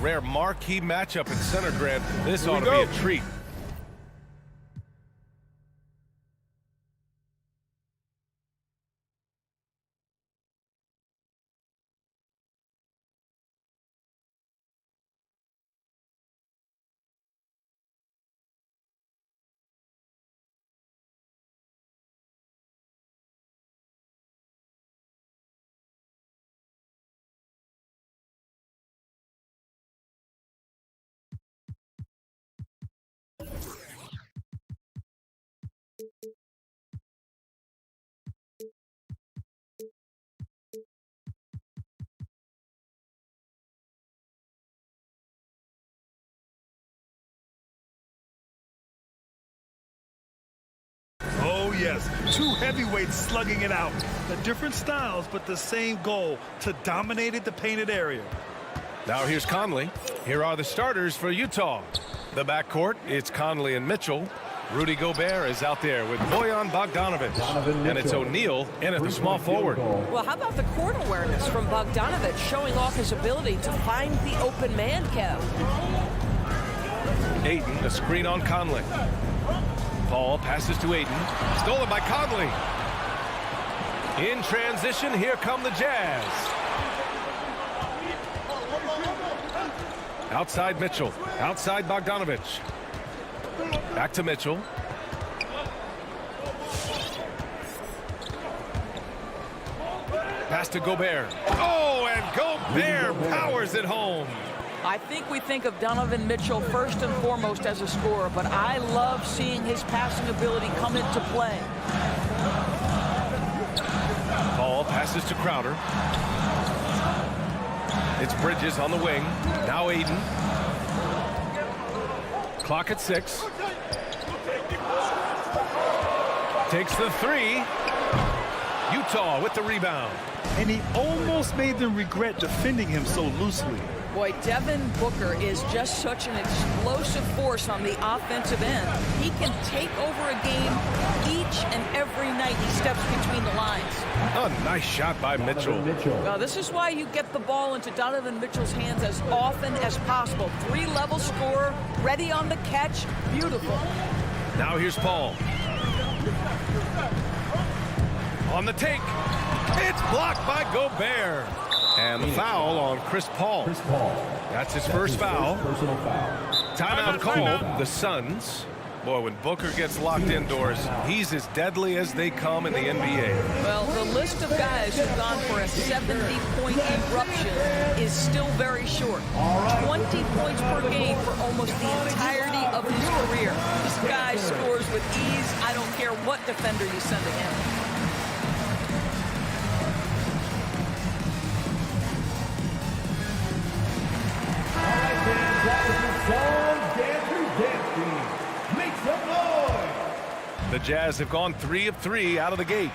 rare marquee matchup in center, Grant. This ought to be a treat. Oh, yes. Two heavyweights slugging it out. The different styles, but the same goal, to dominate the painted area. Now here's Conley. Here are the starters for Utah. The backcourt, it's Conley and Mitchell. Rudy Gobert is out there with Bojan Bogdanovic. And it's O'Neal in at the small forward. Well, how about the court awareness from Bogdanovic, showing off his ability to find the open man, Kev? Ayton, a screen on Conley. Paul passes to Ayton. Stolen by Conley. In transition, here come the Jazz. Outside Mitchell. Outside Bogdanovic. Back to Mitchell. Pass to Gobert. Oh, and Gobert powers it home. I think we think of Donovan Mitchell first and foremost as a scorer, but I love seeing his passing ability come into play. Paul passes to Crowder. It's Bridges on the wing. Now Ayton. Clock at 6. Takes the 3. Utah with the rebound. And he almost made them regret defending him so loosely. Boy, Devin Booker is just such an explosive force on the offensive end. He can take over a game each and every night he steps between the lines. A nice shot by Mitchell. Well, this is why you get the ball into Donovan Mitchell's hands as often as possible. 3-level scorer, ready on the catch. Beautiful. Now here's Paul. On the take. It's blocked by Gobert. And the foul on Chris Paul. That's his first foul. Timeout called. The Suns. Boy, when Booker gets locked indoors, he's as deadly as they come in the NBA. Well, the list of guys who've gone for a 70-point eruption is still very short. 20 points per game for almost the entirety of his career. This guy scores with ease. I don't care what defender you send to him. The Jazz have gone 3 of 3 out of the gate.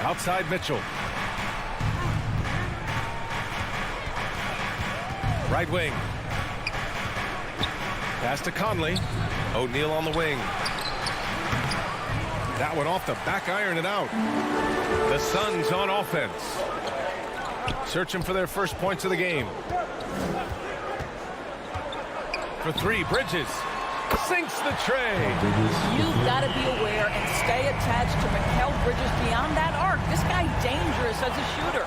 Outside Mitchell. Right wing. Pass to Conley. O'Neal on the wing. That one off the back iron and out. The Suns on offense. Searching for their first points of the game. For 3, Bridges. Sinks the tray. You've got to be aware and stay attached to Mikal Bridges beyond that arc. This guy's dangerous as a shooter.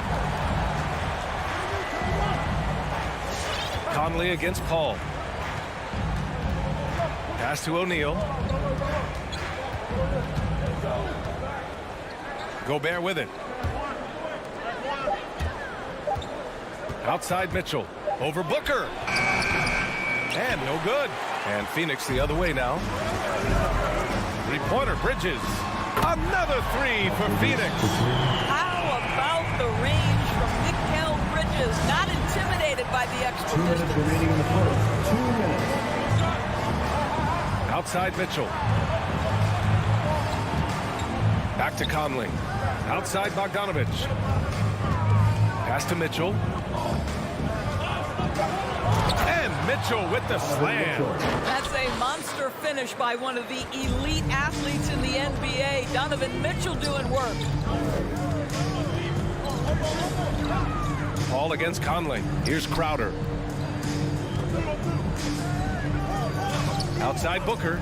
Conley against Paul. Pass to O'Neal. Gobert with it. Outside Mitchell. Over Booker. And no good. And Phoenix the other way now. 3-pointer, Bridges. Another 3 for Phoenix. How about the range from Mikal Bridges? Not intimidated by the extra distance. 2 minutes remaining in the first. 2 minutes. Outside Mitchell. Back to Conley. Outside Bogdanovic. Pass to Mitchell. And Mitchell with the slam. That's a monster finish by one of the elite athletes in the NBA. Donovan Mitchell doing work. Paul against Conley. Here's Crowder. Outside Booker.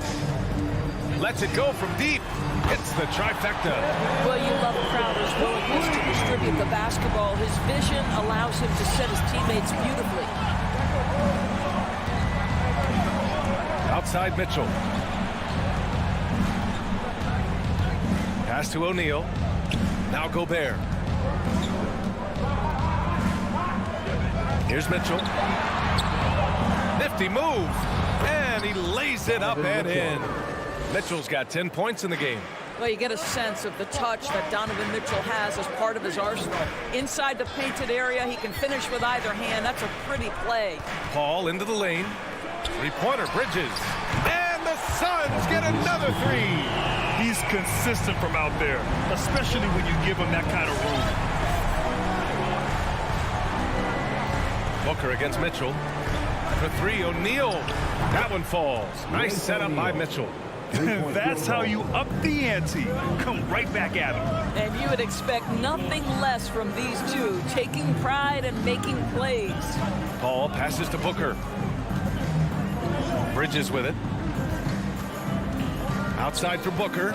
Lets it go from deep. Hits the trifecta. Well, you love Crowder's willingness to distribute the basketball. His vision allows him to set his teammates beautifully. Outside Mitchell. Pass to O'Neal. Now Gobert. Here's Mitchell. Nifty move. And he lays it up and in. Mitchell's got 10 points in the game. Well, you get a sense of the touch that Donovan Mitchell has as part of his arsenal. Inside the painted area, he can finish with either hand. That's a pretty play. Paul into the lane. Three-pointer, Bridges. And the Suns get another three. He's consistent from out there, especially when you give him that kind of room. Booker against Mitchell. For three, O'Neal. That one falls. Nice setup by Mitchell. That's how you up the ante. Come right back at him. And you would expect nothing less from these two, taking pride and making plays. Paul passes to Booker. Bridges with it. Outside for Booker.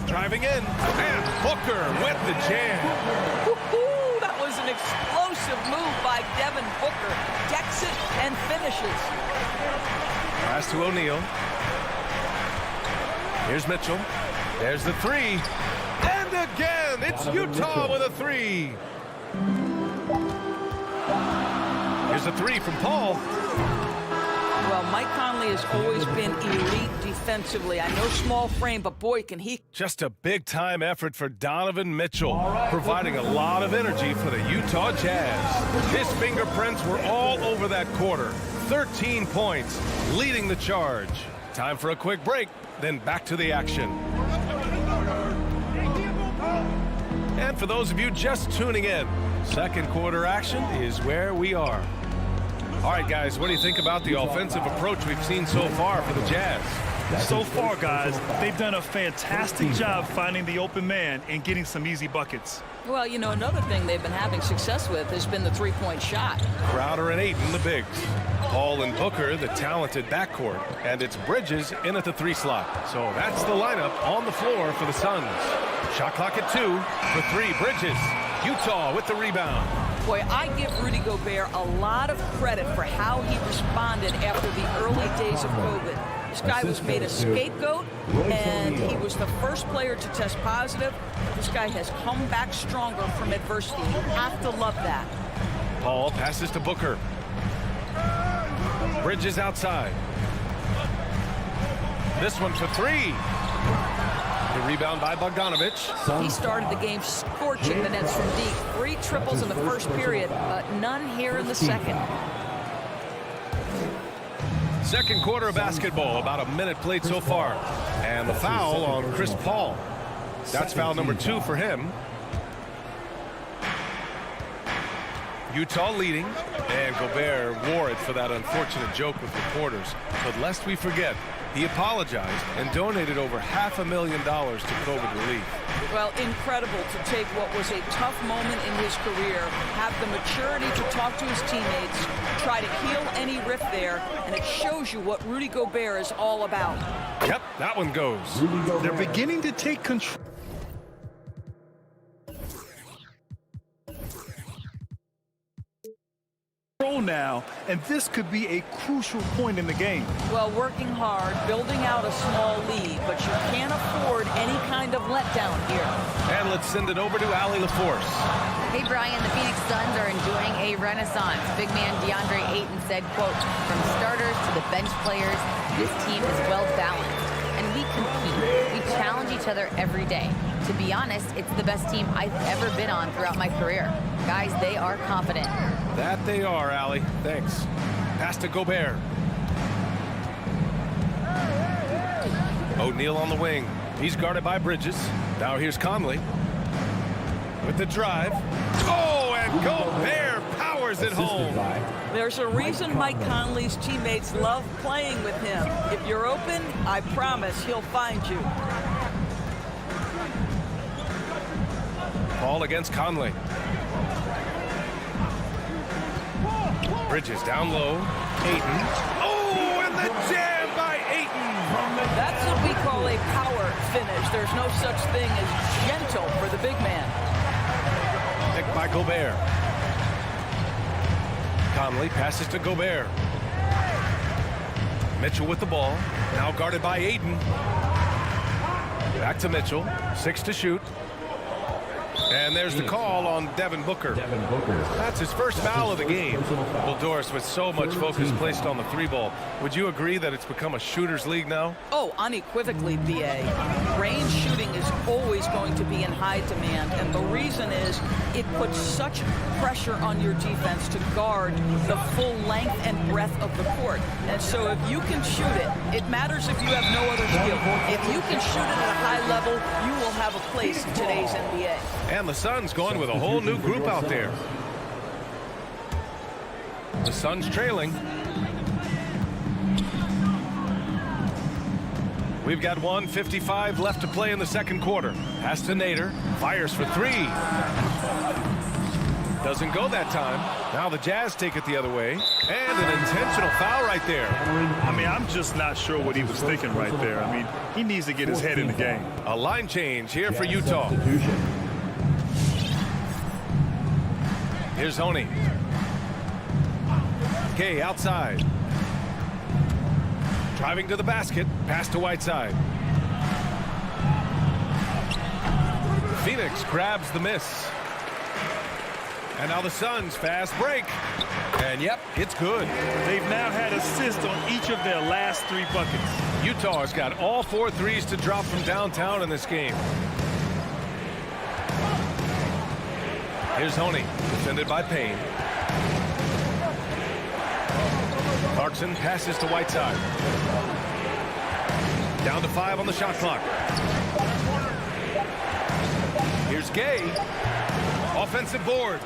Driving in. And Booker with the jam. Woo-hoo, that was an explosive move by Devin Booker. Decks it and finishes. Pass to O'Neal. Here's Mitchell. There's the three. And again, it's Utah with a three. Here's a three from Paul. Well, Mike Conley has always been elite defensively. I know small frame, but boy, can he. Just a big-time effort for Donovan Mitchell, providing a lot of energy for the Utah Jazz. His fingerprints were all over that quarter. 13 points, leading the charge. Time for a quick break, then back to the action. And for those of you just tuning in, second quarter action is where we are. All right, guys, what do you think about the offensive approach we've seen so far for the Jazz? So far, guys, they've done a fantastic job finding the open man and getting some easy buckets. Well, you know, another thing they've been having success with has been the three-point shot. Crowder and Ayton, the bigs. Paul and Booker, the talented backcourt. And it's Bridges in at the three slot. So that's the lineup on the floor for the Suns. Shot clock at 2. For three, Bridges. Utah with the rebound. Boy, I give Rudy Gobert a lot of credit for how he responded after the early days of COVID. This guy was made a scapegoat, and he was the first player to test positive. This guy has come back stronger from adversity. You have to love that. Paul passes to Booker. Bridges outside. This one for three. The rebound by Bogdanovich. He started the game scorching the nets from deep. 3 triples in the first period, but none here in the second. Second quarter of basketball, about a minute played so far. And the foul on Chris Paul. That's foul number 2 for him. Utah leading, and Gobert wore it for that unfortunate joke with reporters. But lest we forget, he apologized and donated over $500,000 to COVID relief. Well, incredible to take what was a tough moment in his career, have the maturity to talk to his teammates, try to heal any rift there, and it shows you what Rudy Gobert is all about. Yep, that one goes. They're beginning to take control now, and this could be a crucial point in the game. Well, working hard, building out a small lead, but you can't afford any kind of letdown here. And let's send it over to Allie LaForce. Hey, Brian, the Phoenix Suns are enjoying a renaissance. Big man DeAndre Ayton said, quote, "From starters to the bench players, this team is well balanced. And we compete. We challenge each other every day. To be honest, it's the best team I've ever been on throughout my career. Guys, they are confident." That they are, Allie. Thanks. Pass to Gobert. O'Neal on the wing. He's guarded by Bridges. Now here's Conley. With the drive. Oh, and Gobert powers it home. There's a reason Mike Conley's teammates love playing with him. If you're open, I promise he'll find you. Call against Conley. Bridges down low. Ayton. Oh, and the jam by Ayton. That's what we call a power finish. There's no such thing as gentle for the big man. Picked by Gobert. Conley passes to Gobert. Mitchell with the ball. Now guarded by Ayton. Back to Mitchell. 6 to shoot. And there's the call on Devin Booker. That's his first foul of the game. Well, Doris, with so much focus placed on the 3-ball, would you agree that it's become a shooter's league now? Oh, unequivocally, BA. Range shooting is always going to be in high demand, and the reason is it puts such pressure on your defense to guard the full length and breadth of the court. And so if you can shoot it, it matters if you have no other skill. If you can shoot it at a high level, you will have a place in today's NBA. And the Suns going with a whole new group out there. The Suns trailing. We've got 1:55 left to play in the second quarter. Pass to Nader. Fires for 3. Doesn't go that time. Now the Jazz take it the other way. And an intentional foul right there. I mean, I'm just not sure what he was thinking right there. I mean, he needs to get his head in the game. A line change here for Utah. Here's Honey. Gay outside. Driving to the basket. Pass to Whiteside. Phoenix grabs the miss. And now the Suns fast break. And yep, it's good. They've now had assists on each of their last 3 buckets. Utah's got all 4 threes to drop from downtown in this game. Here's Honey, defended by Payne. Clarkson passes to Whiteside. Down to 5 on the shot clock. Here's Gay. Offensive board.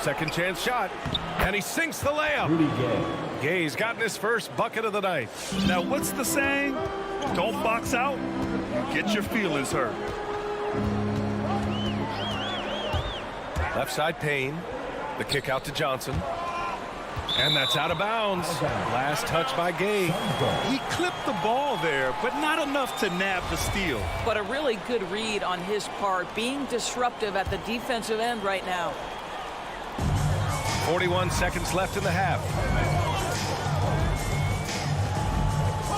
Second chance shot. And he sinks the layup. Gay's gotten his first bucket of the night. Now, what's the saying? Don't box out. Get your feelings hurt. Left side Payne. The kick out to Johnson. And that's out of bounds. Last touch by Gay. He clipped the ball there, but not enough to nab the steal. But a really good read on his part, being disruptive at the defensive end right now. 41 seconds left in the half.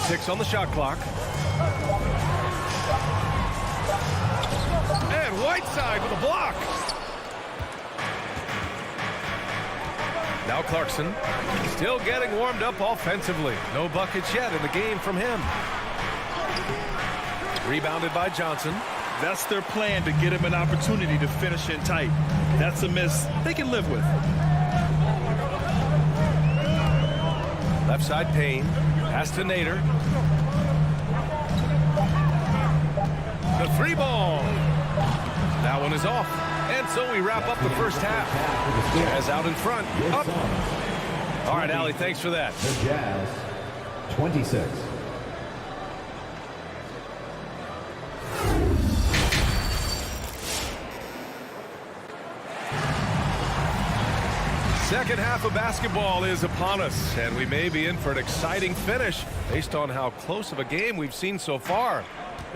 6 on the shot clock. And Whiteside with a block. Now Clarkson still getting warmed up offensively. No buckets yet in the game from him. Rebounded by Johnson. That's their plan, to get him an opportunity to finish in tight. That's a miss they can live with. Left side Payne. Pass to Nader. The 3-ball. That one is off. And so we wrap up the first half. Jazz out in front. Up. All right, Allie, thanks for that. The Jazz, 26. Second half of basketball is upon us, and we may be in for an exciting finish based on how close of a game we've seen so far.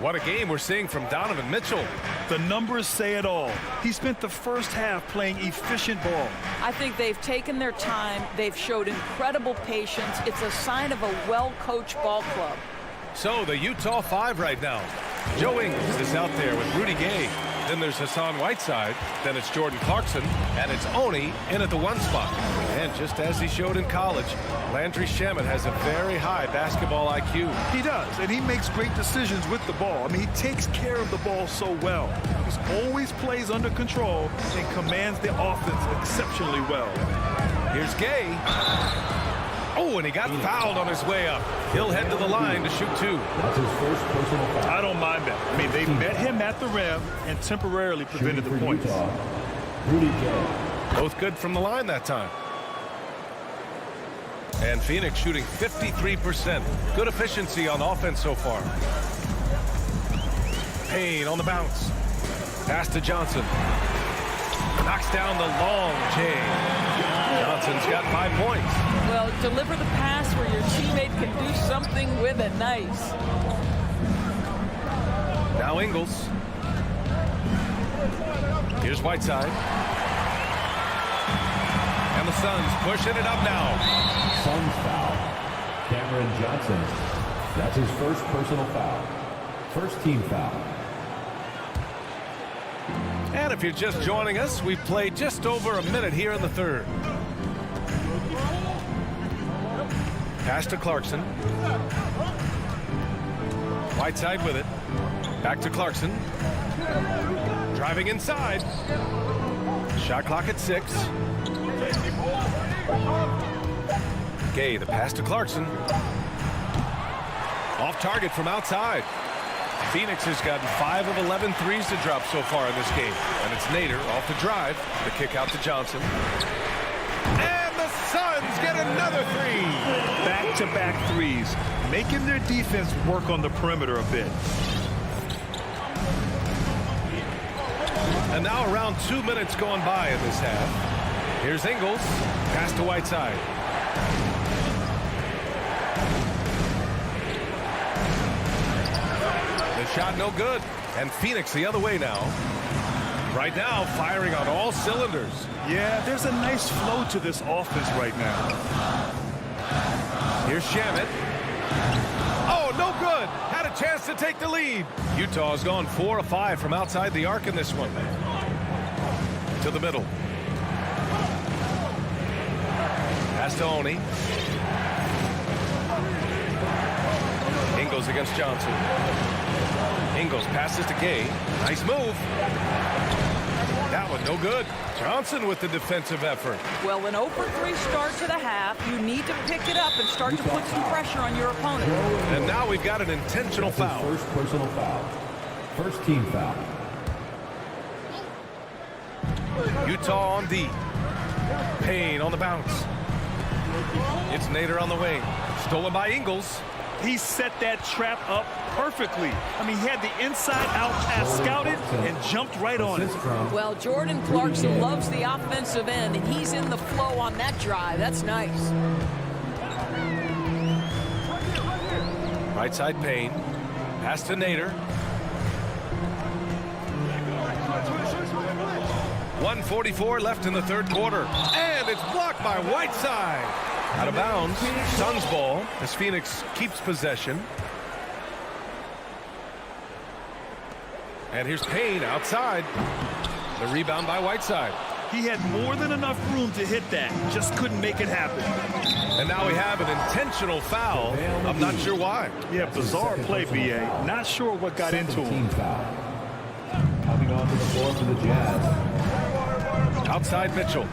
What a game we're seeing from Donovan Mitchell. The numbers say it all. He spent the first half playing efficient ball. I think they've taken their time. They've showed incredible patience. It's a sign of a well-coached ball club. So the Utah 5 right now. Joe Ingles is out there with Rudy Gay. Then there's Hassan Whiteside. Then it's Jordan Clarkson. And it's Oni in at the 1 spot. And just as he showed in college, Landry Shamet has a very high basketball IQ. He does, and he makes great decisions with the ball. I mean, he takes care of the ball so well. He always plays under control and commands the offense exceptionally well. Here's Gay. Oh, and he got fouled on his way up. He'll head to the line to shoot 2. That's his first personal foul. I don't mind that. I mean, they met him at the rim and temporarily prevented the points. Utah, Rudy Gay. Both good from the line that time. And Phoenix shooting 53%. Good efficiency on offense so far. Payne on the bounce. Pass to Johnson. Knocks down the long J. Johnson's got 5 points. Well, deliver the pass where your teammate can do something with it. Nice. Now Ingles. Here's Whiteside. And the Suns pushing it up now. Suns foul. Cameron Johnson. That's his first personal foul. First team foul. And if you're just joining us, we've played just over a minute here in the third. Pass to Clarkson. Whiteside with it. Back to Clarkson. Driving inside. Shot clock at 6. Gay, the pass to Clarkson. Off target from outside. Phoenix has gotten 5 of 11 threes to drop so far in this game. And it's Nader off the drive. The kick out to Johnson. And the Suns get another 3. Back-to-back threes, making their defense work on the perimeter a bit. And now around 2 minutes going by in this half. Here's Ingles. Pass to Whiteside. The shot no good. And Phoenix the other way now. Right now, firing on all cylinders. Yeah, there's a nice flow to this offense right now. Here's Shamet. Oh, no good. Had a chance to take the lead. Utah's gone 4 of 5 from outside the arc in this one. To the middle. Pass to Oni. Ingles against Johnson. Ingles passes to Gay. Nice move. That one no good. Johnson with the defensive effort. Well, an 0-for-3 start to the half. You need to pick it up and start to put some pressure on your opponent. And now we've got an intentional foul. First personal foul. First team foul. Utah on D. Payne on the bounce. It's Nader on the wing. Stolen by Ingles. He set that trap up perfectly. I mean, he had the inside-out pass scouted and jumped right on it. Well, Jordan Clarkson loves the offensive end, and he's in the flow on that drive. That's nice. Right side Payne. Pass to Nader. 1:44 left in the third quarter. And it's blocked by Whiteside. Out of bounds. Suns ball as Phoenix keeps possession. And here's Payne outside. The rebound by Whiteside. He had more than enough room to hit that. Just couldn't make it happen. And now we have an intentional foul. I'm not sure why. Yeah, bizarre play, B.A. Not sure what got into him. Team foul. Coming onto the floor for the Jazz. Outside Mitchell.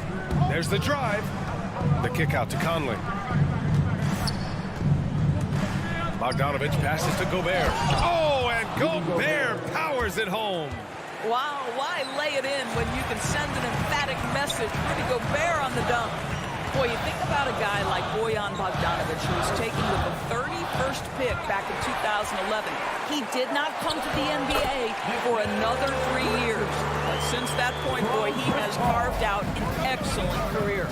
There's the drive. The kick out to Conley. Bogdanovich passes to Gobert. Oh, and Gobert powers it home. Wow, why lay it in when you can send an emphatic message? Rudy Gobert on the dunk. Boy, you think about a guy like Bojan Bogdanovich, who was taken with the 31st pick back in 2011. He did not come to the NBA for another 3 years. But since that point, boy, he has carved out an excellent career.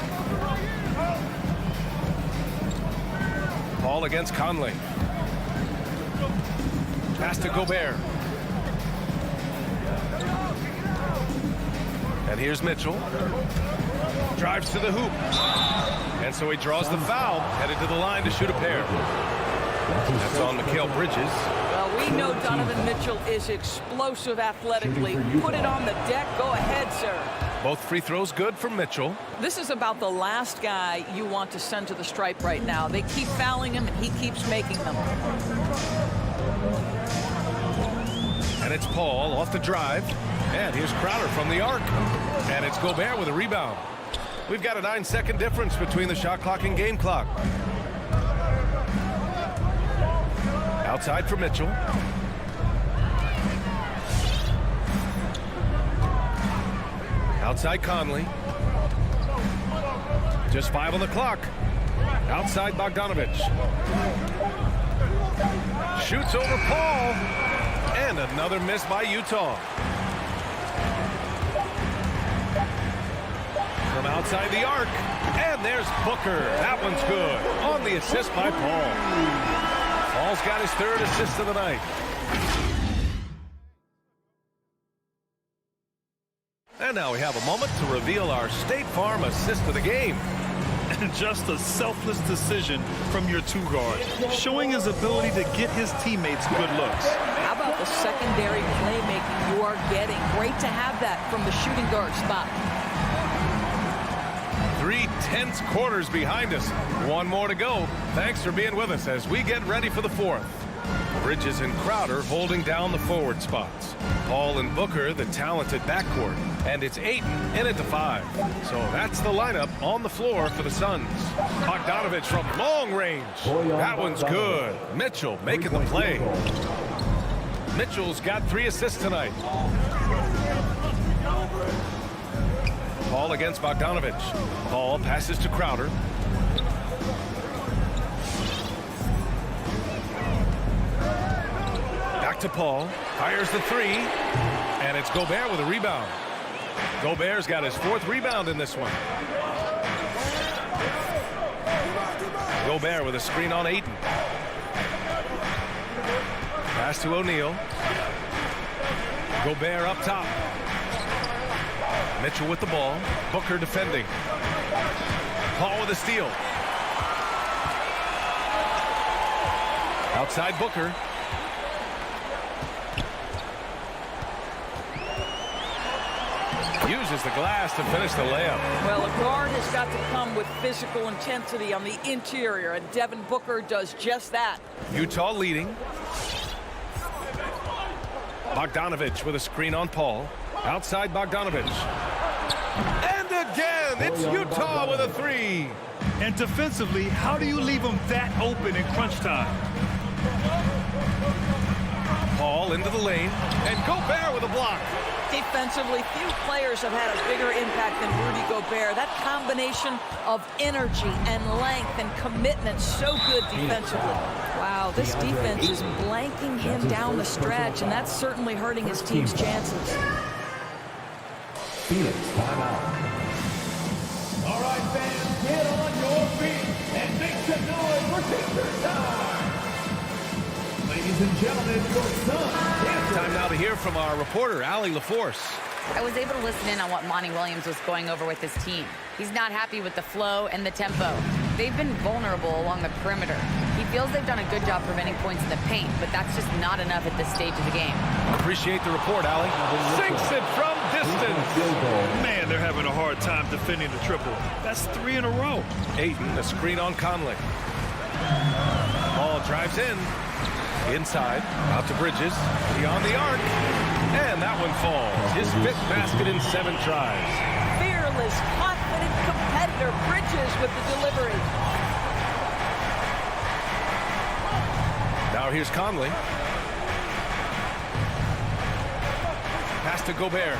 Ball against Conley. Pass to Gobert. And here's Mitchell. Drives to the hoop. And so he draws the foul, headed to the line to shoot a pair. That's on Mikal Bridges. Well, we know Donovan Mitchell is explosive athletically. Put it on the deck. Go ahead, sir. Both free throws good for Mitchell. This is about the last guy you want to send to the stripe right now. They keep fouling him, and he keeps making them. And it's Paul off the drive. And here's Crowder from the arc. And it's Gobert with a rebound. We've got a 9-second difference between the shot clock and game clock. Outside for Mitchell. Outside Conley. Just 5 on the clock. Outside Bogdanovich. Shoots over Paul. And another miss by Utah. outside the arc. And there's Booker. That one's good. On the assist by Paul. Paul's got his third assist of the night. And now we have a moment to reveal our State Farm assist of the game. And just a selfless decision from your two guards, showing his ability to get his teammates good looks. How about the secondary playmaking you are getting? Great to have that from the shooting guard spot. 3 tense quarters behind us. One more to go. Thanks for being with us as we get ready for the fourth. Bridges and Crowder holding down the forward spots. Paul and Booker, the talented backcourt. And it's Ayton in at the 5. So that's the lineup on the floor for the Suns. Bogdanovich from long range. That one's good. Mitchell making the play. Mitchell's got 3 assists tonight. Paul against Bogdanovich. Paul passes to Crowder. Back to Paul. Fires the 3. And it's Gobert with a rebound. Gobert's got his 4th rebound in this one. Gobert with a screen on Ayton. Pass to O'Neal. Gobert up top. Mitchell with the ball. Booker defending. Paul with a steal. Outside Booker. Uses the glass to finish the layup. Well, a guard has got to come with physical intensity on the interior, and Devin Booker does just that. Utah leading. Bogdanovich with a screen on Paul. Outside Bogdanovich. And again, it's Utah with a 3. And defensively, how do you leave them that open in crunch time? Paul into the lane, and Gobert with a block. Defensively, few players have had a bigger impact than Rudy Gobert. That combination of energy and length and commitment, so good defensively. Wow, this defense is blanking him down the stretch, and that's certainly hurting his team's chances. Phoenix, timeout. All right, fans, get on your feet and make some noise for picture time. Ladies and gentlemen, your son. Time now to hear from our reporter, Allie LaForce. I was able to listen in on what Monty Williams was going over with his team. He's not happy with the flow and the tempo. They've been vulnerable along the perimeter. He feels they've done a good job preventing points in the paint, but that's just not enough at this stage of the game. Appreciate the report, Allie. Sinks it from distance. Man, they're having a hard time defending the triple. That's 3 in a row. Ayton, the screen on Conley. Ball drives in. Inside, out to Bridges, beyond the arc, and that one falls. His 5th basket in 7 tries. Fearless, confident competitor, Bridges with the delivery. Now here's Conley. Pass to Gobert.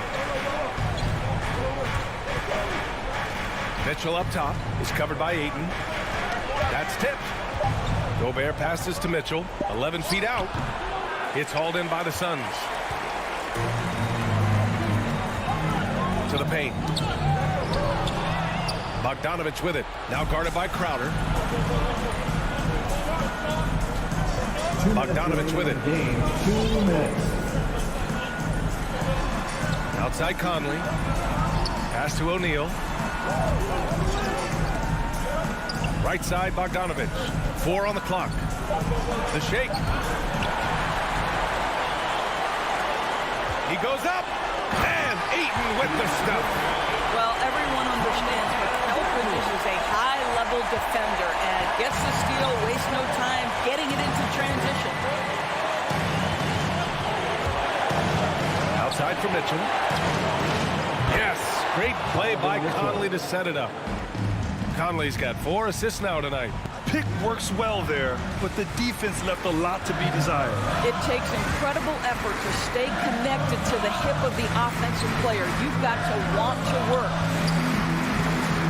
Mitchell up top is covered by Ayton. That's tipped. Gobert passes to Mitchell, 11 feet out. It's hauled in by the Suns. To the paint. Bogdanovich with it, now guarded by Crowder. Bogdanovich with it. 2 minutes. Outside Conley. Pass to O'Neal. Right side, Bogdanovich. 4 on the clock. The shake. He goes up, and Ayton with the stuff. Well, everyone understands Mikal Bridges is a high-level defender and gets the steal, wastes no time getting it into transition. Outside for Mitchell. Yes, great play by Conley to set it up. Conley's got 4 assists now tonight. Pick works well there, but the defense left a lot to be desired. It takes incredible effort to stay connected to the hip of the offensive player. You've got to want to work.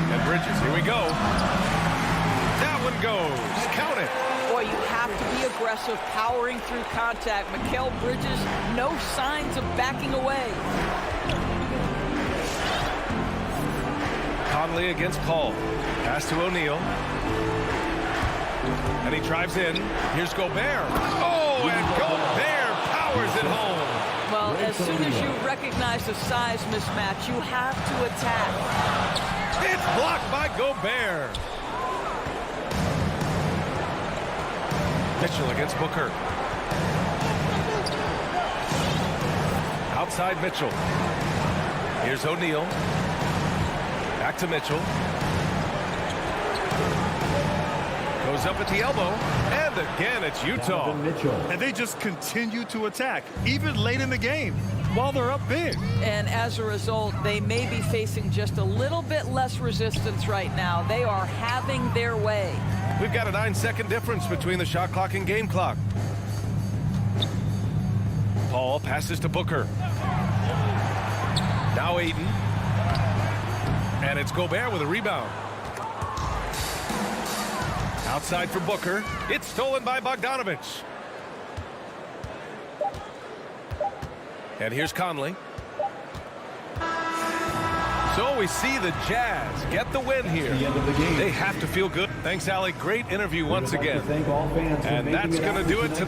And Bridges, here we go. That one goes. Count it. Boy, you have to be aggressive, powering through contact. Mikal Bridges, no signs of backing away. Conley against Paul. Pass to O'Neal. And he drives in. Here's Gobert. Oh, and Gobert powers it home. Well, as soon as you recognize the size mismatch, you have to attack. It's blocked by Gobert. Mitchell against Booker. Outside Mitchell. Here's O'Neal. Back to Mitchell. Goes up at the elbow. And again, it's Utah. And they just continue to attack, even late in the game, while they're up big. And as a result, they may be facing just a little bit less resistance right now. They are having their way. We've got a 9-second difference between the shot clock and game clock. Paul passes to Booker. Now Ayton. And it's Gobert with a rebound. Outside for Booker. It's stolen by Bogdanovich. And here's Conley. So we see the Jazz get the win here. They have to feel good. Thanks, Allie. Great interview once again. And that's going to do it to...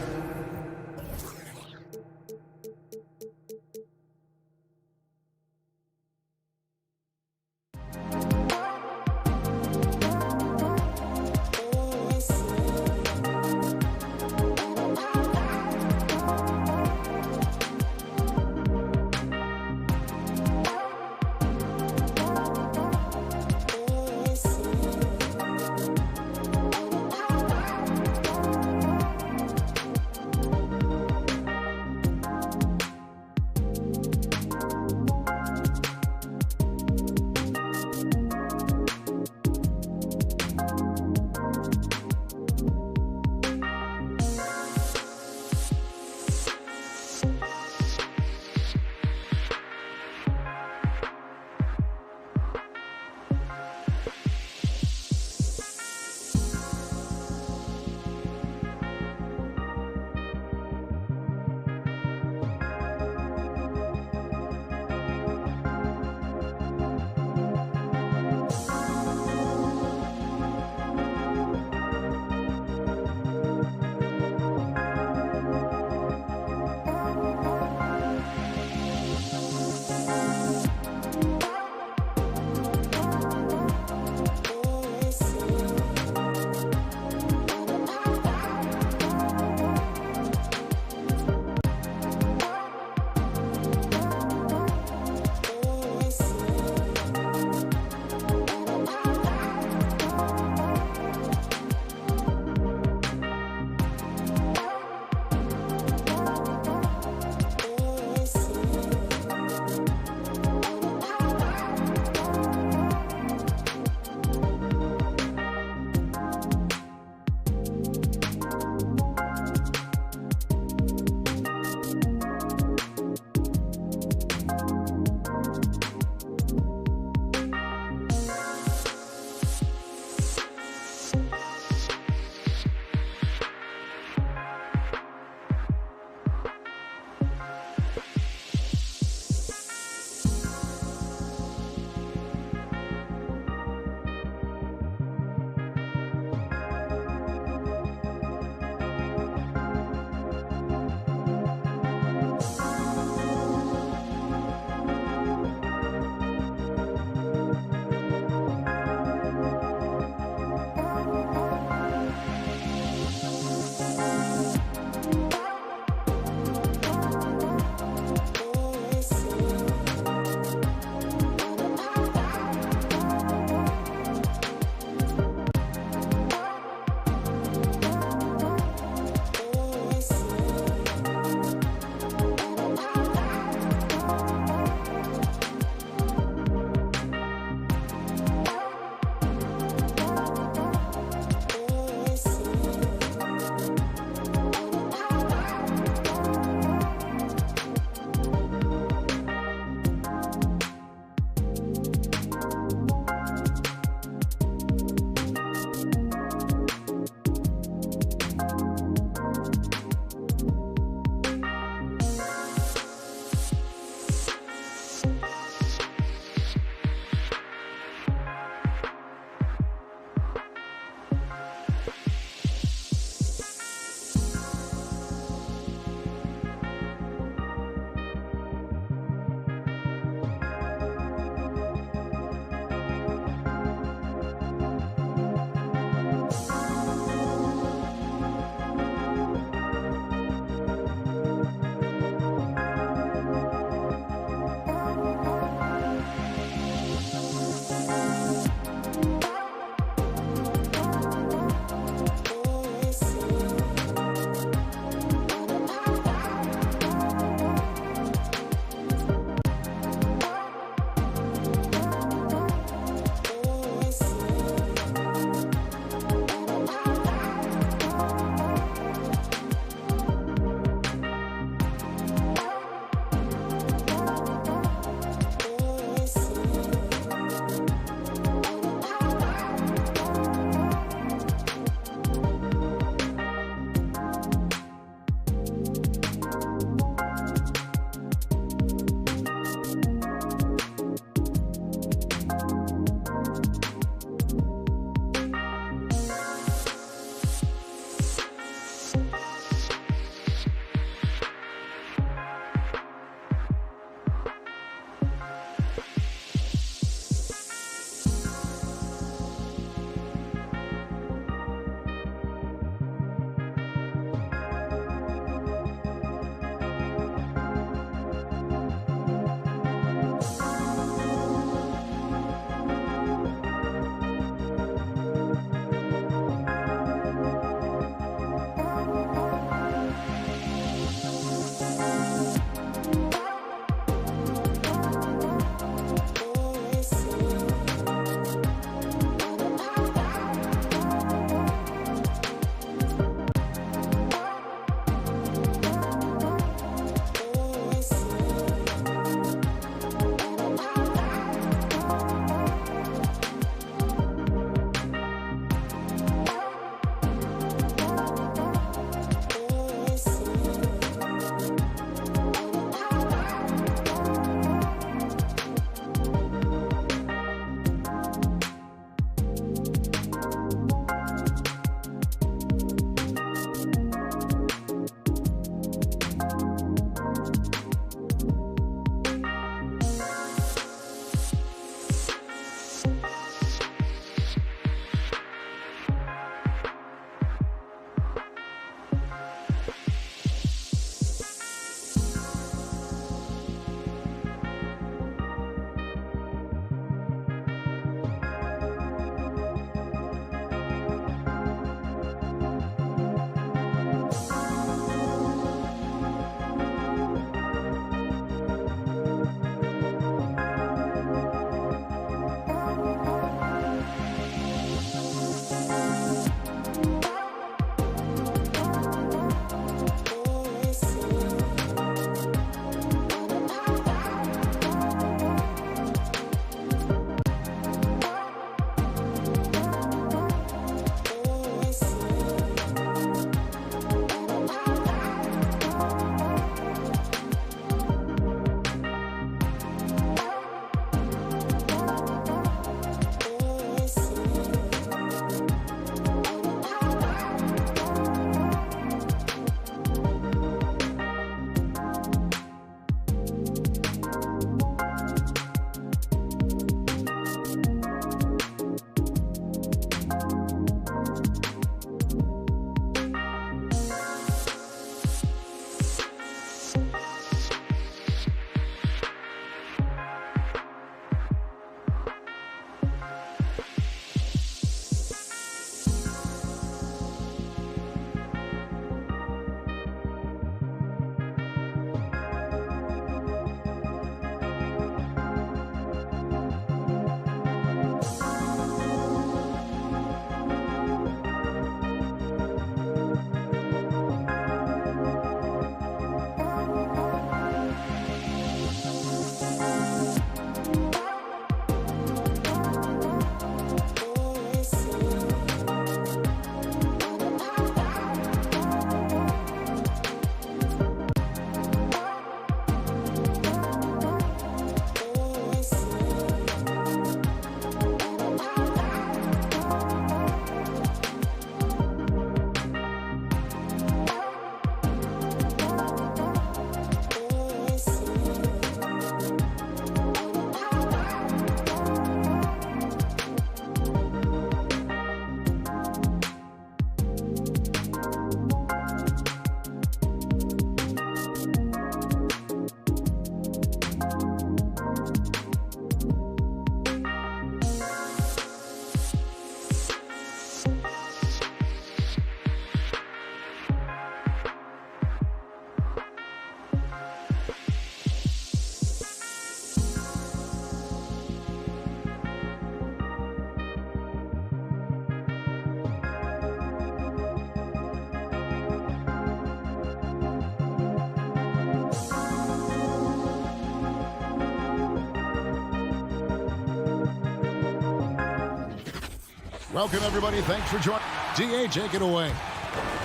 Welcome, everybody. Thanks for joining. DA, take it away.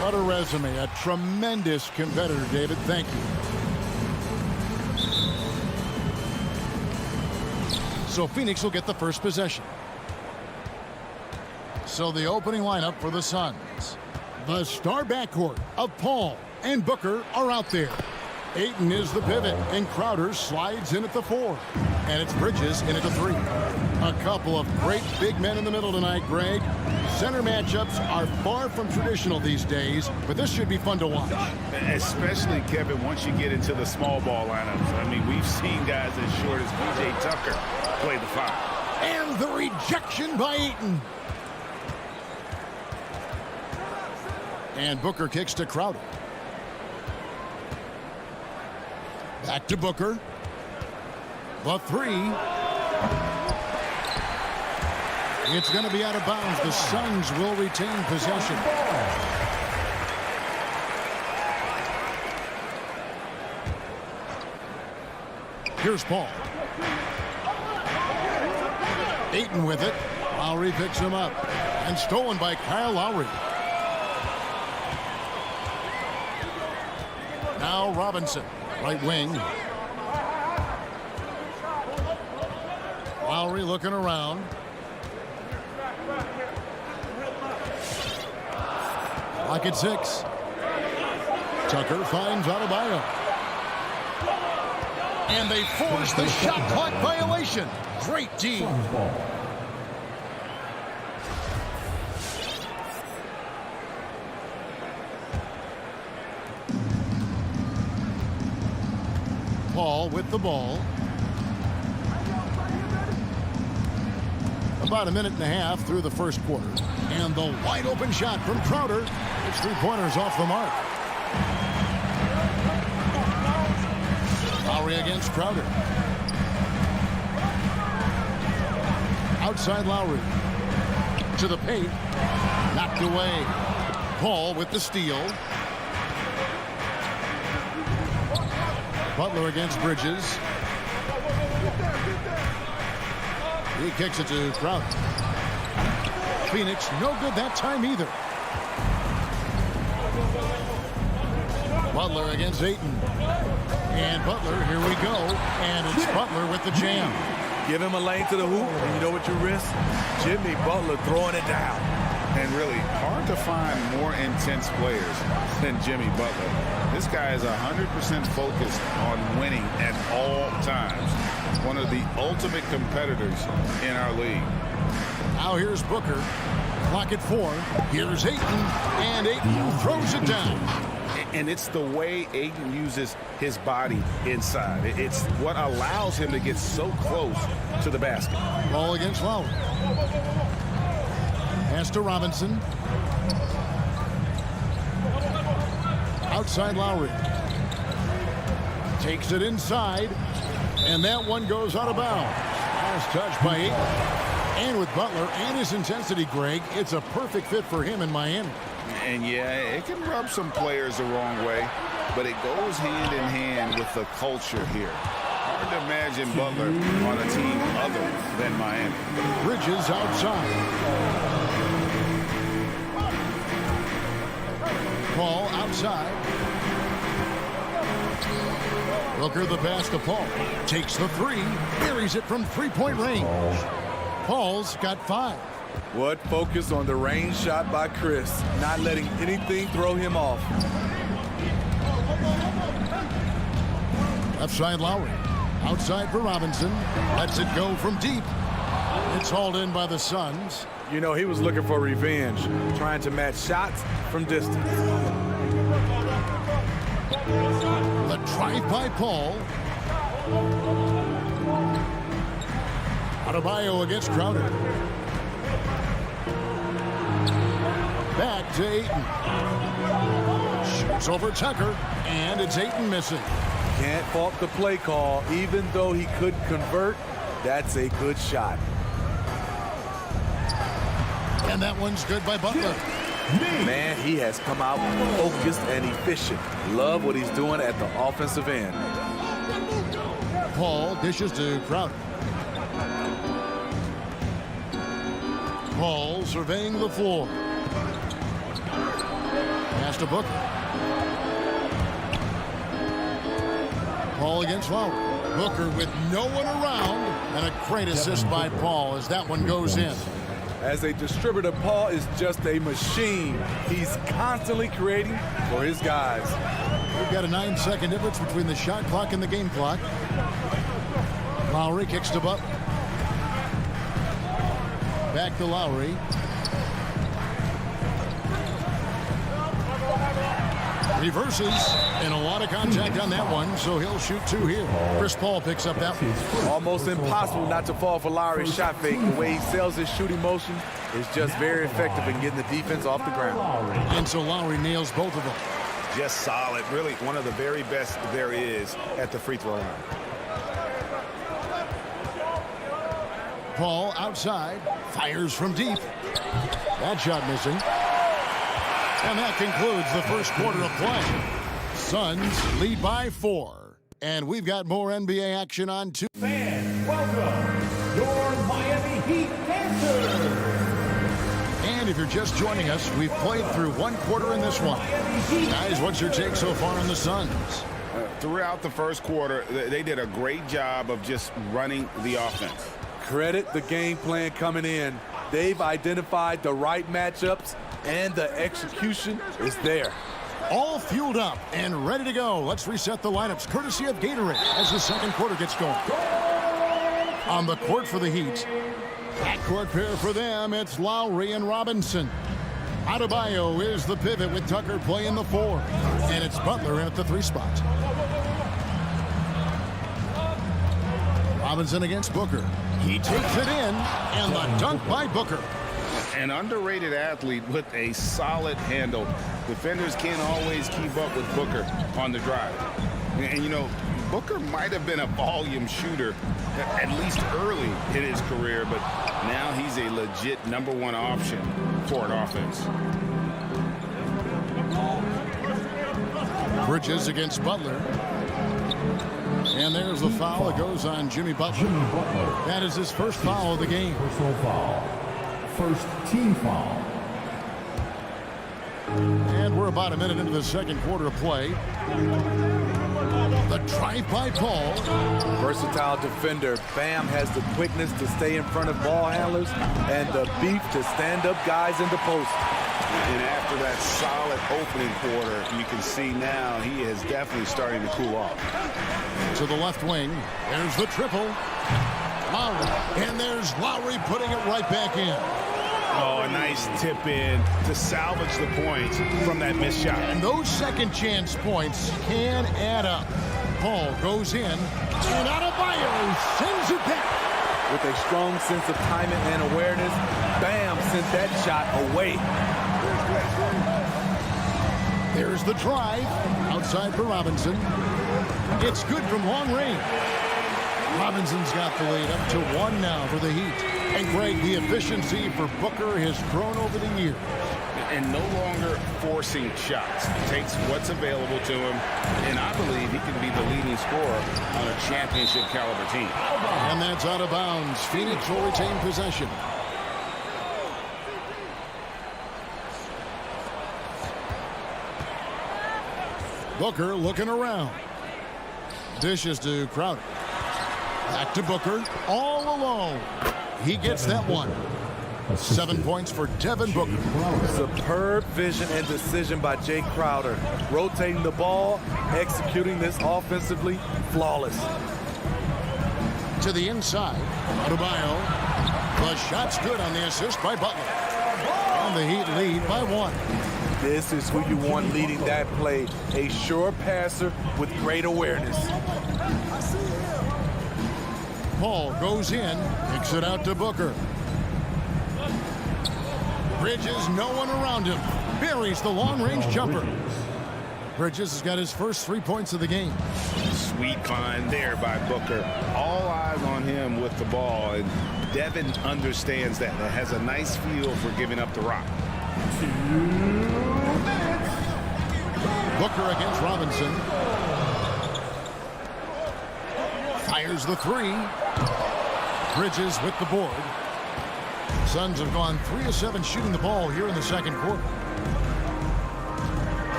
What a resume. A tremendous competitor, David. Thank you. So Phoenix will get the first possession. So the opening lineup for the Suns. The star backcourt of Paul and Booker are out there. Ayton is the pivot, and Crowder slides in at the 4. And it's Bridges in at the 3. A couple of great big men in the middle tonight, Greg. Center matchups are far from traditional these days, but this should be fun to watch. Especially, Kevin, once you get into the small ball lineups. I mean, we've seen guys as short as P.J. Tucker play the 5. And the rejection by Ayton. And Booker kicks to Crowder. Back to Booker. The 3. It's going to be out of bounds. The Suns will retain possession. Here's Paul. Ayton with it. Lowry picks him up. And stolen by Kyle Lowry. Now Robinson. Right wing. Lowry looking around. Lock at 6. Tucker finds Adebayo. And they force the shot clock violation. Great D. Paul with the ball. About a minute and a half through the first quarter. And the wide open shot from Crowder. It's 3-pointers off the mark. Lowry against Crowder. Outside Lowry. To the paint. Knocked away. Paul with the steal. Butler against Bridges. He kicks it to Crowder. Phoenix, no good that time either. Butler against Ayton. And Butler, here we go. And it's Butler with the jam. Give him a lane to the hoop, and you know what you risk? Jimmy Butler throwing it down. And really hard to find more intense players than Jimmy Butler. This guy is 100% focused on winning at all times. One of the ultimate competitors in our league. Now here's Booker. Clock at 4. Here's Ayton. And Ayton throws it down. And it's the way Ayton uses his body inside. It's what allows him to get so close to the basket. Ball against Lowry. Pass to Robinson. Outside Lowry. Takes it inside. And that one goes out of bounds. Last touch by Ayton. And with Butler and his intensity, Greg, it's a perfect fit for him in Miami. And yeah, it can rub some players the wrong way, but it goes hand in hand with the culture here. Hard to imagine Butler on a team other than Miami. Bridges outside. Paul outside. Booker the pass to Paul. Takes the 3. Buries it from 3-point range. Paul's got 5. What focus on the range shot by Chris, not letting anything throw him off. Left side Lowry. Outside for Robinson. Lets it go from deep. It's hauled in by the Suns. You know, he was looking for revenge, trying to match shots from distance. The drive by Paul. Adebayo against Crowder. Back to Ayton. Shoots over Tucker, and it's Ayton missing. Can't fault the play call. Even though he couldn't convert, that's a good shot. And that one's good by Butler. Man, he has come out focused and efficient. Love what he's doing at the offensive end. Paul dishes to Crowder. Paul surveying the floor. Pass to Booker. Paul against Lowry. Booker with no one around, and a great assist by Paul as that one goes in. As a distributor, Paul is just a machine. He's constantly creating for his guys. We've got a 9-second difference between the shot clock and the game clock. Lowry kicks to Butler. Back to Lowry. Reverses, and a lot of contact on that one, so he'll shoot 2 here. Chris Paul picks up that one. Almost impossible not to fall for Lowry's shot fake. The way he sells his shooting motion is just very effective in getting the defense off the ground. And so Lowry nails both of them. Just solid. Really one of the very best there is at the free throw line. Paul outside, fires from deep. That shot missing. And that concludes the first quarter of play. Suns lead by 4. And we've got more NBA action on 2. Fans, welcome your Miami Heat Panthers. And if you're just joining us, we've played through 1 quarter in this one. Guys, what's your take so far on the Suns? Throughout the first quarter, they did a great job of just running the offense. Credit the game plan coming in. They've identified the right matchups, and the execution is there. All fueled up and ready to go. Let's reset the lineups courtesy of Gatorade as the second quarter gets going. On the court for the Heat, backcourt pair for them, it's Lowry and Robinson. Adebayo is the pivot with Tucker playing the 4. And it's Butler in at the 3 spot. Robinson against Booker. He takes it in, and the dunk by Booker. An underrated athlete with a solid handle. Defenders can't always keep up with Booker on the drive. And you know, Booker might have been a volume shooter, at least early in his career, but now he's a legit #1 option for an offense. Bridges against Butler. And there's the foul that goes on Jimmy Butler. That is his first foul of the game. Personal foul. First team foul. And we're about a minute into the second quarter of play. The drive by Paul. Versatile defender. Bam has the quickness to stay in front of ball handlers and the beef to stand up guys in the post. And after that solid opening quarter, you can see now he is definitely starting to cool off. To the left wing. There's the triple. Lowry. And there's Lowry putting it right back in. Oh, a nice tip in to salvage the points from that missed shot. And those second chance points can add up. Paul goes in, and Adebayo sends it back. With a strong sense of timing and awareness, Bam sent that shot away. There's the drive. Outside for Robinson. It's good from long range. Robinson's got the lead up to 1 now for the Heat. And Greg, the efficiency for Booker has grown over the years. And no longer forcing shots. Takes what's available to him. And I believe he can be the leading scorer on a championship caliber team. And that's out of bounds. Phoenix will retain possession. Booker looking around. Dishes to Crowder. Back to Booker. All alone. He gets that one. 7 points for Devin Booker. Superb vision and decision by Jay Crowder. Rotating the ball, executing this offensively, flawless. To the inside. Adebayo. The shot's good on the assist by Butler. And the Heat lead by 1. This is who you want leading that play. A sure passer with great awareness. Paul goes in, kicks it out to Booker. Bridges, no one around him. Buries the long-range jumper. Bridges has got his first 3 points of the game. Sweet find there by Booker. All eyes on him with the ball. And Devin understands that. That has a nice feel for giving up the rock. Booker against Robinson. Fires the 3. Bridges with the board. Suns have gone 3 of 7 shooting the ball here in the second quarter.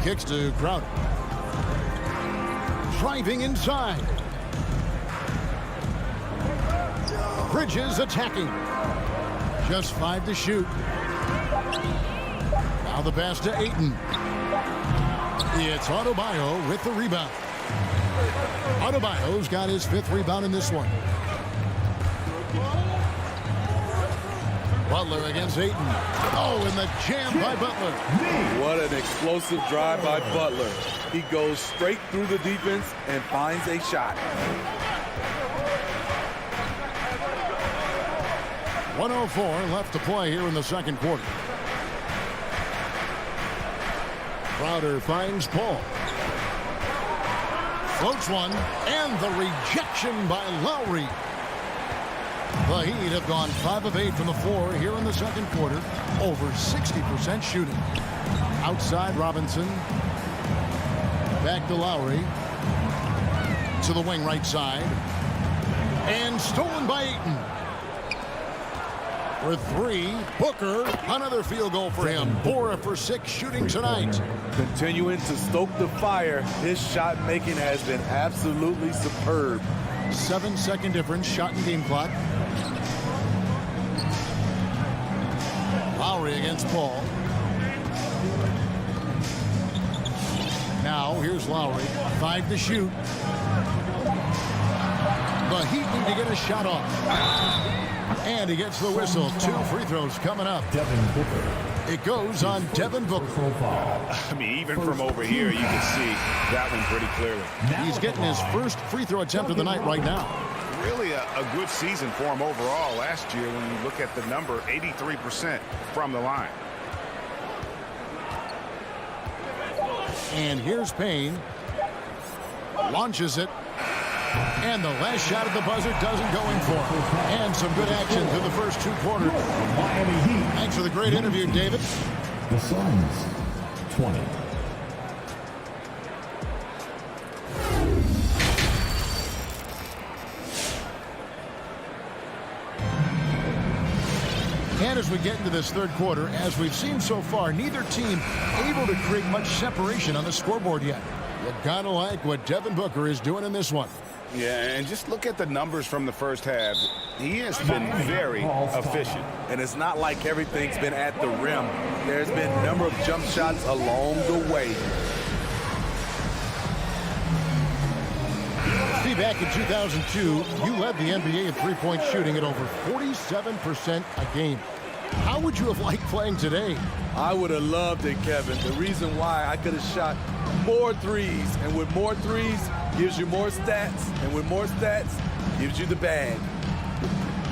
Kicks to Crowder. Driving inside. Bridges attacking. Just 5 to shoot. Now the pass to Ayton. It's Adebayo with the rebound. Adebayo's got his 5th rebound in this one. Butler against Ayton. Oh, and the jam by Butler. What an explosive drive by Butler. He goes straight through the defense and finds a shot. 104 left to play here in the second quarter. Crowder finds Paul. Floats one, and the rejection by Lowry. The Heat have gone 5 of 8 from the floor here in the second quarter. Over 60% shooting. Outside Robinson. Back to Lowry. To the wing right side. And stolen by Ayton. For 3, Booker, another field goal for him. 4 for 6 shooting tonight. Continuing to stoke the fire, his shot making has been absolutely superb. 7-second difference, shot and game clock. Lowry against Paul. Now, here's Lowry. 5 to shoot. The Heat need to get a shot off. And he gets the whistle. 2 free throws coming up. Devin Booker. It goes on Devin Booker. I mean, even from over here, you can see that one pretty clearly. He's getting his first free throw attempt of the night right now. Really a good season for him overall last year when you look at the number, 83% from the line. And here's Payne. Launches it. And the last shot at the buzzer doesn't go in for him. And some good action through the first 2 quarters. Miami Heat. Thanks for the great interview, David. The Suns, 20. And as we get into this third quarter, as we've seen so far, neither team able to create much separation on the scoreboard yet. You gotta like what Devin Booker is doing in this one. Yeah, and just look at the numbers from the first half. He has been very efficient. And it's not like everything's been at the rim. There's been a number of jump shots along the way. See, back in 2002, you led the NBA in three-point shooting at over 47% a game. How would you have liked playing today? I would have loved it, Kevin. The reason why I could have shot more threes, and with more threes gives you more stats, and with more stats gives you the bag.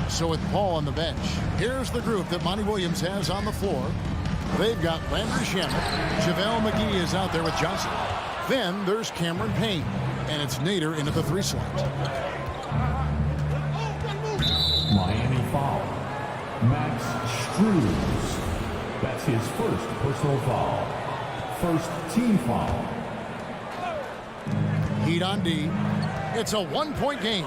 So with Paul on the bench, here's the group that Monty Williams has on the floor. They've got Landry Shamet. JaVale McGee is out there with Johnson. Then there's Cameron Payne, and it's Nader into the 3 slot. Miami foul. Max Struz. That's his first personal foul. First team foul. Heat on D. It's a 1-point game.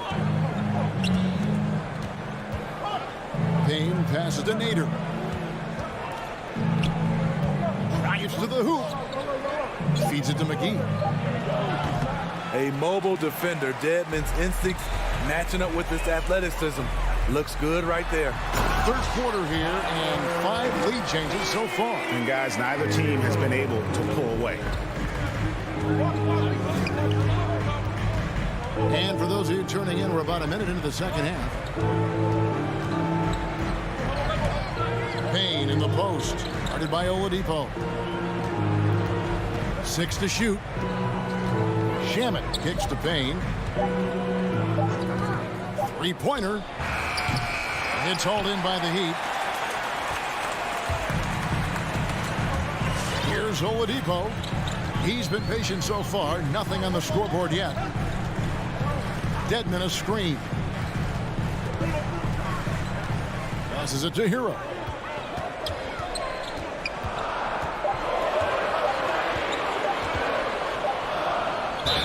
Payne passes to Nader. Drives to the hoop. Feeds it to McGee. A mobile defender, Deadman's instincts matching up with his athleticism. Looks good right there. Third quarter here and 5 lead changes so far. And guys, neither team has been able to pull away. And for those of you turning in, we're about a minute into the second half. Payne in the post, guarded by Oladipo. 6 to shoot. Shamet kicks to Payne. 3-pointer. It's hauled in by the Heat. Here's Oladipo. He's been patient so far. Nothing on the scoreboard yet. Deadman a screen. Passes it to Hero.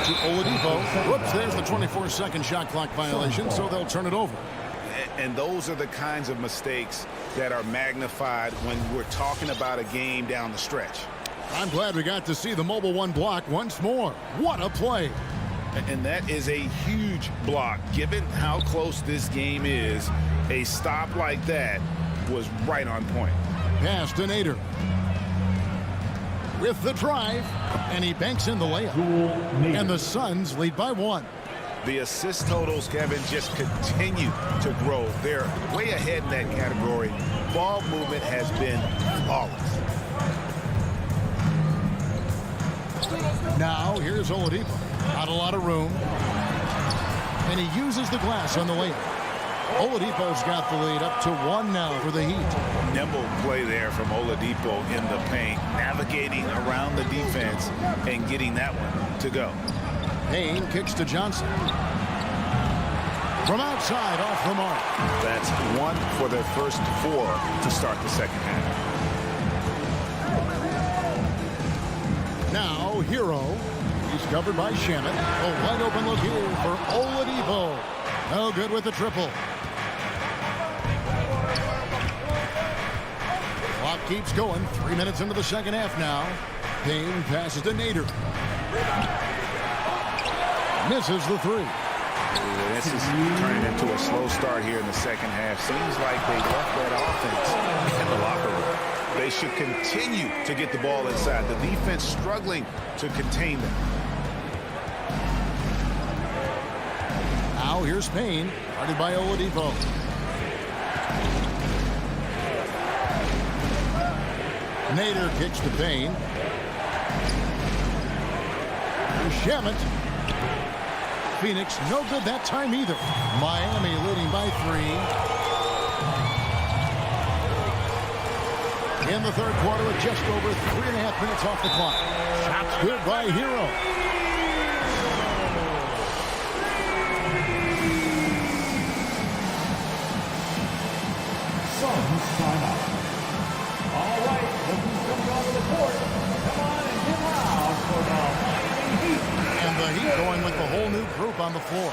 To Oladipo. Whoops, there's the 24-second shot clock violation, so they'll turn it over. And those are the kinds of mistakes that are magnified when we're talking about a game down the stretch. I'm glad we got to see the mobile one block once more. What a play. And that is a huge block. Given how close this game is, a stop like that was right on point. Pass to Nader. With the drive, and he banks in the layup. And the Suns lead by 1. The assist totals, Kevin, just continue to grow. They're way ahead in that category. Ball movement has been flawless. Now, here's Oladipo. Not a lot of room. And he uses the glass on the layup. Oladipo's got the lead up to 1 now for the Heat. Nimble play there from Oladipo in the paint, navigating around the defense and getting that one to go. Payne kicks to Johnson. From outside, off the mark. That's 1 for their first 4 to start the second half. Now, Hero. He's covered by Shamet. A wide open look here for Oladipo. No good with the triple. Clock keeps going. 3 minutes into the second half now. Payne passes to Nader. Misses the 3. This is turning into a slow start here in the second half. Seems like they left that offense in the locker room. They should continue to get the ball inside. The defense struggling to contain them. Now here's Payne, guarded by Oladipo. Nader kicks to Payne. Shamet. Phoenix, no good that time either. Miami leading by 3. In the third quarter with just over 3.5 minutes off the clock. Shots good by Hero. Suns time out. All right, look who's coming onto the court. Come on and get loud for the Miami Heat. And the Heat going with the whole new group on the floor.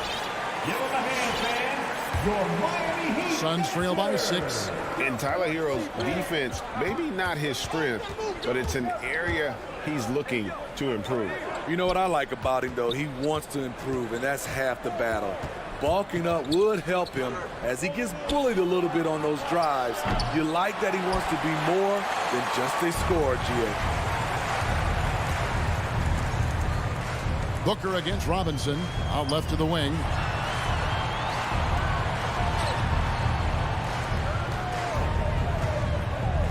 Give them a hand, fans. Your Miami Heat. Suns trail by 6. And Tyler Hero's defense, maybe not his strength, but it's an area he's looking to improve. You know what I like about him, though? He wants to improve, and that's half the battle. Bulking up would help him as he gets bullied a little bit on those drives. You like that he wants to be more than just a scorer, Gio. Booker against Robinson, out left to the wing.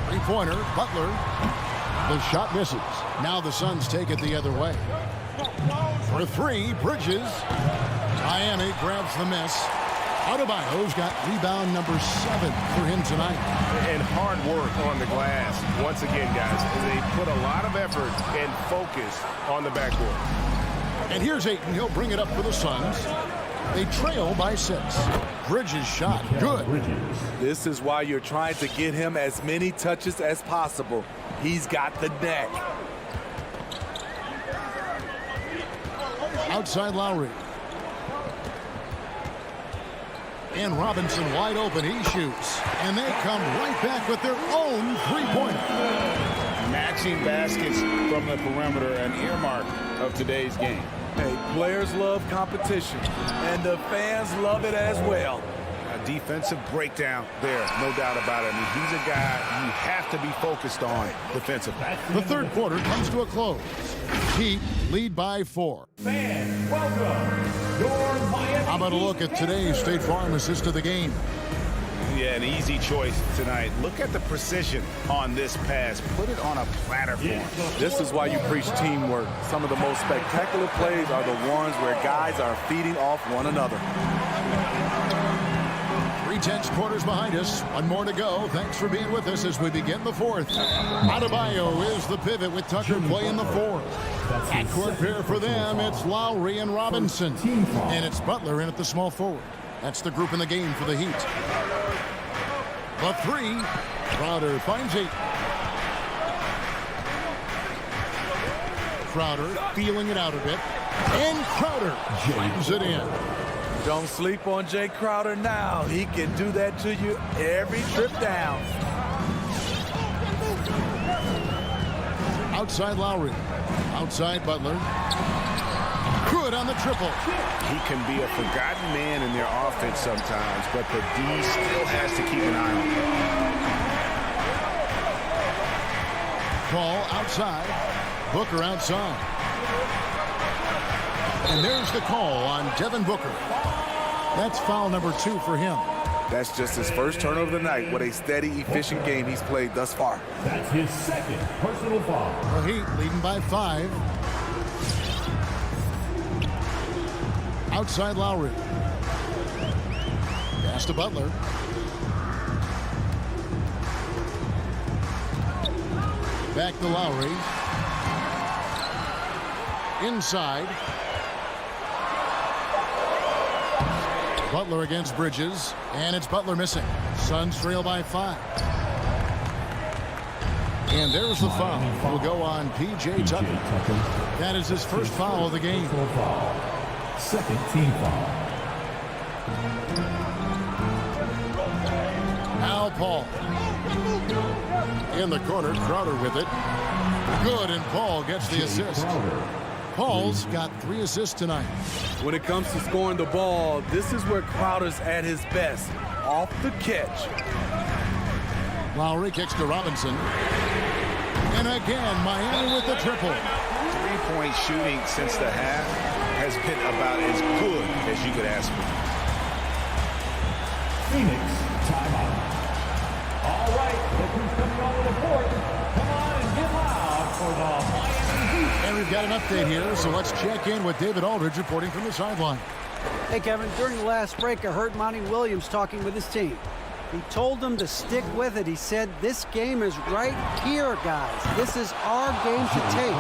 Three-pointer, Butler. The shot misses. Now the Suns take it the other way. For 3, Bridges. Miami grabs the miss. Adebayo's got rebound number 7 for him tonight. And hard work on the glass. Once again, guys, they put a lot of effort and focus on the backboard. And here's Ayton. He'll bring it up for the Suns. They trail by 6. Bridges shot. Good. This is why you're trying to get him as many touches as possible. He's got the neck. Outside Lowry. And Robinson wide open. He shoots. And they come right back with their own three-pointer. Matching baskets from the perimeter, an earmark of today's game. Hey, players love competition, and the fans love it as well. A defensive breakdown there, no doubt about it. I mean, he's a guy you have to be focused on defensively. The third quarter comes to a close. Heat lead by 4. Fans, welcome. Your Miami. How about a look at today's State Farm assist of the game? Yeah, an easy choice tonight. Look at the precision on this pass. Put it on a platter for him. This is why you preach teamwork. Some of the most spectacular plays are the ones where guys are feeding off one another. 3 tenths quarters behind us. 1 more to go. Thanks for being with us as we begin the 4th. Adebayo is the pivot with Tucker playing the 4. Backcourt pair for them. It's Lowry and Robinson. And it's Butler in at the small forward. That's the group in the game for the Heat. The 3. Crowder finds 8. Crowder feeling it out a bit. And Crowder jams it in. Don't sleep on Jay Crowder now. He can do that to you every trip down. Outside Lowry. Outside Butler. Good on the triple. He can be a forgotten man in their offense sometimes, but the D still has to keep an eye on him. Ball outside. Booker outside. And there's the call on Devin Booker. That's foul number 2 for him. That's just his first turnover of the night. What a steady, efficient game he's played thus far. That's his second personal foul. The Heat leading by 5. Outside Lowry. Pass to Butler. Back to Lowry. Inside. Butler against Bridges. And it's Butler missing. Suns trail by 5. And there's the foul. Will go on P.J. Tucker. That is his first foul of the game. Second team foul. Now Paul. In the corner, Crowder with it. Good, and Paul gets the assist. Paul's got 3 assists tonight. When it comes to scoring the ball, this is where Crowder's at his best. Off the catch. Lowry kicks to Robinson. And again, Miami with the triple. 3-point shooting since the half has been about as good as you could ask for. Phoenix, timeout. All right, look who's coming on the court. Come on and get loud for the Miami Heat. And we've got an update here, so let's check in with David Aldridge reporting from the sideline. Hey, Kevin, during the last break, I heard Monty Williams talking with his team. He told them to stick with it. He said, this game is right here, guys. This is our game to take.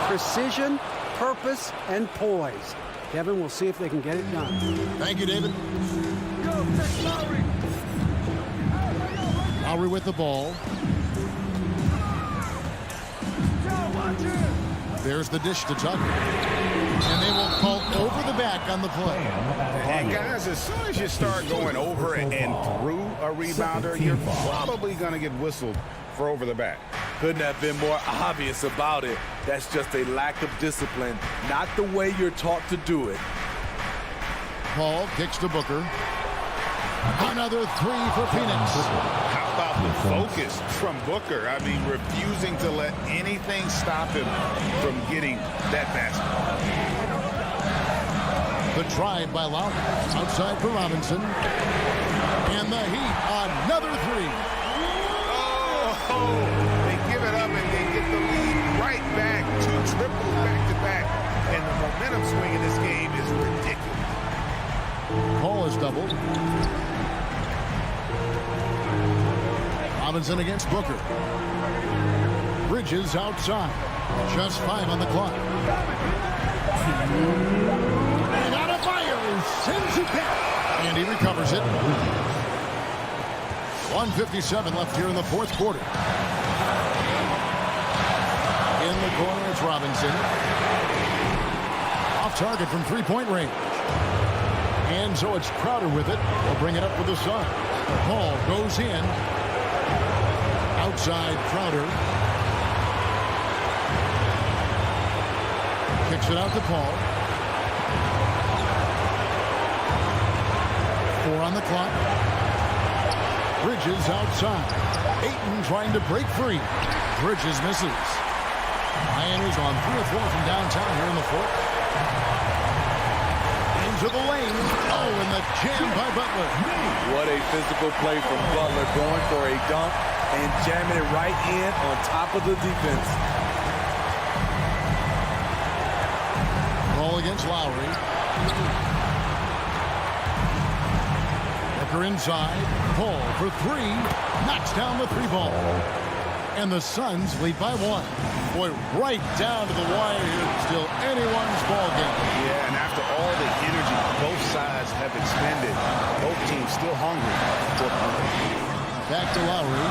Precision, purpose, and poise. Kevin, we'll see if they can get it done. Thank you, David. Go, take Lowry. Lowry with the ball. There's the dish to Tucker. And they will call over the back on the play. And guys, as soon as you start going over and through a rebounder, you're probably going to get whistled for over the back. Couldn't have been more obvious about it. That's just a lack of discipline, not the way you're taught to do it. Paul kicks to Booker. Another 3 for Phoenix. How about the focus from Booker? I mean, refusing to let anything stop him from getting that basket. The drive by Lowry. Outside for Robinson. And the Heat, another 3. Oh, they give it up and they get the lead right back. 2 triples back to back. And the momentum swing in this game is ridiculous. Paul is doubled. Robinson against Booker. Bridges outside. Just 5 on the clock. And out of fire, sends it back. And he recovers it. 1:57 left here in the fourth quarter. In the corner, it's Robinson. Off target from 3-point range. And so it's Crowder with it. They'll bring it up with the Sun. Paul goes in. Outside Crowder. Kicks it out to Paul. 4 on the clock. Bridges outside. Ayton trying to break free. Bridges misses. Miami's on 3 or 4 from downtown here in the fourth. Into the lane. Oh, and the jam by Butler. What a physical play from Butler, going for a dunk and jamming it right in on top of the defense. Ball against Lowry. Booker inside. Paul for 3. Knocks down the 3-ball. And the Suns lead by 1. Boy, right down to the wire here. Still anyone's ball game. Yeah, and after all the energy both sides have expended, both teams still hungry for a point. Back to Lowry.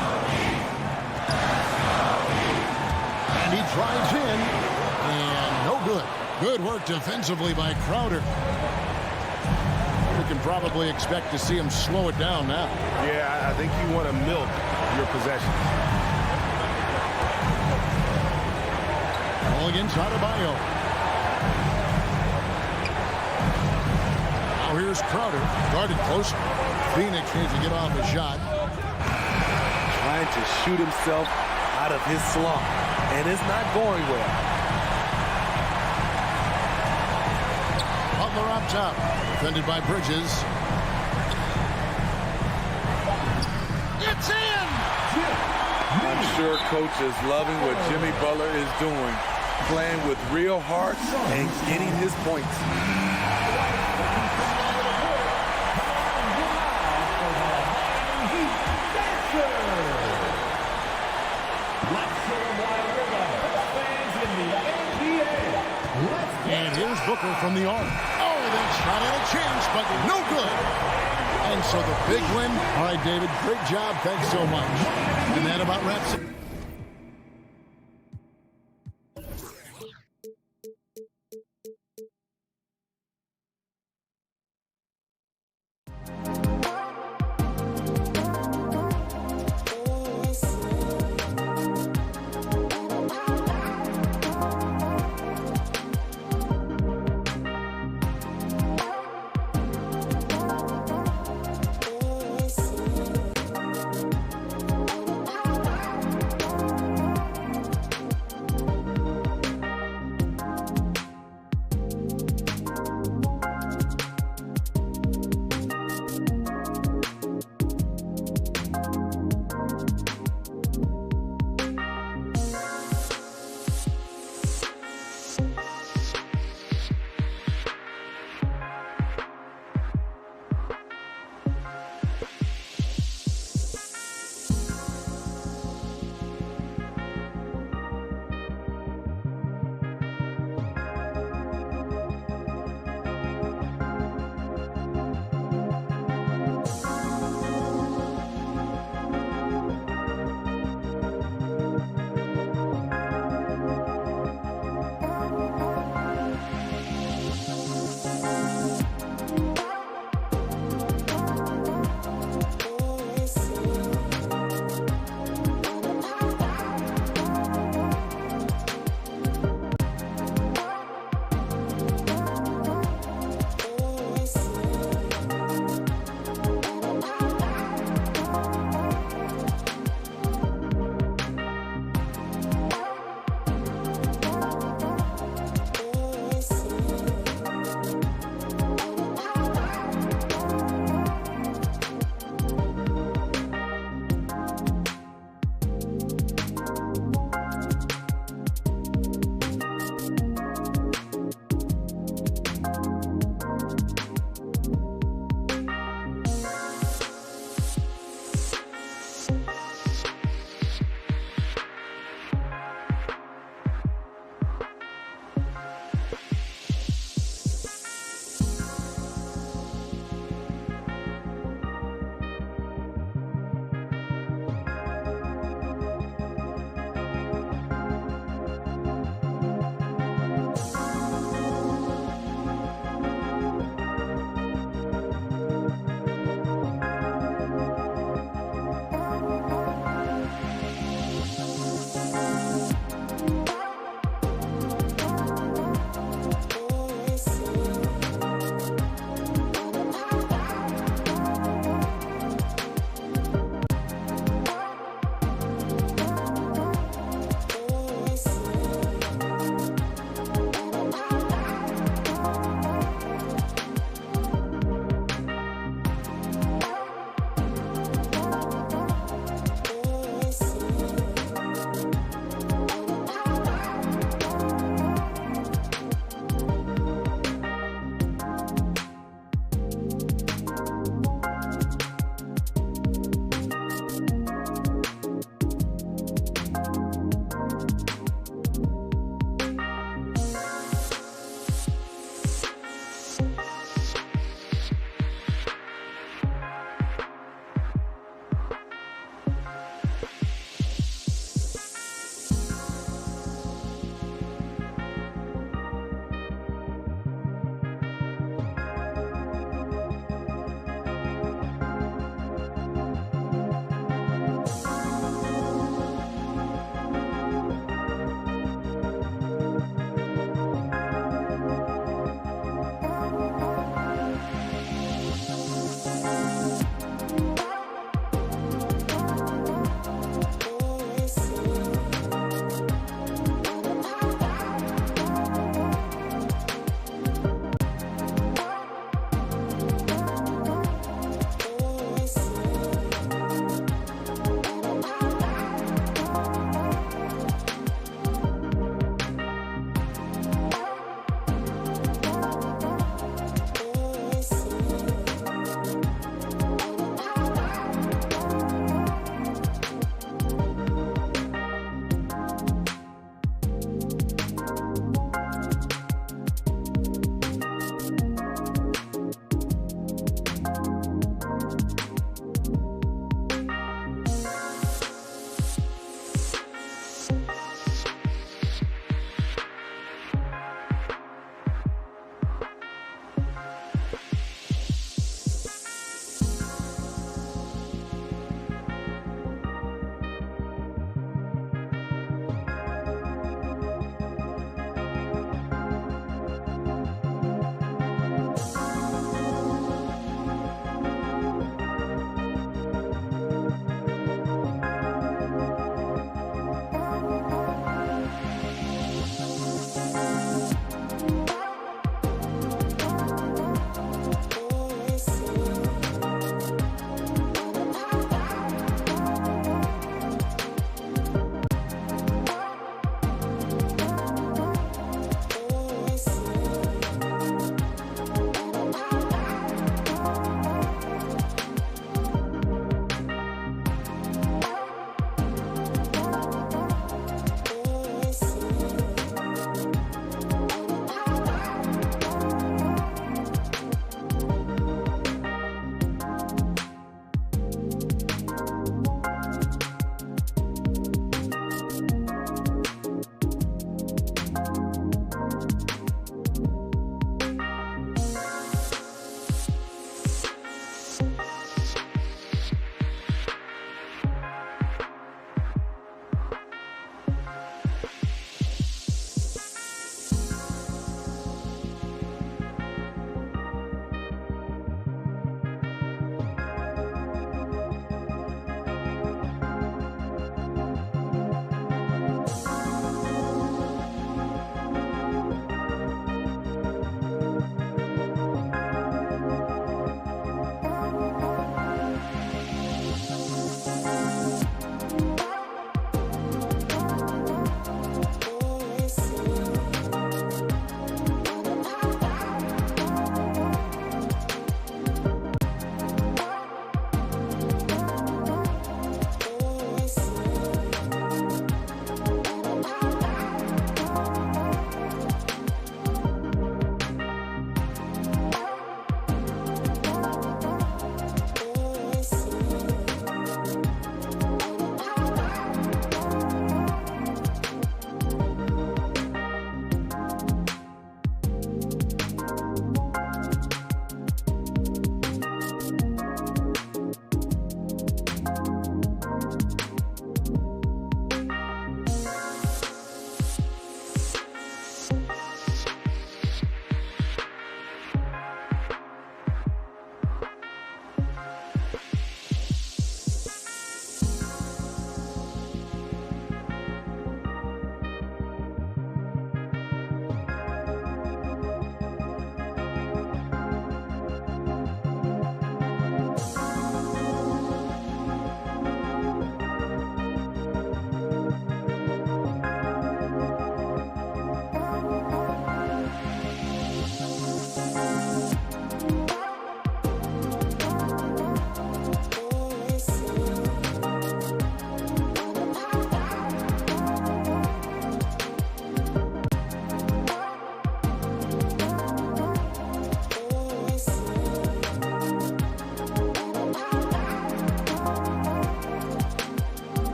And he drives in. And no good. Good work defensively by Crowder. can probably expect to see him slow it down now. Yeah, I think you want to milk your possession. Ball against Adebayo. Now here's Crowder. Guarded close. Phoenix needs to get off a shot. Trying to shoot himself out of his slump, and it's not going well. Butler up top. Defended by Bridges. It's in! I'm sure coach is loving what Jimmy Butler is doing, playing with real heart and getting his points. And here's Booker from the arc. Oh, they shot at a chance, but no good. And so the big win. All right, David, great job. Thanks so much. And that about wraps it.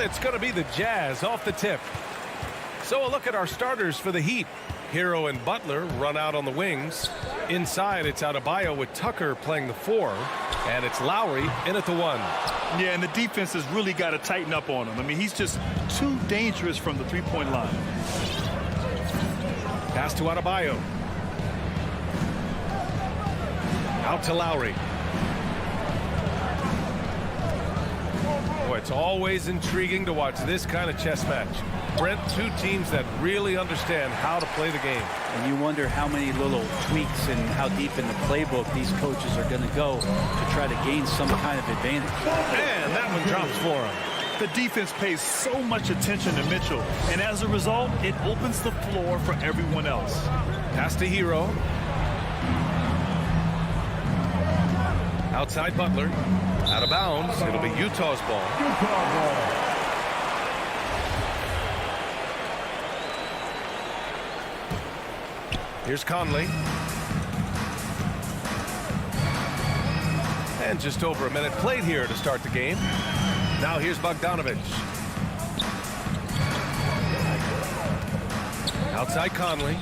And it's going to be the Jazz off the tip. So a look at our starters for the Heat. Hero and Butler run out on the wings. Inside, it's Adebayo with Tucker playing the 4. And it's Lowry in at the 1. Yeah, and the defense has really got to tighten up on him. I mean, he's just too dangerous from the three-point line. Pass to Adebayo. Out to Lowry. Boy, it's always intriguing to watch this kind of chess match. Brent, two teams that really understand how to play the game. And you wonder how many little tweaks and how deep in the playbook these coaches are going to go to try to gain some kind of advantage. And that one drops for him. The defense pays so much attention to Mitchell, and as a result, it opens the floor for everyone else. Pass to Hero. Outside Butler. Out of bounds. It'll be Utah's ball. Here's Conley. And just over a minute played here to start the game. Now here's Bogdanovich. Outside Conley.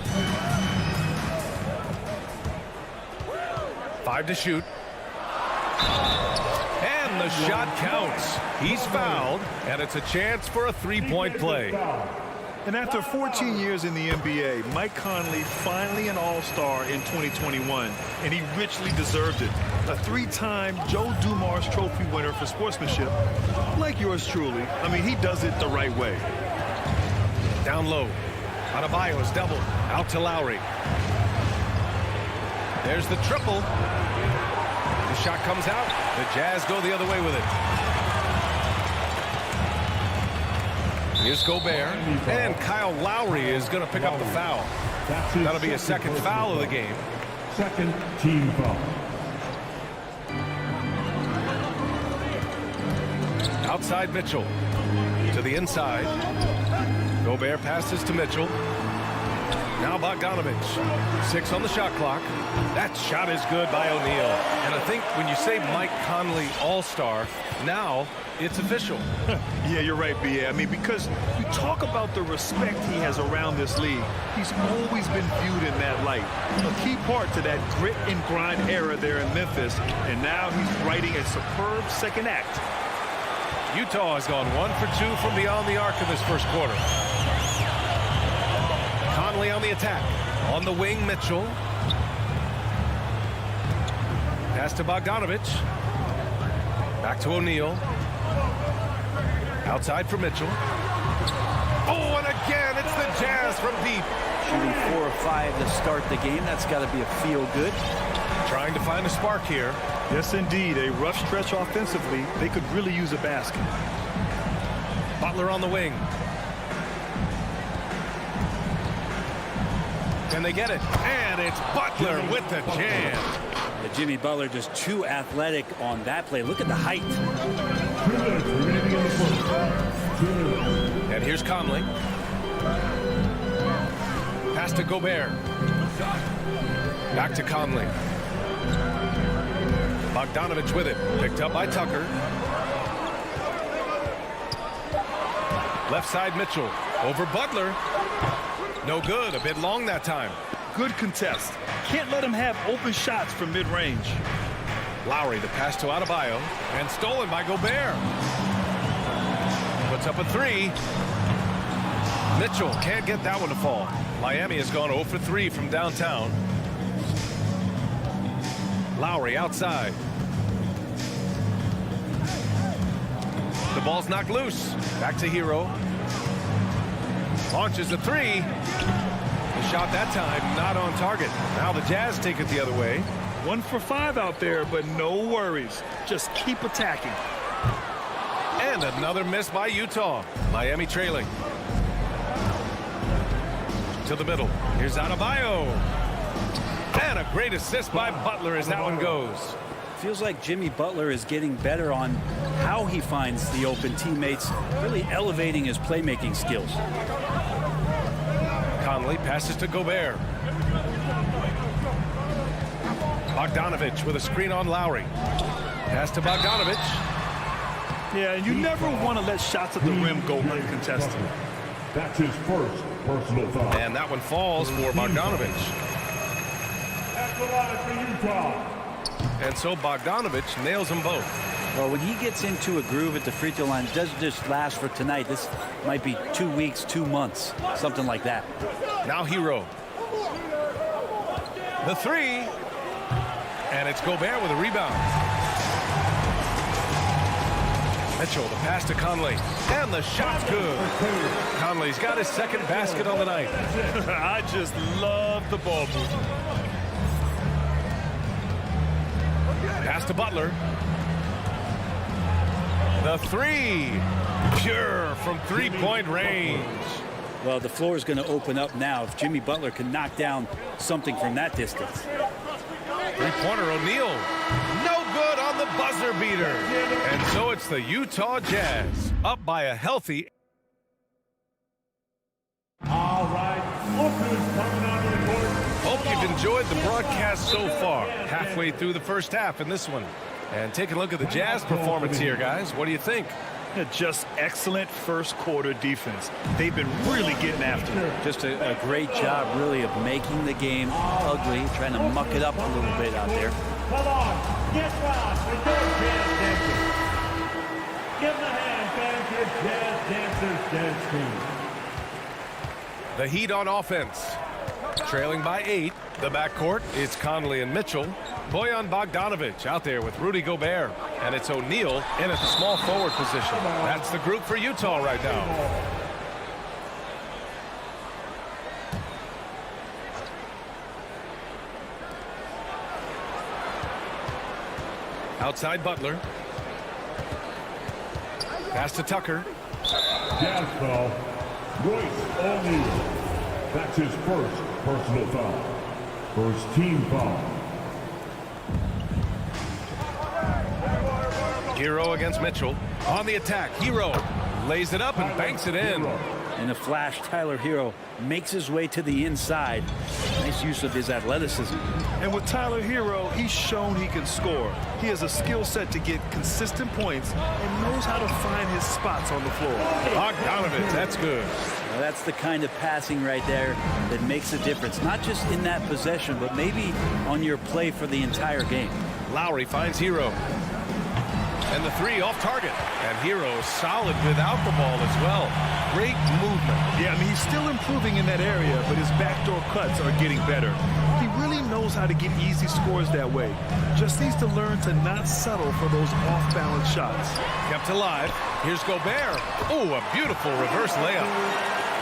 5 to shoot. And the shot counts. He's fouled, and it's a chance for a three-point play. And after 14 years in the NBA, Mike Conley finally an all-star in 2021, and he richly deserved it. A 3-time Joe Dumars Trophy winner for sportsmanship, like yours truly. I mean, he does it the right way. Down low. Adebayo is doubled. Out to Lowry. There's the triple. The shot comes out. The Jazz go the other way with it. Here's Gobert. And Kyle Lowry is going to pick up the foul. That'll be a second foul of the game. Second team foul. Outside Mitchell. To the inside. Gobert passes to Mitchell. Now Bogdanovich. 6 on the shot clock. That shot is good by O'Neal. And I think when you say Mike Conley All-Star, now it's official. Yeah, you're right, B.A. I mean, because you talk about the respect he has around this league. He's always been viewed in that light. A key part to that grit and grind era there in Memphis. And now he's writing a superb second act. Utah has gone 1 for 2 from beyond the arc in this first quarter. Conley on the attack. On the wing, Mitchell. Pass to Bogdanovich. Back to O'Neal. Outside for Mitchell. Oh, and again, it's the Jazz from deep. Shooting 4 or 5 to start the game. That's got to be a feel-good. Trying to find a spark here. Yes, indeed. A rough stretch offensively. They could really use a basket. Butler on the wing. Can they get it? And it's Butler with the jam. Jimmy Butler just too athletic on that play. Look at the height. And here's Conley. Pass to Gobert. Back to Conley. Bogdanovich with it. Picked up by Tucker. Left side Mitchell. Over Butler. No good. A bit long that time. Good contest. Can't let him have open shots from mid-range. Lowry, the pass to Adebayo. And stolen by Gobert. Puts up a 3. Mitchell can't get that one to fall. Miami has gone 0 for 3 from downtown. Lowry outside. The ball's knocked loose. Back to Hero. Launches a 3. The shot that time not on target. Now the Jazz take it the other way. 1 for 5 out there, but no worries. Just keep attacking. And another miss by Utah. Miami trailing. To the middle. Here's Adebayo. And a great assist by Butler as that one goes. Feels like Jimmy Butler is getting better on how he finds the open teammates, really elevating his playmaking skills. Conley passes to Gobert. Bogdanovich with a screen on Lowry. Pass to Bogdanovich. Yeah, and you never want to let shots at the rim go uncontested. That's his first personal foul. And that one falls for Bogdanovich. That's the line for Utah. And so Bogdanovich nails them both. Well, when he gets into a groove at the free throw line, it doesn't just last for tonight. This might be 2 weeks, 2 months, something like that. Now Hero. The three. And it's Gobert with a rebound. Mitchell, the pass to Conley. And the shot's good. Conley's got his second basket on the night. I just love the ball movement. Pass to Butler. The three. Pure from three-point range. Well, the floor is going to open up now if Jimmy Butler can knock down something from that distance. Three-pointer O'Neal. No good on the buzzer beater. And so it's the Utah Jazz up by a healthy. All right, look who's coming onto the court. Hope you've enjoyed the broadcast so far. Halfway through the first half in this one. And take a look at the Jazz performance here, guys. What do you think? Just excellent first quarter defense. They've been really getting after it. Just a great job, really, of making the game ugly, trying to muck it up a little bit out there. Come on, get loud for your Jazz dancers. Give them a hand, fans, your Jazz dancers dance team. The Heat on offense. Trailing by 8. The backcourt, it's Conley and Mitchell. Bojan Bogdanovich out there with Rudy Gobert. And it's O'Neal in at the small forward position. That's the group for Utah right now. Outside Butler. Pass to Tucker. Jazz foul. Royce O'Neal. That's his first personal foul. First team foul. Hero against Mitchell. On the attack, Hero lays it up and banks it in. In a flash, Tyler Hero makes his way to the inside. Nice use of his athleticism. And with Tyler Hero, he's shown he can score. He has a skill set to get consistent points and knows how to find his spots on the floor. Bogdanovich, that's good. Now that's the kind of passing right there that makes a difference. Not just in that possession, but maybe on your play for the entire game. Lowry finds Hero. And the three off target. And Hero is solid without the ball as well. Great movement. Yeah, I mean, he's still improving in that area, but his backdoor cuts are getting better. He really knows how to get easy scores that way. Just needs to learn to not settle for those off-balance shots. Kept alive. Here's Gobert. Oh, a beautiful reverse layup.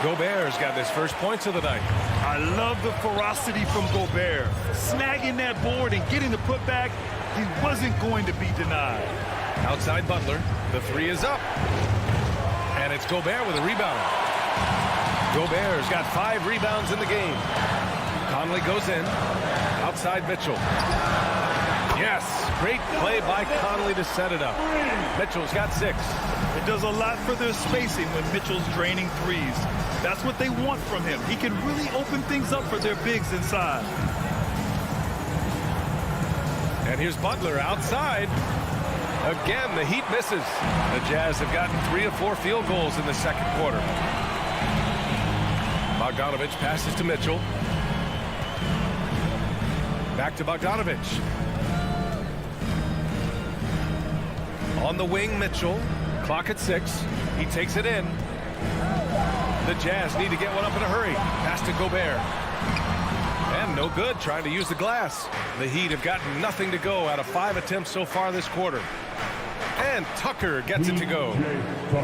Gobert's got his first points of the night. I love the ferocity from Gobert. Snagging that board and getting the putback, he wasn't going to be denied. Outside Butler. The three is up. And it's Gobert with a rebound. Gobert's got 5 rebounds in the game. Conley goes in. Outside Mitchell. Yes, great play by Conley to set it up. Mitchell's got 6. It does a lot for their spacing when Mitchell's draining threes. That's what they want from him. He can really open things up for their bigs inside. And here's Butler outside. Again, the Heat misses. The Jazz have gotten 3 of 4 field goals in the second quarter. Bogdanovich passes to Mitchell. Back to Bogdanovich. On the wing, Mitchell. Clock at 6. He takes it in. The Jazz need to get one up in a hurry. Pass to Gobert. And no good, trying to use the glass. The Heat have gotten nothing to go out of 5 attempts so far this quarter. And Tucker gets it to go.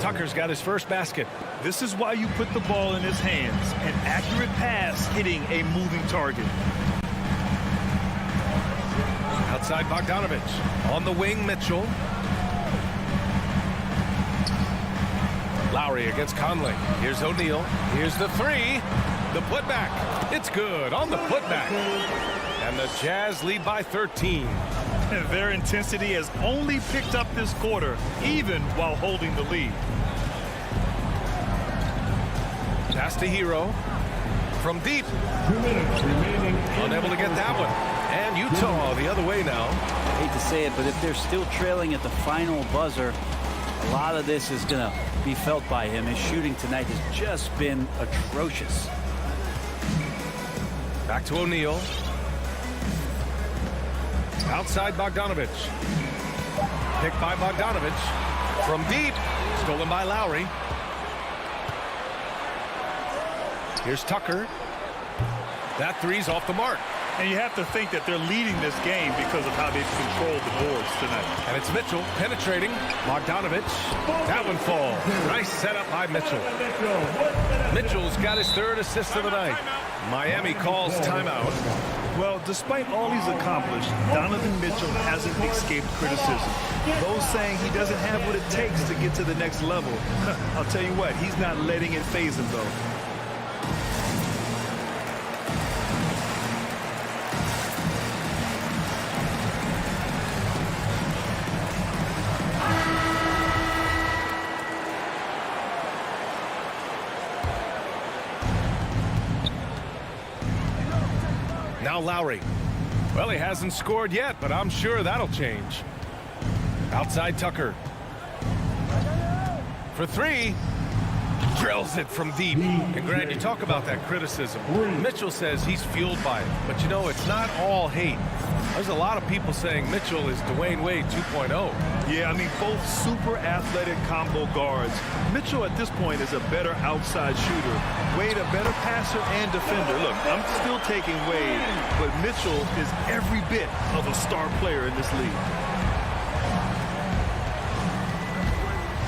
Tucker's got his first basket. This is why you put the ball in his hands. An accurate pass hitting a moving target. Outside Bogdanovich. On the wing, Mitchell. Lowry against Conley. Here's O'Neal. Here's the three. The putback. It's good on the putback. And the Jazz lead by 13. Their intensity has only picked up this quarter, even while holding the lead. Pass to Hero. From deep. 2 minutes remaining. Unable to get that one. And Utah the other way now. I hate to say it, but if they're still trailing at the final buzzer, A lot of this is going to be felt by him. His shooting tonight has just been atrocious. Back to O'Neal. Outside Bogdanovich. Picked by Bogdanovich. From deep. Stolen by Lowry. Here's Tucker. That three's off the mark. And you have to think that they're leading this game because of how they've controlled the boards tonight. And it's Mitchell penetrating. Bogdanovich. That one falls. Nice setup by Mitchell. Mitchell's got his third assist of the night. Miami calls timeout. Well, despite all he's accomplished, Donovan Mitchell hasn't escaped criticism. Those saying he doesn't have what it takes to get to the next level. I'll tell you what, he's not letting it faze him, though. Now Lowry. Well, he hasn't scored yet, but I'm sure that'll change. Outside Tucker. For three. Drills it from deep. And Grant, you talk about that criticism. Mitchell says he's fueled by it. But you know, it's not all hate. There's a lot of people saying Mitchell is Dwayne Wade 2.0. Yeah, I mean, both super athletic combo guards. Mitchell at this point is a better outside shooter. Wade a better passer and defender. Look, I'm still taking Wade, but Mitchell is every bit of a star player in this league.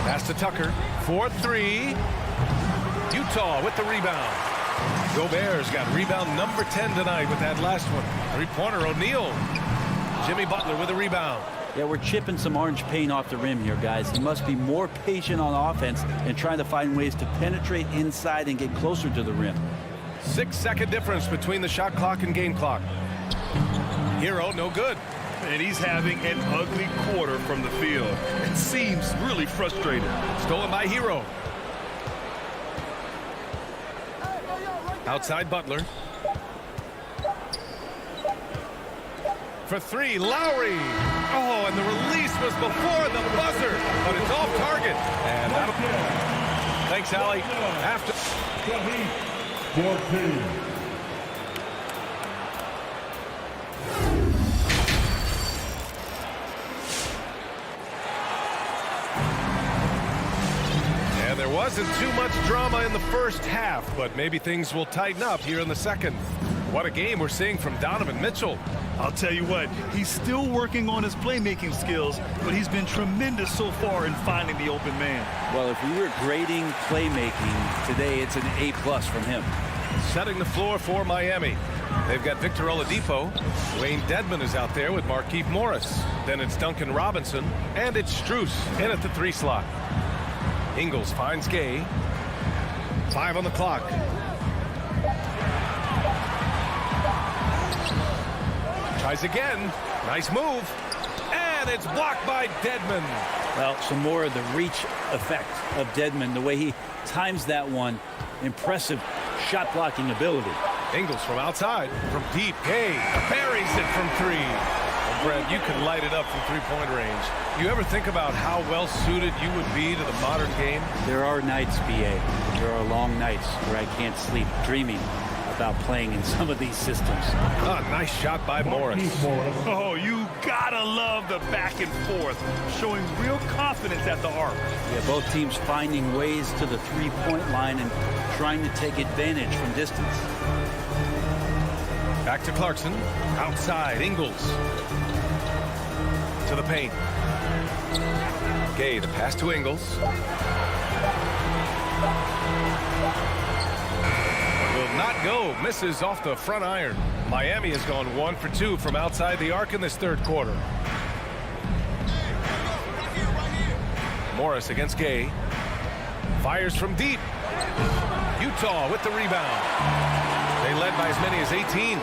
Pass to Tucker. 4-3. Utah with the rebound. Gobert's got rebound number 10 tonight with that last one. Three-pointer, O'Neal. Jimmy Butler with a rebound. Yeah, we're chipping some orange paint off the rim here, guys. He must be more patient on offense and trying to find ways to penetrate inside and get closer to the rim. 6-second difference between the shot clock and game clock. Hero, no good. And he's having an ugly quarter from the field. It seems really frustrated. Stolen by Hero. Outside Butler. For three, Lowry. Oh, and the release was before the buzzer, but it's off target. And that'll... Thanks, Allie. After... 14. There wasn't too much drama in the first half, but maybe things will tighten up here in the second. What a game we're seeing from Donovan Mitchell. I'll tell you what, he's still working on his playmaking skills, but he's been tremendous so far in finding the open man. Well, if we were grading playmaking today, it's an A+ from him. Setting the floor for Miami. They've got Victor Oladipo. Wayne Dedmon is out there with Markieff Morris. Then it's Duncan Robinson, and it's Strus in at the 3 slot. Ingles finds Gay. 5 on the clock. Tries again. Nice move. And it's blocked by Dedmon. Well, some more of the reach effect of Dedmon. The way he times that one. Impressive shot blocking ability. Ingles from outside. From deep. Gay buries it from 3. Brett, you can light it up from three-point range. You ever think about how well-suited you would be to the modern game? There are nights, B.A. There are long nights where I can't sleep dreaming about playing in some of these systems. Oh, nice shot by Morris. Oh, you gotta love the back and forth, showing real confidence at the arc. Yeah, both teams finding ways to the three-point line and trying to take advantage from distance. Back to Clarkson. Outside, Ingles. To the paint. Gay, the pass to Ingles. Will not go. Misses off the front iron. Miami has gone 1 for 2 from outside the arc in this third quarter. Morris against Gay. Fires from deep. Utah with the rebound. They led by as many as 18.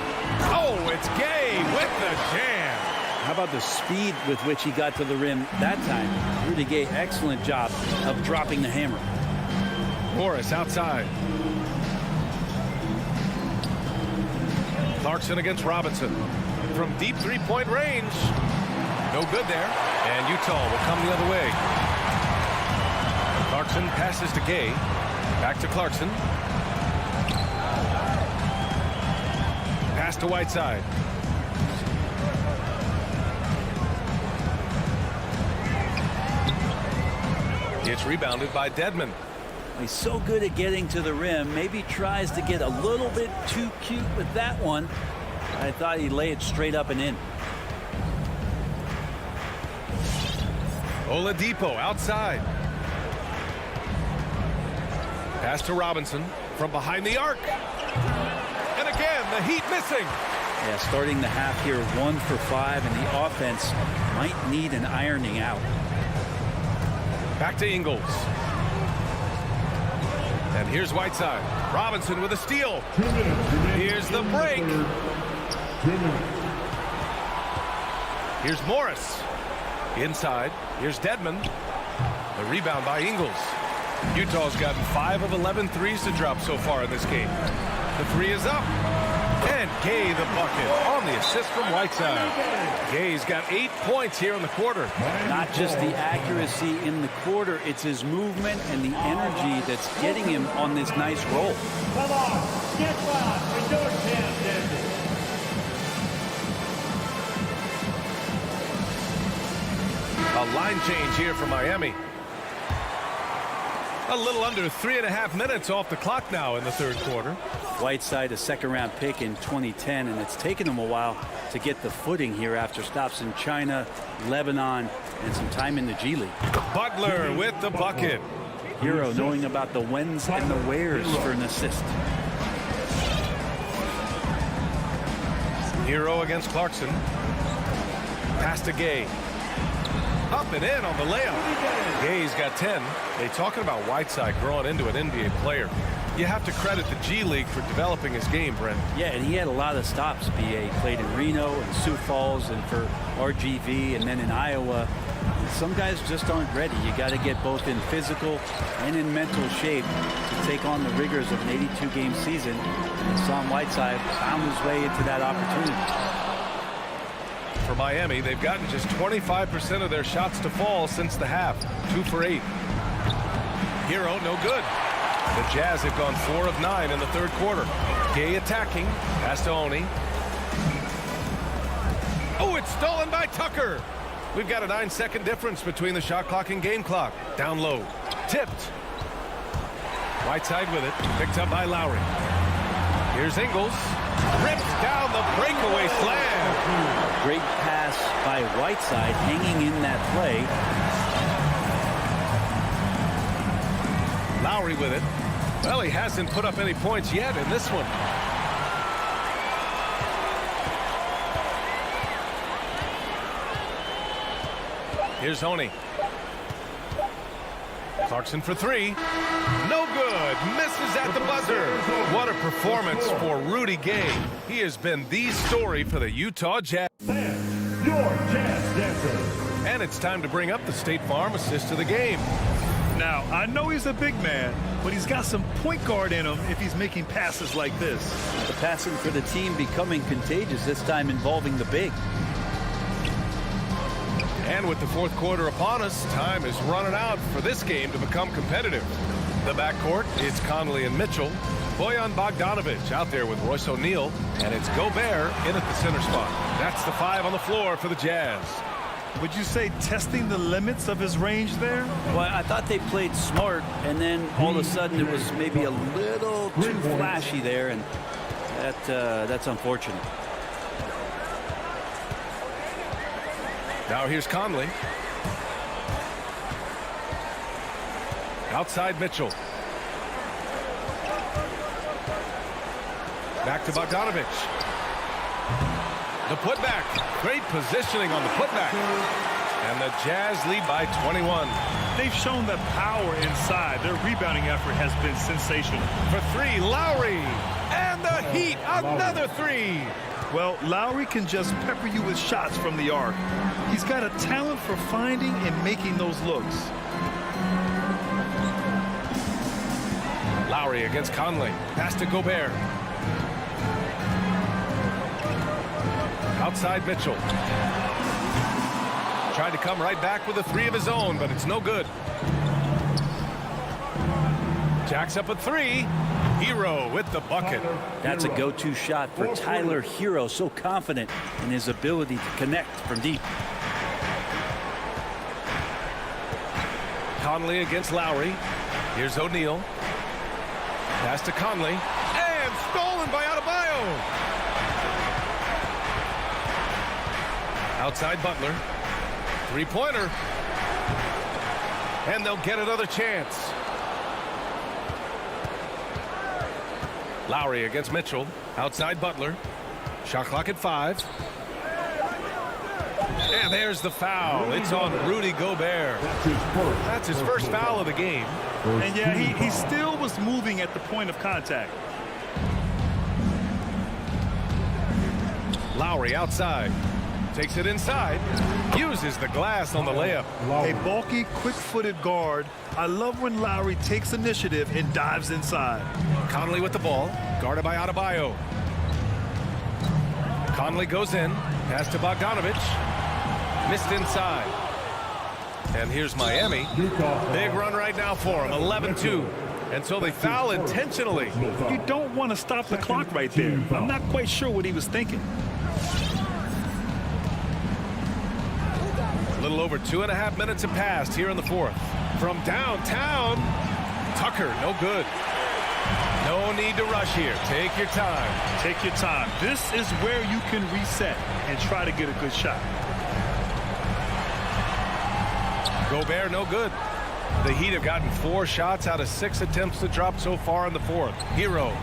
Oh, it's Gay with the jam. How about the speed with which he got to the rim that time? Rudy Gay, excellent job of dropping the hammer. Morris outside. Clarkson against Robinson. From deep three-point range. No good there. And Utah will come the other way. Clarkson passes to Gay. Back to Clarkson. Pass to Whiteside. It's rebounded by Dedmon. He's so good at getting to the rim. Maybe tries to get a little bit too cute with that one. I thought he'd lay it straight up and in. Oladipo outside. Pass to Robinson from behind the arc. And again, the Heat missing. Yeah, starting the half here 1 for 5, and the offense might need an ironing out. Back to Ingles. And here's Whiteside. Robinson with a steal. Here's the break. Here's Morris. Inside. Here's Dedmon. The rebound by Ingles. Utah's gotten 5 of 11 threes to drop so far in this game. The three is up. And Gay the bucket on the assist from Whiteside. Gay's got 8 points here in the quarter. Not just the accuracy in the quarter, it's his movement and the energy that's getting him on this nice roll. Come on, get loud in your chance, Denver. A line change here for Miami. A little under 3.5 minutes off the clock now in the third quarter. Whiteside, a second-round pick in 2010, and it's taken him a while to get the footing here after stops in China, Lebanon, and some time in the G League. Butler with the bucket. Hero knowing about the whens and the wheres for an assist. Hero against Clarkson. Pass to Gay. Up and in on the layup. Gay's got 10. They talking about Whiteside growing into an NBA player. You have to credit the G League for developing his game, Brent. Yeah, and he had a lot of stops. BA played in Reno and Sioux Falls and for RGV and then in Iowa. Some guys just aren't ready. You got to get both in physical and in mental shape to take on the rigors of an 82-game season. And Sam Whiteside found his way into that opportunity. For Miami, they've gotten just 25% of their shots to fall since the half. 2 for 8. Hero, no good. The Jazz have gone 4 of 9 in the third quarter. Gay attacking. Pass to Oni. Oh, it's stolen by Tucker. We've got a 9-second difference between the shot clock and game clock. Down low. Tipped. Whiteside with it. Picked up by Lowry. Here's Ingles. Ripped down the breakaway slam. Great pass by Whiteside, hanging in that play. Lowry with it. Well, he hasn't put up any points yet in this one. Here's Oni. Clarkson for 3. No good. Misses at the buzzer. What a performance for Rudy Gay. He has been the story for the Utah Jazz. Your Jazz Dancer. And it's time to bring up the State Farm assist of the game. Now, I know he's a big man, but he's got some point guard in him if he's making passes like this. The passing for the team becoming contagious, this time involving the big. And with the fourth quarter upon us, time is running out for this game to become competitive. The backcourt, it's Conley and Mitchell. Bojan Bogdanovic out there with Royce O'Neal. And it's Gobert in at the center spot. That's the 5 on the floor for the Jazz. Would you say testing the limits of his range there? Well, I thought they played smart, and then all of a sudden it was maybe a little too flashy there, and that's unfortunate. Now here's Conley. Outside Mitchell. Back to Bogdanovic. The putback. Great positioning on the putback. And the Jazz lead by 21. They've shown that power inside. Their rebounding effort has been sensational. For 3, Lowry. And the Heat, another 3. Well, Lowry can just pepper you with shots from the arc. He's got a talent for finding and making those looks. Lowry against Conley. Pass to Gobert. Outside Mitchell. Tried to come right back with a 3 of his own, but it's no good. Jacks up a three. Hero with the bucket. That's a go-to shot for Tyler Hero. So confident in his ability to connect from deep. Conley against Lowry. Here's O'Neal. Pass to Conley. And stolen by Adebayo. Outside Butler. Three-pointer. And they'll get another chance. Lowry against Mitchell. Outside Butler. Shot clock at 5. And there's the foul. It's on Rudy Gobert. That's his first foul of the game. And yeah, he still was moving at the point of contact. Lowry outside. Takes it inside. Uses the glass on the layup. A bulky, quick-footed guard. I love when Lowry takes initiative and dives inside. Conley with the ball. Guarded by Adebayo. Conley goes in. Pass to Bogdanovich. Missed inside. And here's Miami. Big run right now for him. 11-2. And so they foul intentionally. You don't want to stop the clock right there. I'm not quite sure what he was thinking. A little over 2.5 minutes have passed here in the fourth. From downtown, Tucker, no good. No need to rush here. Take your time. Take your time. This is where you can reset and try to get a good shot. Gobert, no good. The Heat have gotten 4 shots out of 6 attempts to drop so far in the fourth. Hero,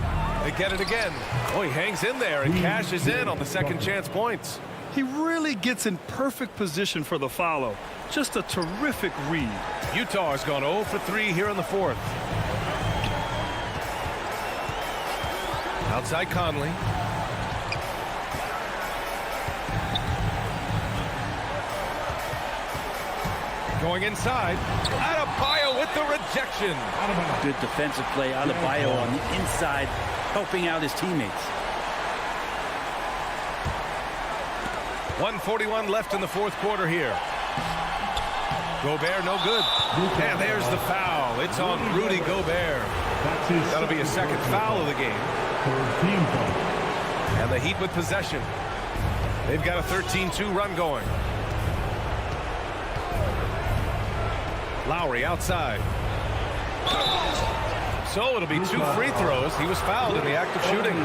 they get it again. Oh, he hangs in there and cashes in on the second chance points. He really gets in perfect position for the follow. Just a terrific read. Utah has gone 0 for 3 here in the fourth. Outside Conley. Going inside. Adebayo with the rejection. Good defensive play. Adebayo on the inside, helping out his teammates. 1:41 left in the fourth quarter here. Gobert, no good. And there's the foul. It's on Rudy Gobert. That'll be a second foul of the game. And the Heat with possession. They've got a 13-2 run going. Lowry outside. So it'll be 2 free throws. He was fouled in the act of shooting.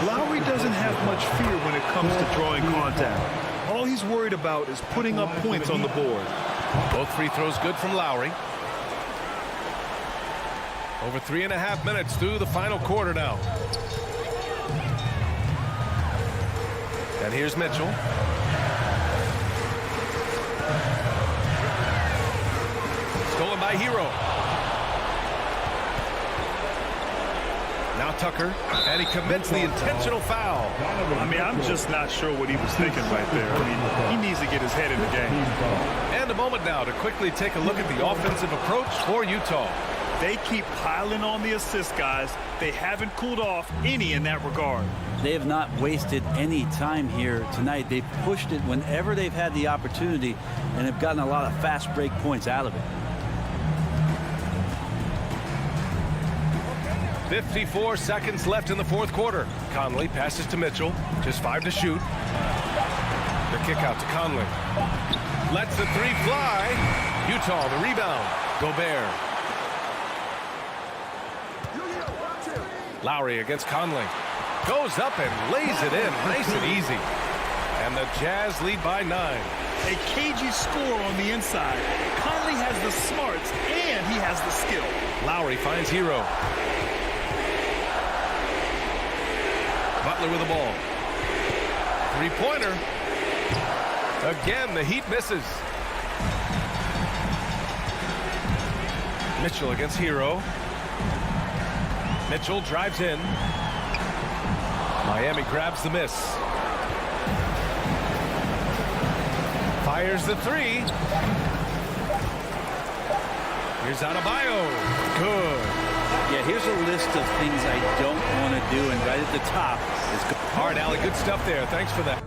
Lowry doesn't have much fear when it comes to drawing contact. All he's worried about is putting up points on the board. Both free throws good from Lowry. Over 3.5 minutes through the final quarter now. And here's Mitchell. Stolen by Hero. Now Tucker, and he commits the intentional foul. I mean, I'm just not sure what he was thinking right there. I mean, he needs to get his head in the game. And a moment now to quickly take a look at the offensive approach for Utah. They keep piling on the assist, guys. They haven't cooled off any in that regard. They have not wasted any time here tonight. They've pushed it whenever they've had the opportunity and have gotten a lot of fast break points out of it. 54 seconds left in the fourth quarter. Conley passes to Mitchell. Just 5 to shoot. The kick out to Conley. Lets the 3 fly. Utah the rebound. Gobert. Lowry against Conley. Goes up and lays it in. Nice and easy. And the Jazz lead by 9. A cagey score on the inside. Conley has the smarts and he has the skill. Lowry finds Hero. Butler with the ball. 3-pointer. Again, the Heat misses. Mitchell against Hero. Mitchell drives in. Miami grabs the miss. Fires the 3. Here's Adebayo. Good. Yeah, here's a list of things I don't want to do, and right at the top is... All right, Allie, good stuff there. Thanks for that.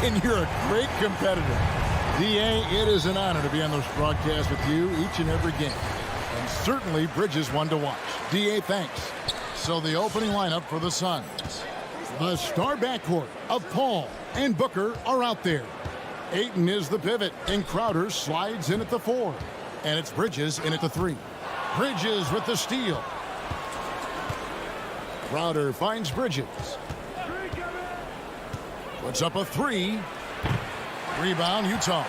And you're a great competitor. D.A., it is an honor to be on this broadcast with you each and every game. And certainly Bridges one to watch. D.A., thanks. So the opening lineup for the Suns. The star backcourt of Paul and Booker are out there. Ayton is the pivot, and Crowder slides in at the 4. And it's Bridges in at the 3. Bridges with the steal. Crowder finds Bridges. Puts up a 3. Rebound, Utah.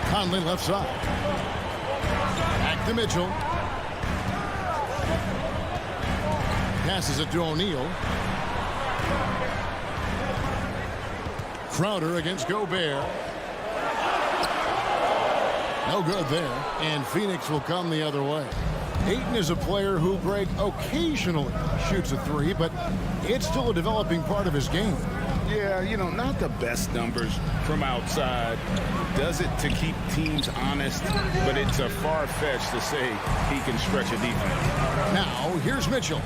Conley left side. Back to Mitchell. Passes it to O'Neal. Crowder against Gobert. No good there. And Phoenix will come the other way. Ayton is a player who, Greg, occasionally shoots a 3, but it's still a developing part of his game. Yeah, you know, not the best numbers from outside. Does it to keep teams honest, but it's a far-fetch to say he can stretch a defense. Now, here's Mitchell.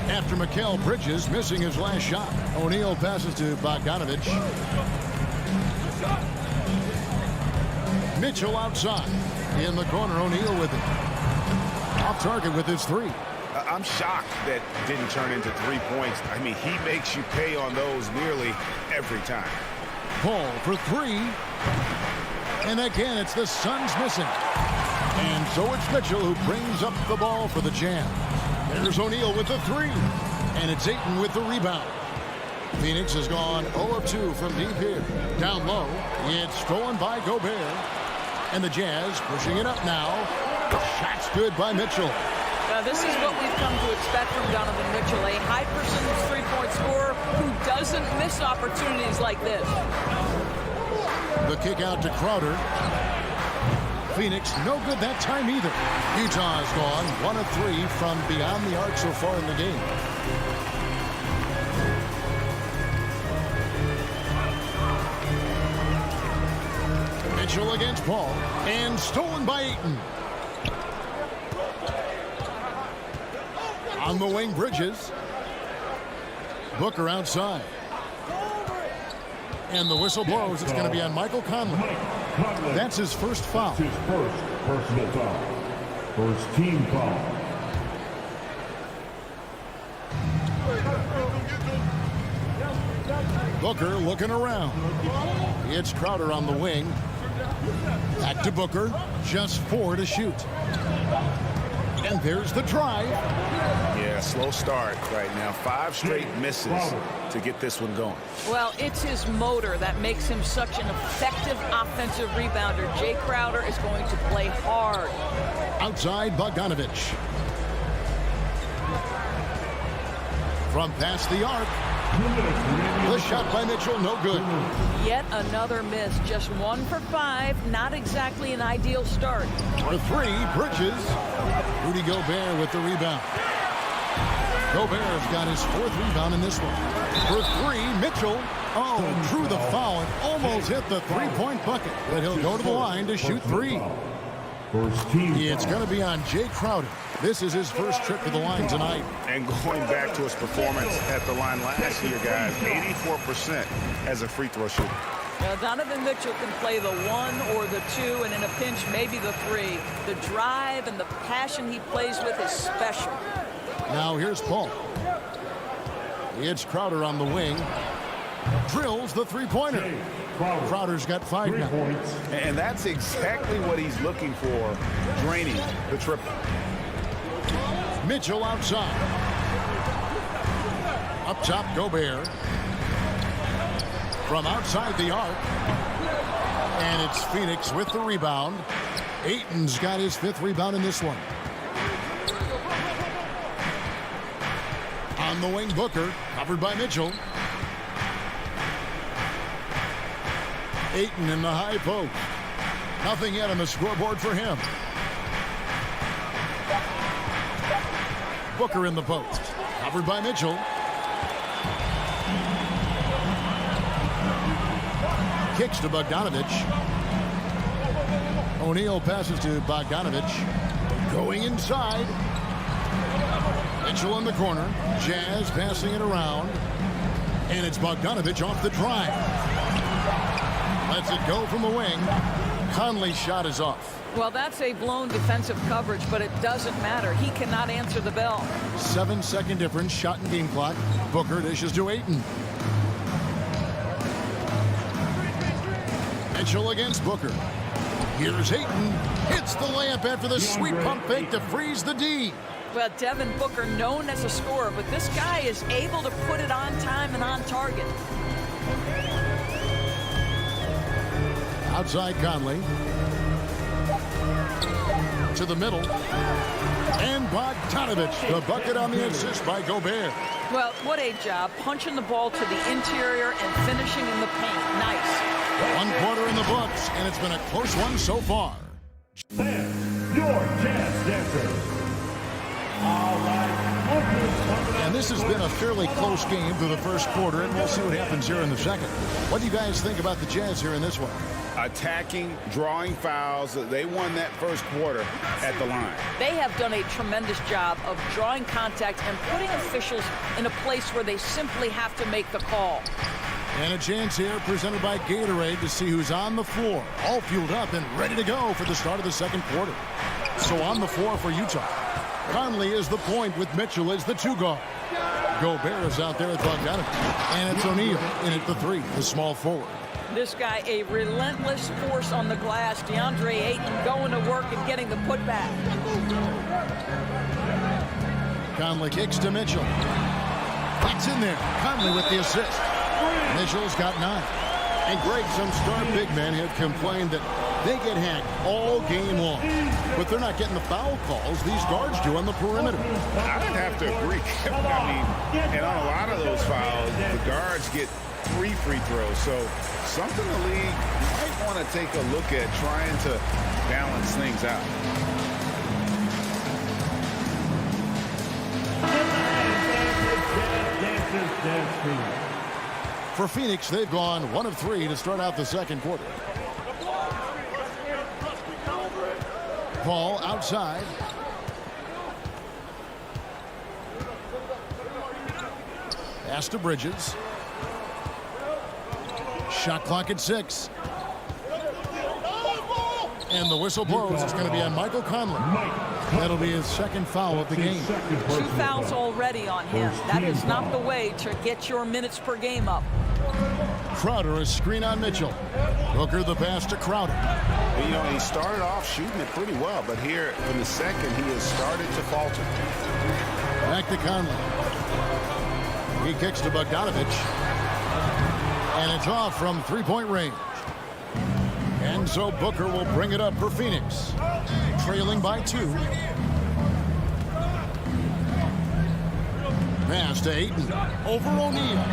After Mikal Bridges missing his last shot, O'Neal passes to Bogdanovich. Mitchell outside. In the corner, O'Neal with it. Off target with his 3. I'm shocked that didn't turn into 3 points. I mean, he makes you pay on those nearly every time. Paul for 3. And again, it's the Suns missing. And so it's Mitchell who brings up the ball for the Jam. There's O'Neal with the 3. And it's Ayton with the rebound. Phoenix has gone 0 of 2 from deep here. Down low, it's stolen by Gobert. And the Jazz pushing it up now. Shot's good by Mitchell. Now, this is what we've come to expect from Donovan Mitchell, a high percentage three-point scorer who doesn't miss opportunities like this. The kick out to Crowder. Phoenix, no good that time either. Utah has gone 1 of 3 from beyond the arc so far in the game. Mitchell against Paul, and stolen by Ayton. On the wing, Bridges. Booker outside. And the whistle blows. It's going to be on Michael Conley. That's his first foul. His first personal foul. First team foul. Booker looking around. It's Crowder on the wing. Back to Booker. Just 4 to shoot. And there's the drive. Yeah, slow start right now. 5 straight misses to get this one going. Well, it's his motor that makes him such an effective offensive rebounder. Jay Crowder is going to play hard. Outside, Bogdanovich. From past the arc. The shot by Mitchell, no good. Yet another miss. Just 1 for 5. Not exactly an ideal start. For 3, Bridges. Rudy Gobert with the rebound. Gobert's got his 4th rebound in this one. For 3, Mitchell. Oh, drew the foul and almost hit the 3-point bucket. But he'll go to the line to shoot 3. First team It's going to be on Jay Crowder. This is his first trip to the line tonight. And going back to his performance at the line last year, guys, 84% as a free throw shooter. Now, Donovan Mitchell can play the 1 or the 2, and in a pinch, maybe the 3. The drive and the passion he plays with is special. Now here's Paul. It's Crowder on the wing. Drills the 3-pointer. Crowder's got 5 now. And that's exactly what he's looking for, draining the triple. Mitchell outside. Up top, Gobert. From outside the arc. And it's Phoenix with the rebound. Ayton's got his 5th rebound in this one. On the wing, Booker, covered by Mitchell. Ayton in the high post. Nothing yet on the scoreboard for him. Booker in the post. Covered by Mitchell. Kicks to Bogdanovich. O'Neal passes to Bogdanovich. Going inside. Mitchell in the corner. Jazz passing it around. And it's Bogdanovich off the drive. Lets it go from the wing. Conley's shot is off. Well, that's a blown defensive coverage, but it doesn't matter. He cannot answer the bell. 7-second difference, shot and game clock. Booker dishes to Ayton. Mitchell against Booker. Here's Ayton. Hits the layup after the sweet pump fake to freeze the D. Well, Devin Booker, known as a scorer, but this guy is able to put it on time and on target. Outside Conley. To the middle. And Bogdanovich, the bucket on the assist by Gobert. Well, what a job. Punching the ball to the interior and finishing in the paint. Nice. 1 quarter in the books, and it's been a close one so far. And your Jazz Dancers. And this has been a fairly close game through the first quarter, and we'll see what happens here in the second. What do you guys think about the Jazz here in this one? Attacking, drawing fouls. They won that first quarter at the line. They have done a tremendous job of drawing contact and putting officials in a place where they simply have to make the call. And a chance here presented by Gatorade to see who's on the floor, all fueled up and ready to go for the start of the second quarter. So on the floor for Utah, Conley is the point with Mitchell as the 2 guard. Gobert is out there at Bogdanovich. And it's O'Neal in at the 3, the small forward. This guy, a relentless force on the glass. DeAndre Ayton going to work and getting the putback. Conley kicks to Mitchell. That's in there. Conley with the assist. Mitchell's got 9. And Greg, some star big men have complained that they get hacked all game long. But they're not getting the foul calls these guards do on the perimeter. I'd have to agree. I mean, and on a lot of those fouls, the guards get 3 free throws. So something the league might want to take a look at, trying to balance things out. For Phoenix, they've gone 1 of 3 to start out the second quarter. Paul outside. Pass to Bridges. Shot clock at 6. And the whistle blows. It's going to be on Michael Conley. That'll be his second foul of the game. 2 fouls already on him. That is not the way to get your minutes per game up. Crowder, a screen on Mitchell. Booker the pass to Crowder. You know, he started off shooting it pretty well, but here in the second, he has started to falter. Back to Conley. He kicks to Bogdanovich. And it's off from 3-point range. And so Booker will bring it up for Phoenix. Trailing by 2. Pass to Ayton. Over O'Neal.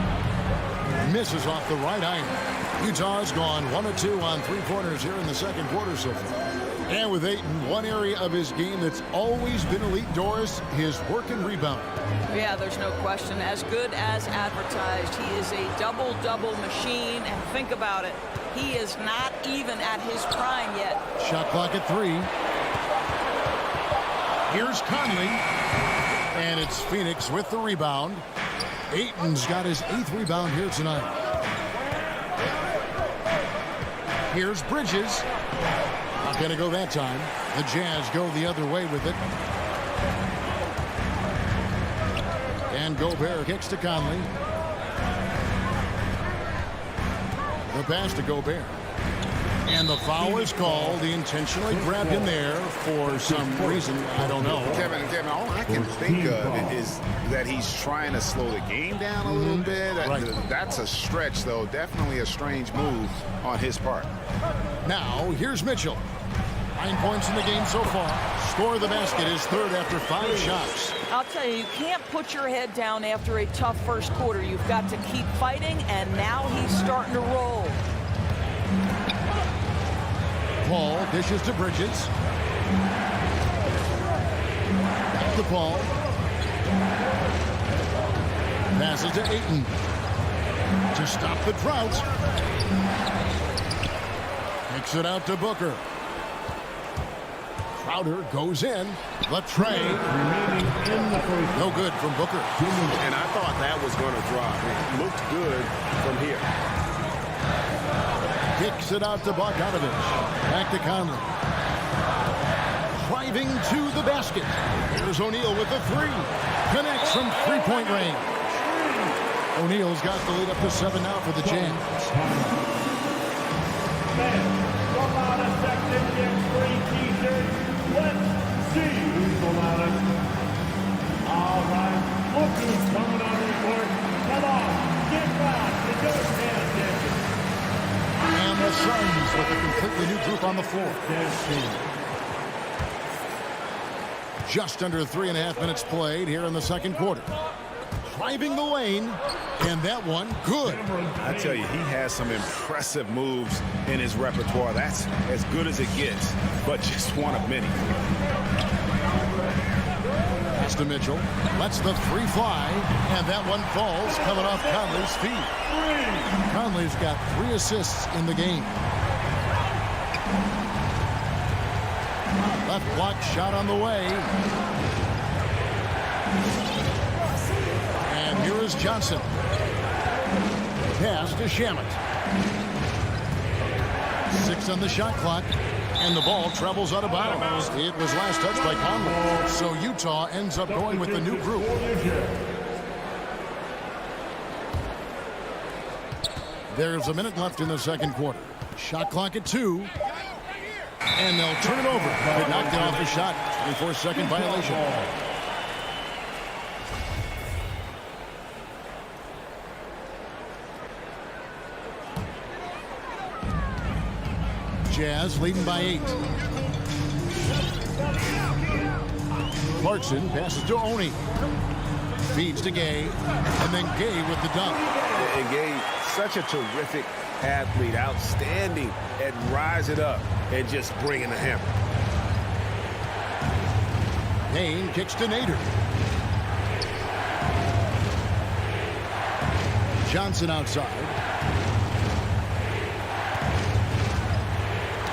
Misses off the right iron. Utah's gone 1 of 2 on 3-pointers here in the second quarter so far. And with Ayton, one area of his game that's always been elite, Doris, his work and rebound. Yeah, there's no question. As good as advertised. He is a double-double machine. And think about it. He is not even at his prime yet. Shot clock at 3. Here's Conley. And it's Phoenix with the rebound. Ayton's got his 8th rebound here tonight. Here's Bridges. Not going to go that time. The Jazz go the other way with it. And Gobert kicks to Conley. The pass to Gobert. And the foul is called. He intentionally grabbed him there for some reason. I don't know. Kevin, all I can think of is that he's trying to slow the game down a little bit. That's a stretch, though. Definitely a strange move on his part. Now, here's Mitchell. 9 points in the game so far. Score of the basket is 3rd after 5 shots. I'll tell you, you can't put your head down after a tough first quarter. You've got to keep fighting, and now he's starting to roll. Paul dishes to Bridges. Back to Paul. Passes to Ayton. To stop the drought. Kicks it out to Booker. Crowder goes in. The tray. No good from Booker. And I thought that was going to drop. It looked good from here. Kicks it out to Bogdanovich. Back to Conley. Driving to the basket. Here's O'Neal with the three. Connects from three-point range. O'Neal's got the lead up to 7 now for the Jazz. Let's see who's the loudest. All right, look who's coming on the court. Come on, get back and just pay attention. And the Suns with a completely new group on the floor. Just under 3.5 minutes played here in the second quarter. Driving the lane, and that one good. I tell you, he has some impressive moves in his repertoire. That's as good as it gets, but just one of many. Pass to Mitchell. Lets the three fly, and that one falls coming off Conley's feet. Conley's got 3 assists in the game. Left block shot on the way. And here is Johnson. Pass to Shamet. 6 on the shot clock. And the ball travels out of bounds. It was last touched by Conley. So Utah ends up going with the new group. There's a minute left in the second quarter. Shot clock at 2. And they'll turn it over. They knocked it off the shot. 24-second violation. Jazz leading by 8. Clarkson passes to Oni. Feeds to Gay. And then Gay with the dunk. And Gay, such a terrific athlete. Outstanding at rising up and just bringing the hammer. Payne kicks to Nader. Johnson outside.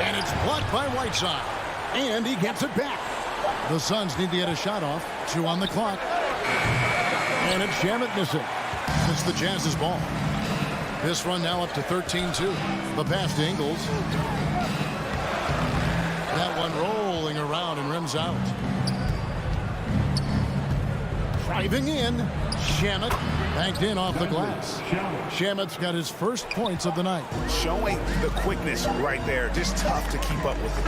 And it's blocked by Whiteside. And he gets it back. The Suns need to get a shot off. 2 on the clock. And it's Shamet missing. It's the Jazz's ball. This run now up to 13-2. The pass to Ingles. That one rolling around and rims out. Driving in. Shamet banked in off the glass. Shamet's got his first points of the night. Showing the quickness right there. Just tough to keep up with it.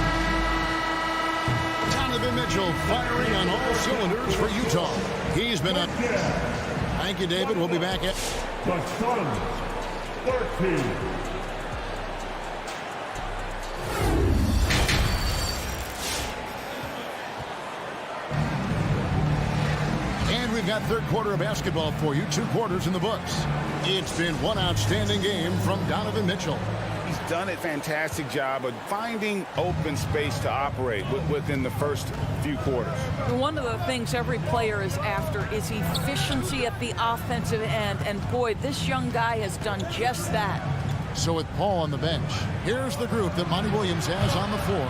Donovan Mitchell firing on all cylinders for Utah. He's been up. Thank you, David. We'll be back at The Suns, 13. And we've got third quarter of basketball for you. 2 quarters in the books. It's been one outstanding game from Donovan Mitchell. He's done a fantastic job of finding open space to operate within the first few quarters. One of the things every player is after is efficiency at the offensive end. And boy, this young guy has done just that. So with Paul on the bench, here's the group that Monty Williams has on the floor.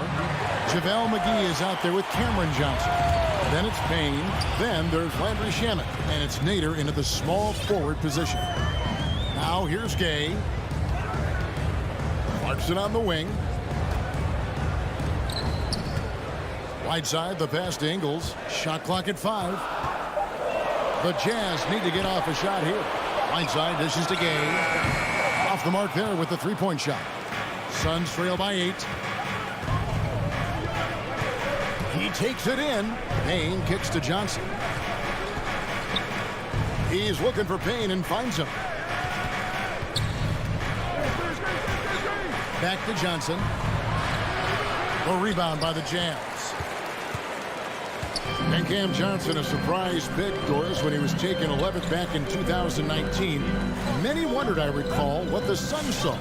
JaVale McGee is out there with Cameron Johnson. Then it's Payne. Then there's Landry Shamet. And it's Nader into the small forward position. Now here's Gay. Clarkson on the wing. Whiteside, the pass to Ingles. Shot clock at 5. The Jazz need to get off a shot here. Whiteside dishes to Gay. Off the mark there with the three-point shot. Suns trail by 8. He takes it in. Payne kicks to Johnson. He's looking for Payne and finds him. Back to Johnson. A rebound by the Jazz. And Cam Johnson, a surprise pick, Doris, when he was taken 11th back in 2019. Many wondered, I recall, what the Suns saw.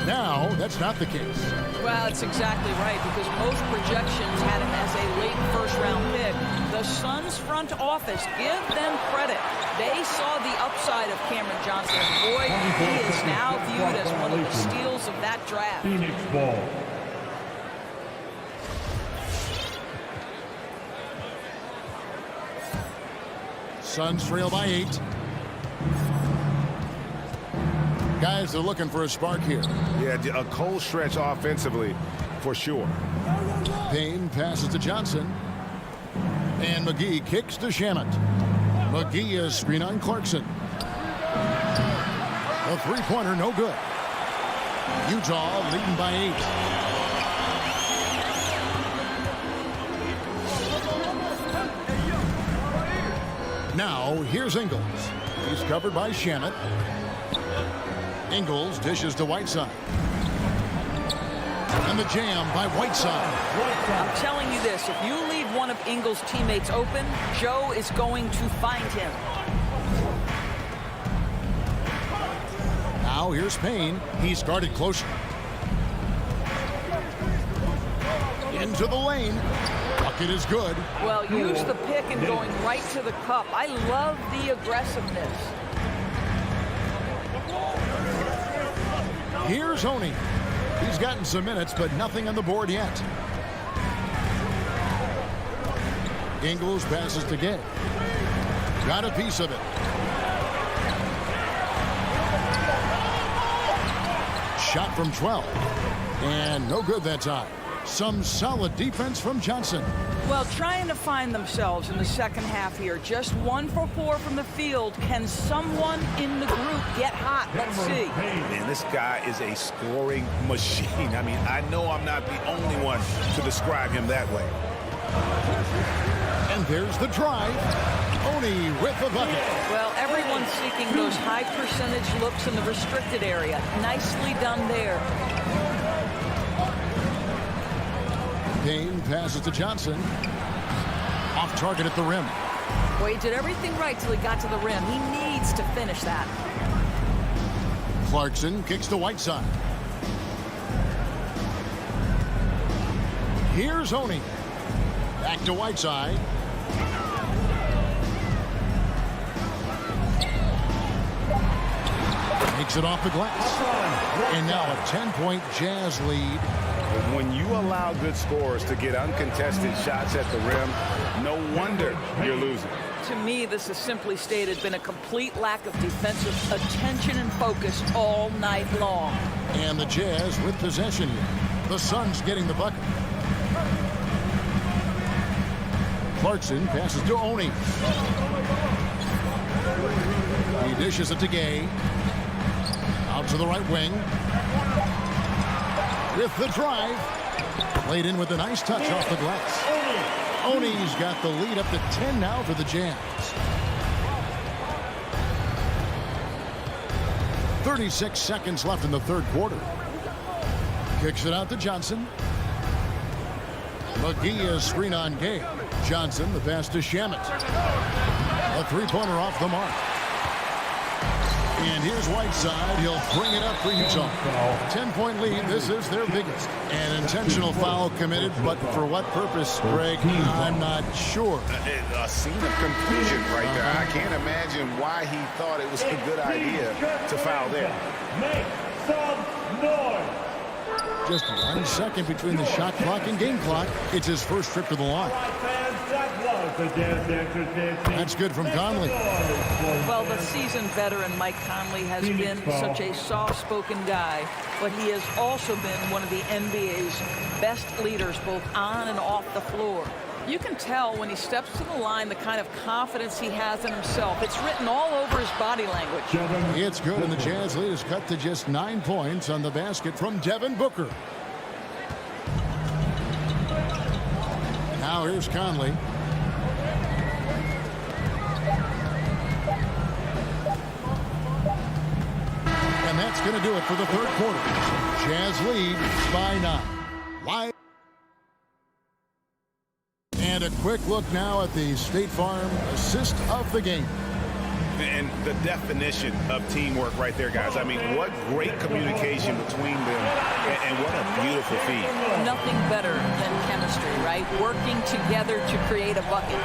Now, that's not the case. Well, that's exactly right, because most projections had him as a late first-round pick. The Suns front office, give them credit. They saw the upside of Cameron Johnson. And boy, he is now viewed as one of the steals of that draft. Phoenix ball. Suns trail by 8. Guys are looking for a spark here. Yeah, a cold stretch offensively for sure. Payne passes to Johnson. And McGee kicks to Shamet. McGee is screen on Clarkson. A three-pointer, no good. Utah leading by 8. Now, here's Ingles. He's covered by Shamet. Ingles dishes to Whiteside. And the jam by Whiteside. I'm telling you this, if you leave one of Ingles' teammates open, Joe is going to find him. Now here's Payne. He's guarded closer. Into the lane. Bucket is good. Well, use the pick and going right to the cup. I love the aggressiveness. Here's Oney. He's gotten some minutes, but nothing on the board yet. Ingles passes to Gay. Got a piece of it. Shot from 12. And no good that time. Some solid defense from Johnson. Well, trying to find themselves in the second half here. Just 1 for 4 from the field. Can someone in the group get hot? Let's see. Man, this guy is a scoring machine. I mean, I know I'm not the only one to describe him that way. And there's the drive. Oney with the bucket. Well, everyone's seeking those high percentage looks in the restricted area. Nicely done there. Payne passes to Johnson. Off target at the rim. Well, he did everything right till he got to the rim. He needs to finish that. Clarkson kicks to Whiteside. Here's Oney. Back to Whiteside. Makes it off the glass. And now a 10-point Jazz lead. When you allow good scorers to get uncontested shots at the rim, no wonder you're losing. To me, this has simply stated been a complete lack of defensive attention and focus all night long. And the Jazz with possession here. The Suns getting the bucket. Clarkson passes to Oney. He dishes it to Gay. Out to the right wing. With the drive. Played in with a nice touch off the glass. Oney's got the lead up to 10 now for the Jazz. 36 seconds left in the third quarter. Kicks it out to Johnson. McGee is screen on Gay. Johnson, the pass to Shamet. A three-pointer off the mark. And here's Whiteside. He'll bring it up for Utah. 10-point lead. This is their biggest. An intentional foul committed, but for what purpose, Greg? I'm not sure. A scene of confusion right there. I can't imagine why he thought it was a good idea to foul there. Make some noise. Just 1 second between the shot clock and game clock. It's his first trip to the line. That's good from Conley. Well, the seasoned veteran Mike Conley has been such a soft-spoken guy, but he has also been one of the NBA's best leaders, both on and off the floor. You can tell when he steps to the line the kind of confidence he has in himself. It's written all over his body language. It's good, and the Jazz lead is cut to just 9 points on the basket from Devin Booker. Now here's Conley. And that's going to do it for the third quarter. Jazz lead by 9. Live. And a quick look now at the State Farm assist of the game. And the definition of teamwork right there, guys. I mean, what great communication between them, and what a beautiful feed. Nothing better than chemistry, right? Working together to create a bucket.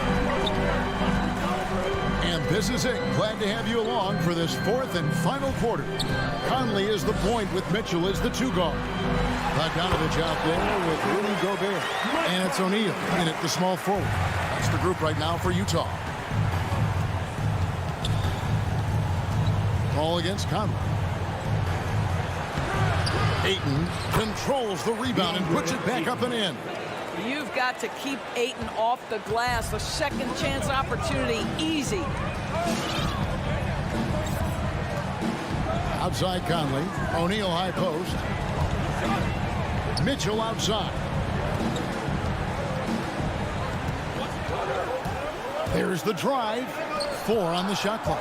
And this is it. Glad to have you along for this fourth and final quarter. Conley is the point with Mitchell as the 2 guard. Bogdanovich out there with Rudy Gobert. And it's O'Neal in at the small forward. That's the group right now for Utah. Paul against Conley. Ayton controls the rebound and puts it back up and in. You've got to keep Ayton off the glass. A second chance opportunity, easy. Outside Conley. O'Neal high post. Mitchell outside. There's the drive. 4 on the shot clock.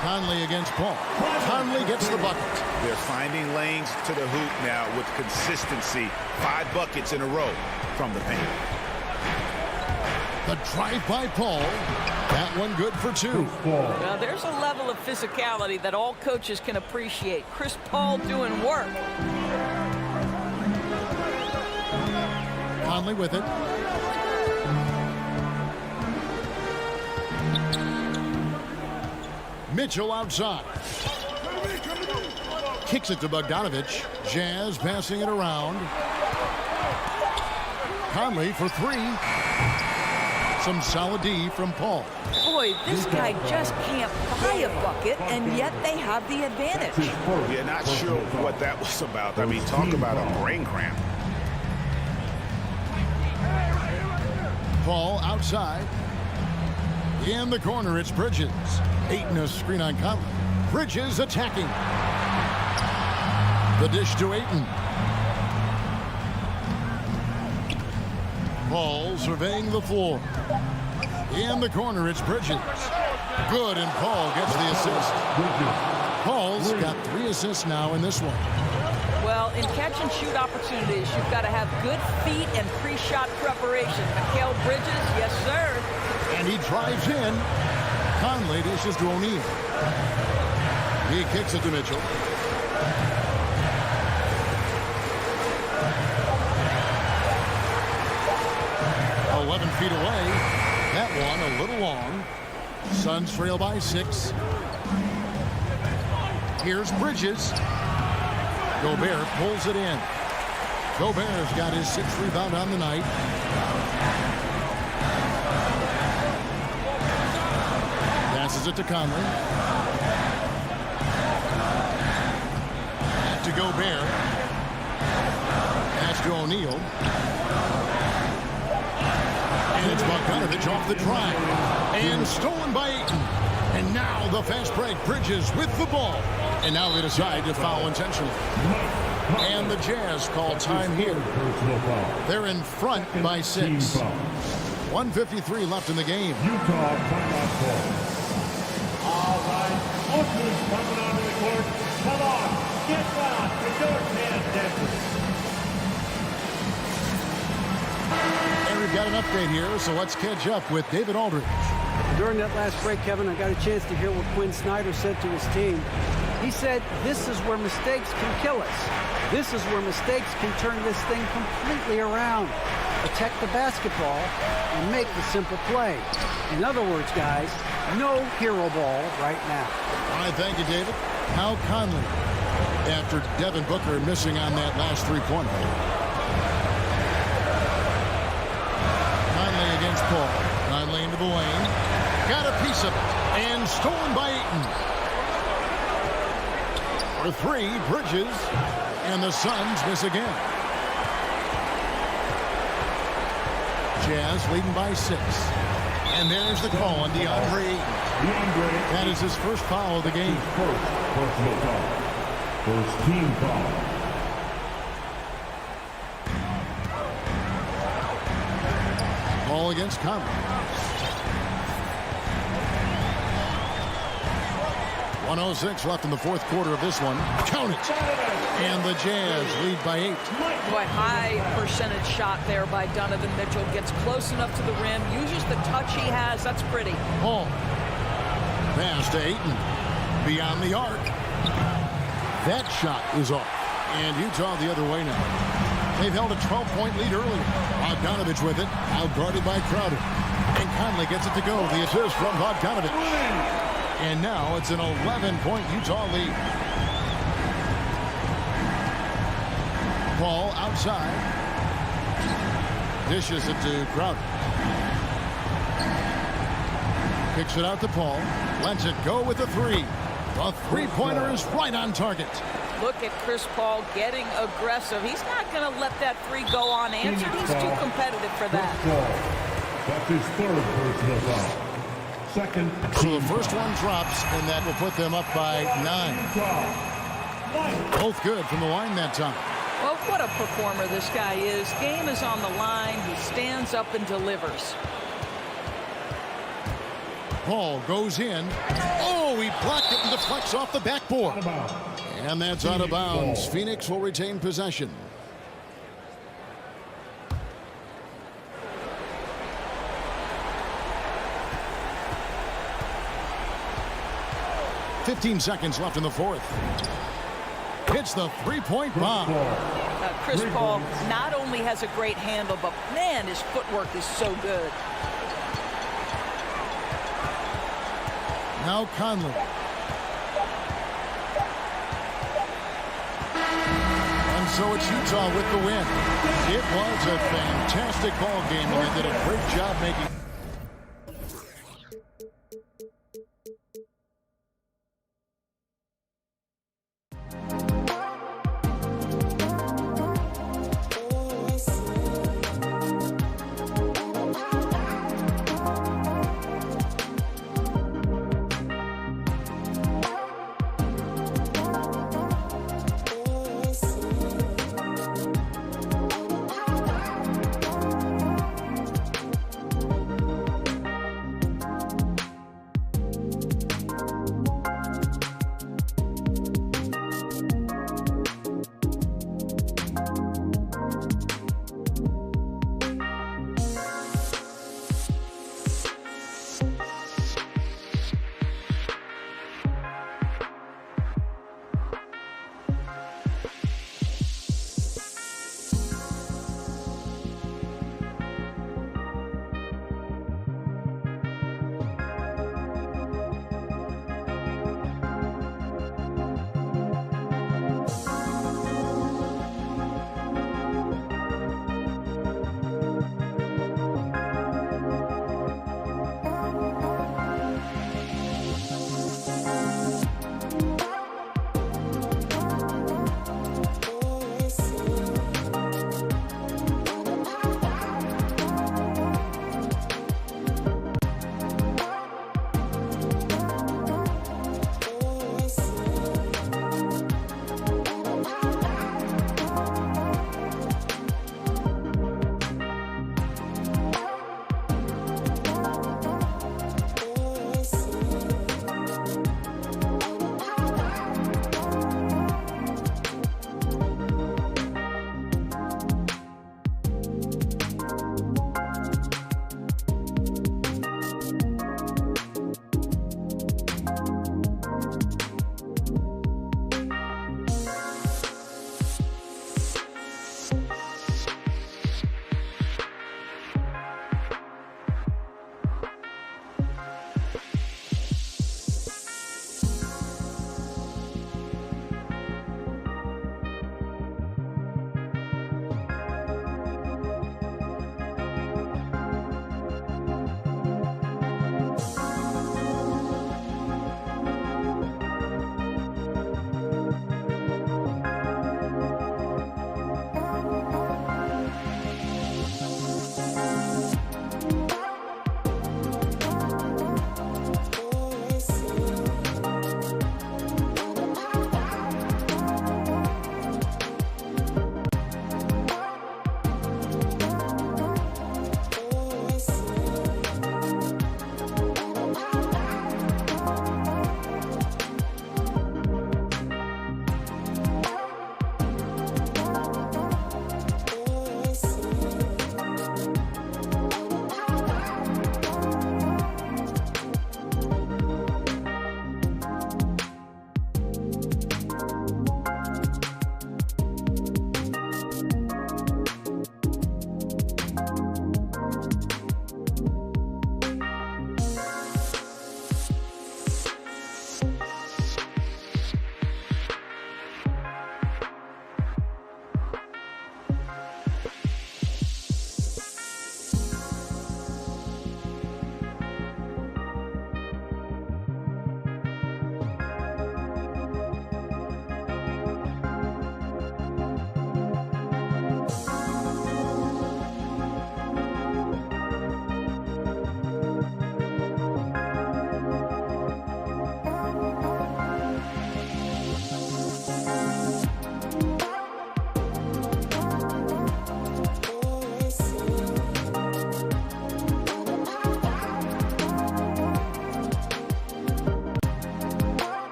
Conley against Paul. Conley gets the bucket. They're finding lanes to the hoop now with consistency. 5 buckets in a row from the paint. The drive by Paul. That one good for 2. Now there's a level of physicality that all coaches can appreciate. Chris Paul doing work. Conley with it. Mitchell outside. Kicks it to Bogdanovich. Jazz passing it around. Conley for 3. Some solid D from Paul. Boy, this guy just can't buy a bucket, and yet they have the advantage. Yeah, not sure what that was about. I mean, talk about a brain cramp. Paul outside. In the corner, it's Bridges. Ayton a screen on Conley. Bridges attacking. The dish to Ayton. Paul surveying the floor. In the corner, it's Bridges. Good, and Paul gets the assist. Paul's got 3 assists now in this one. Well, in catch-and-shoot opportunities, you've got to have good feet and pre-shot preparation. Mikal Bridges, yes, sir. And he drives in. Conley dishes to O'Neal. He kicks it to Mitchell. Feet away. That one a little long. Suns trail by 6. Here's Bridges. Gobert pulls it in. Gobert's got his 6th rebound on the night. Passes it to Conley. Back to Gobert. Pass to O'Neal. And it's Bogdanovich off the drive. And stolen by Ayton. And now the fast break. Bridges with the ball. And now they decide to foul intentionally. And the Jazz call time here. They're in front by 6. 1:53 left in the game. Utah timeout call. All right. Oakland's coming onto the court. Come on. Get down. The door can't dance. And we've got an update here, so let's catch up with David Aldridge. During that last break, Kevin, I got a chance to hear what Quinn Snyder said to his team. He said, this is where mistakes can kill us. This is where mistakes can turn this thing completely around. Protect the basketball and make the simple play. In other words, guys, no hero ball right now. All right, thank you, David. Now Conley, after Devin Booker missing on that last three-pointer. Conley against Paul. Conley into the lane. Got a piece of it. And stolen by Ayton. For 3, Bridges. And the Suns miss again. Jazz leading by 6. And there's the call on DeAndre Ayton. That is his first foul of the game. First personal foul. First team foul. Ball against Conley. 1:06 left in the fourth quarter of this one. Count it. And the Jazz lead by 8. Boy, high percentage shot there by Donovan Mitchell. Gets close enough to the rim. Uses the touch he has. That's pretty. Paul. Pass to Ayton. Beyond the arc. That shot is off. And Utah the other way now. They've held a 12-point lead earlier. Bogdanovich with it. Outguarded by Crowder. And Conley gets it to go. The assist from Bogdanovich. And now it's an 11-point Utah lead. Paul outside. Dishes it to Crowder. Kicks it out to Paul. Lets it go with a three. The three-pointer is right on target. Look at Chris Paul getting aggressive. He's not going to let that three go unanswered. He's too competitive for that. That's his third personal foul. Second. So the first one drops, and that will put them up by 9. Both good from the line that time. Well, what a performer this guy is. Game is on the line. He stands up and delivers. Paul goes in. Oh, he blocked it and deflects off the backboard. And that's out of bounds. Phoenix will retain possession. "15 seconds left in the fourth." Hits the three-point bomb. Chris Paul not only has a great handle, but man, his footwork is so good. Now Conley. And so it's Utah with the win. It was a fantastic ball game, and they did a great job making.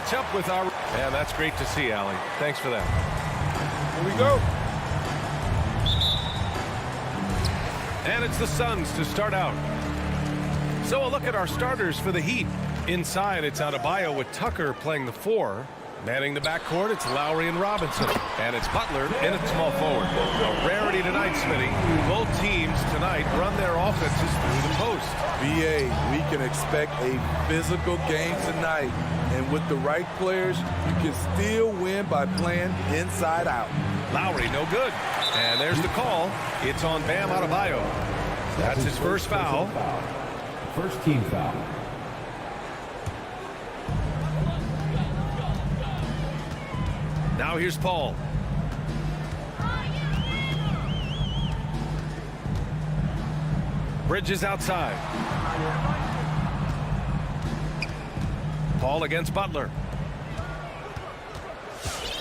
catch up with our... And that's great to see, Allie. Thanks for that. Here we go. And it's the Suns to start out. So a look at our starters for the Heat. Inside, it's Adebayo with Tucker playing the 4. Manning the backcourt, it's Lowry and Robinson. And it's Butler in at small forward. A rarity tonight, Smitty. Both teams tonight run their offenses through the post. BA, we can expect a physical game tonight. And with the right players, you can still win by playing inside out. Lowry, no good. And there's the call. It's on Bam Adebayo. That's his first foul. First team foul. Now here's Paul. Bridges outside. Paul against Butler.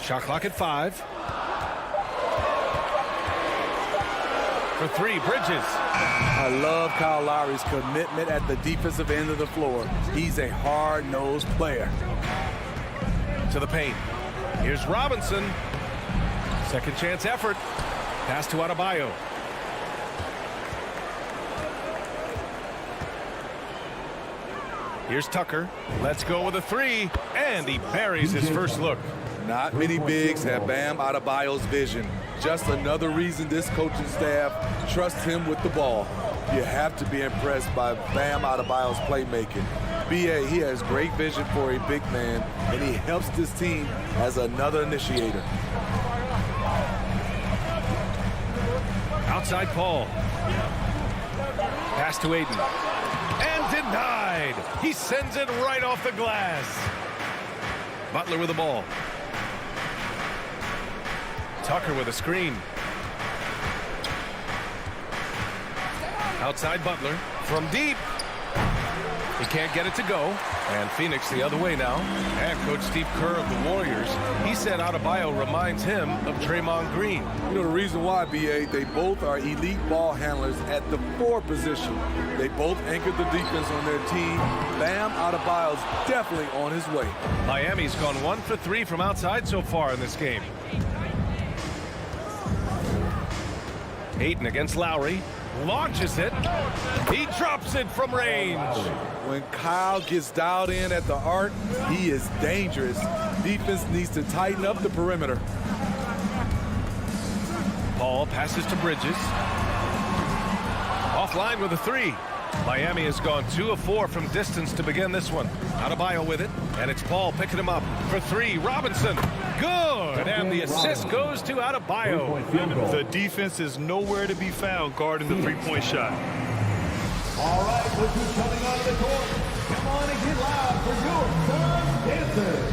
Shot clock at 5. For 3, Bridges. I love Kyle Lowry's commitment at the defensive end of the floor. He's a hard-nosed player. To the paint. Here's Robinson. Second chance effort. Pass to Adebayo. Here's Tucker. Let's go with a 3. And he buries his first look. Not many bigs have Bam Adebayo's vision. Just another reason this coaching staff trusts him with the ball. You have to be impressed by Bam Adebayo's playmaking. BA, he has great vision for a big man, and he helps this team as another initiator. Outside Paul. Pass to Aiden. And denied. He sends it right off the glass. Butler with the ball. Tucker with a screen. Outside Butler. From deep. He can't get it to go. And Phoenix the other way now. And Coach Steve Kerr of the Warriors, he said Adebayo reminds him of Draymond Green. You know the reason why, BA, they both are elite ball handlers at the 4 position. They both anchored the defense on their team. Bam Adebayo's definitely on his way. Miami's gone 1 for 3 from outside so far in this game. Aiden against Lowry. Launches it. He drops it from range. When Kyle gets dialed in at the arc, he is dangerous. Defense needs to tighten up the perimeter. Paul passes to Bridges. Offline with a 3. Miami has gone 2 of 4 from distance to begin this one. Adebayo with it, and it's Paul picking him up for 3. Robinson, good, and the assist goes to Adebayo. The defense is nowhere to be found guarding the three-point shot. All right, look who's coming onto the court. Come on and get loud for your Suns dancers.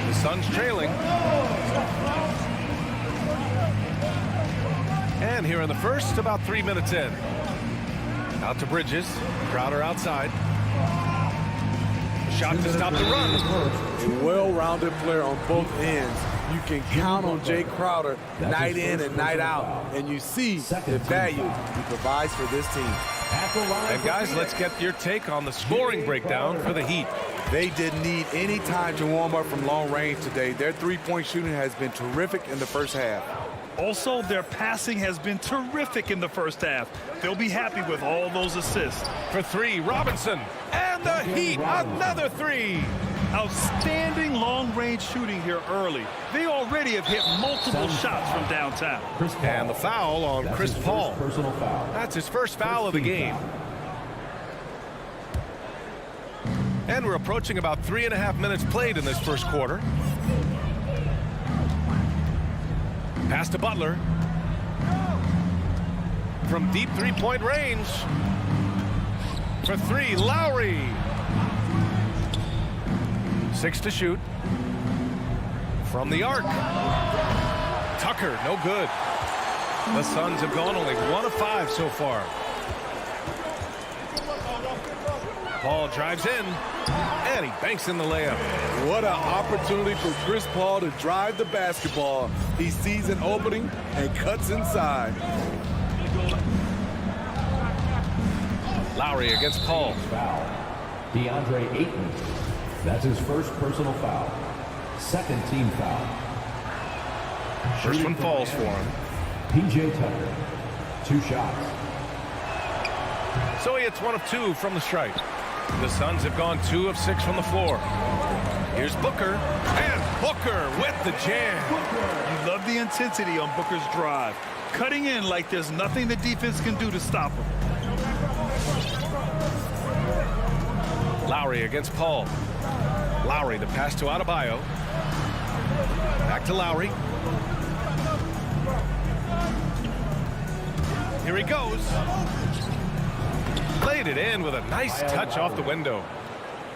The Suns trailing. And here in the first, about 3 minutes in. Out to Bridges. Crowder outside. Shot to stop the run. A well-rounded player on both ends. You can count on Jay Crowder night in and night out. And you see the value he provides for this team. And guys, let's get your take on the scoring breakdown for the Heat. They didn't need any time to warm up from long range today. Their three-point shooting has been terrific in the first half. Also, their passing has been terrific in the first half. They'll be happy with all those assists. For 3, Robinson. And the Heat, another 3. Outstanding long-range shooting here early. They already have hit multiple shots from downtown. And the foul on Chris Paul. Personal foul. That's his first foul of the game. And we're approaching about 3.5 minutes played in this first quarter. Pass to Butler. From deep three-point range. For 3, Lowry. 6 to shoot. From the arc. Tucker, no good. The Suns have gone only 1 of 5 so far. Paul drives in, and he banks in the layup. What an opportunity for Chris Paul to drive the basketball. He sees an opening and cuts inside. Lowry against Paul. Foul. DeAndre Ayton. That's his first personal foul. Second team foul. First one falls for him. P.J. Tucker. 2 shots. So he hits 1 of 2 from the stripe. The Suns have gone 2 of 6 from the floor. Here's Booker, and Booker with the jam. You love the intensity on Booker's drive. Cutting in like there's nothing the defense can do to stop him. Lowry against Paul. Lowry, the pass to Adebayo. Back to Lowry. Here he goes. Played it in with a nice touch off the window.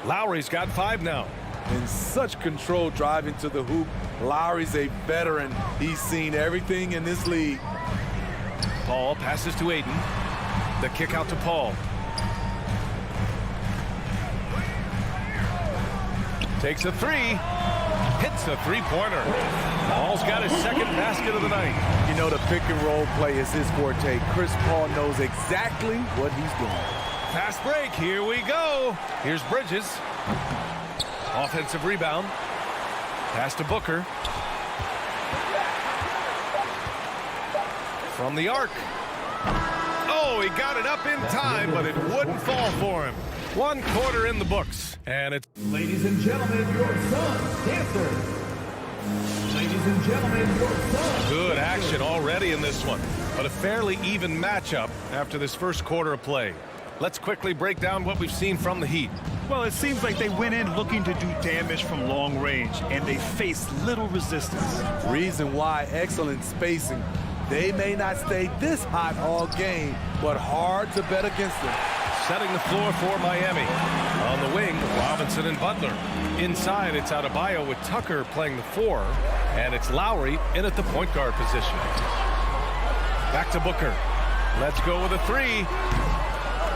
Lowry's got 5 now. In such control driving to the hoop. Lowry's a veteran. He's seen everything in this league. Paul passes to Ayton. The kick out to Paul. Takes a 3. Hits a 3-pointer. Paul's got his second basket of the night. You know, the pick and roll play is his forte. Chris Paul knows exactly what he's doing. Fast break. Here we go. Here's Bridges. Offensive rebound. Pass to Booker. From the arc. Oh, he got it up in time, but it wouldn't fall for him. 1 quarter in the books. And it's... Ladies and gentlemen, your Suns dancers. Ladies and gentlemen, your Suns. Good action already in this one, but a fairly even matchup after this first quarter of play. Let's quickly break down what we've seen from the Heat. Well, it seems like they went in looking to do damage from long range, and they faced little resistance. Reason why: excellent spacing. They may not stay this hot all game, but hard to bet against them. Setting the floor for Miami. On the wing, Robinson and Butler. Inside, it's Adebayo with Tucker playing the 4, and it's Lowry in at the point guard position. Back to Booker. Let's go with a 3.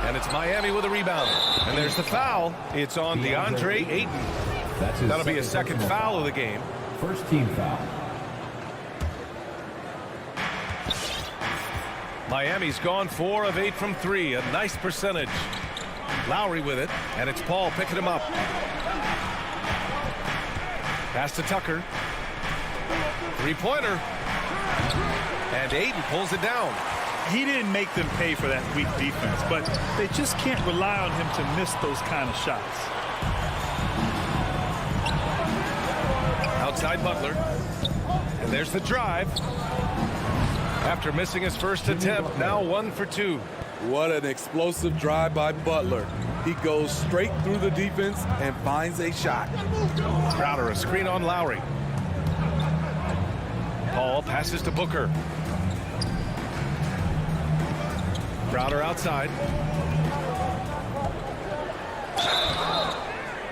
And it's Miami with a rebound. And there's the foul. It's on DeAndre Ayton. That'll be a second foul of the game. First team foul. Miami's gone 4 of 8 from 3. A nice percentage. Lowry with it, and it's Paul picking him up. Pass to Tucker. 3-pointer. And Ayton pulls it down. He didn't make them pay for that weak defense, but they just can't rely on him to miss those kind of shots. Outside Butler. And there's the drive. After missing his first attempt, now 1 for 2. What an explosive drive by Butler. He goes straight through the defense and finds a shot. Crowder, a screen on Lowry. Paul passes to Booker. Crowder outside.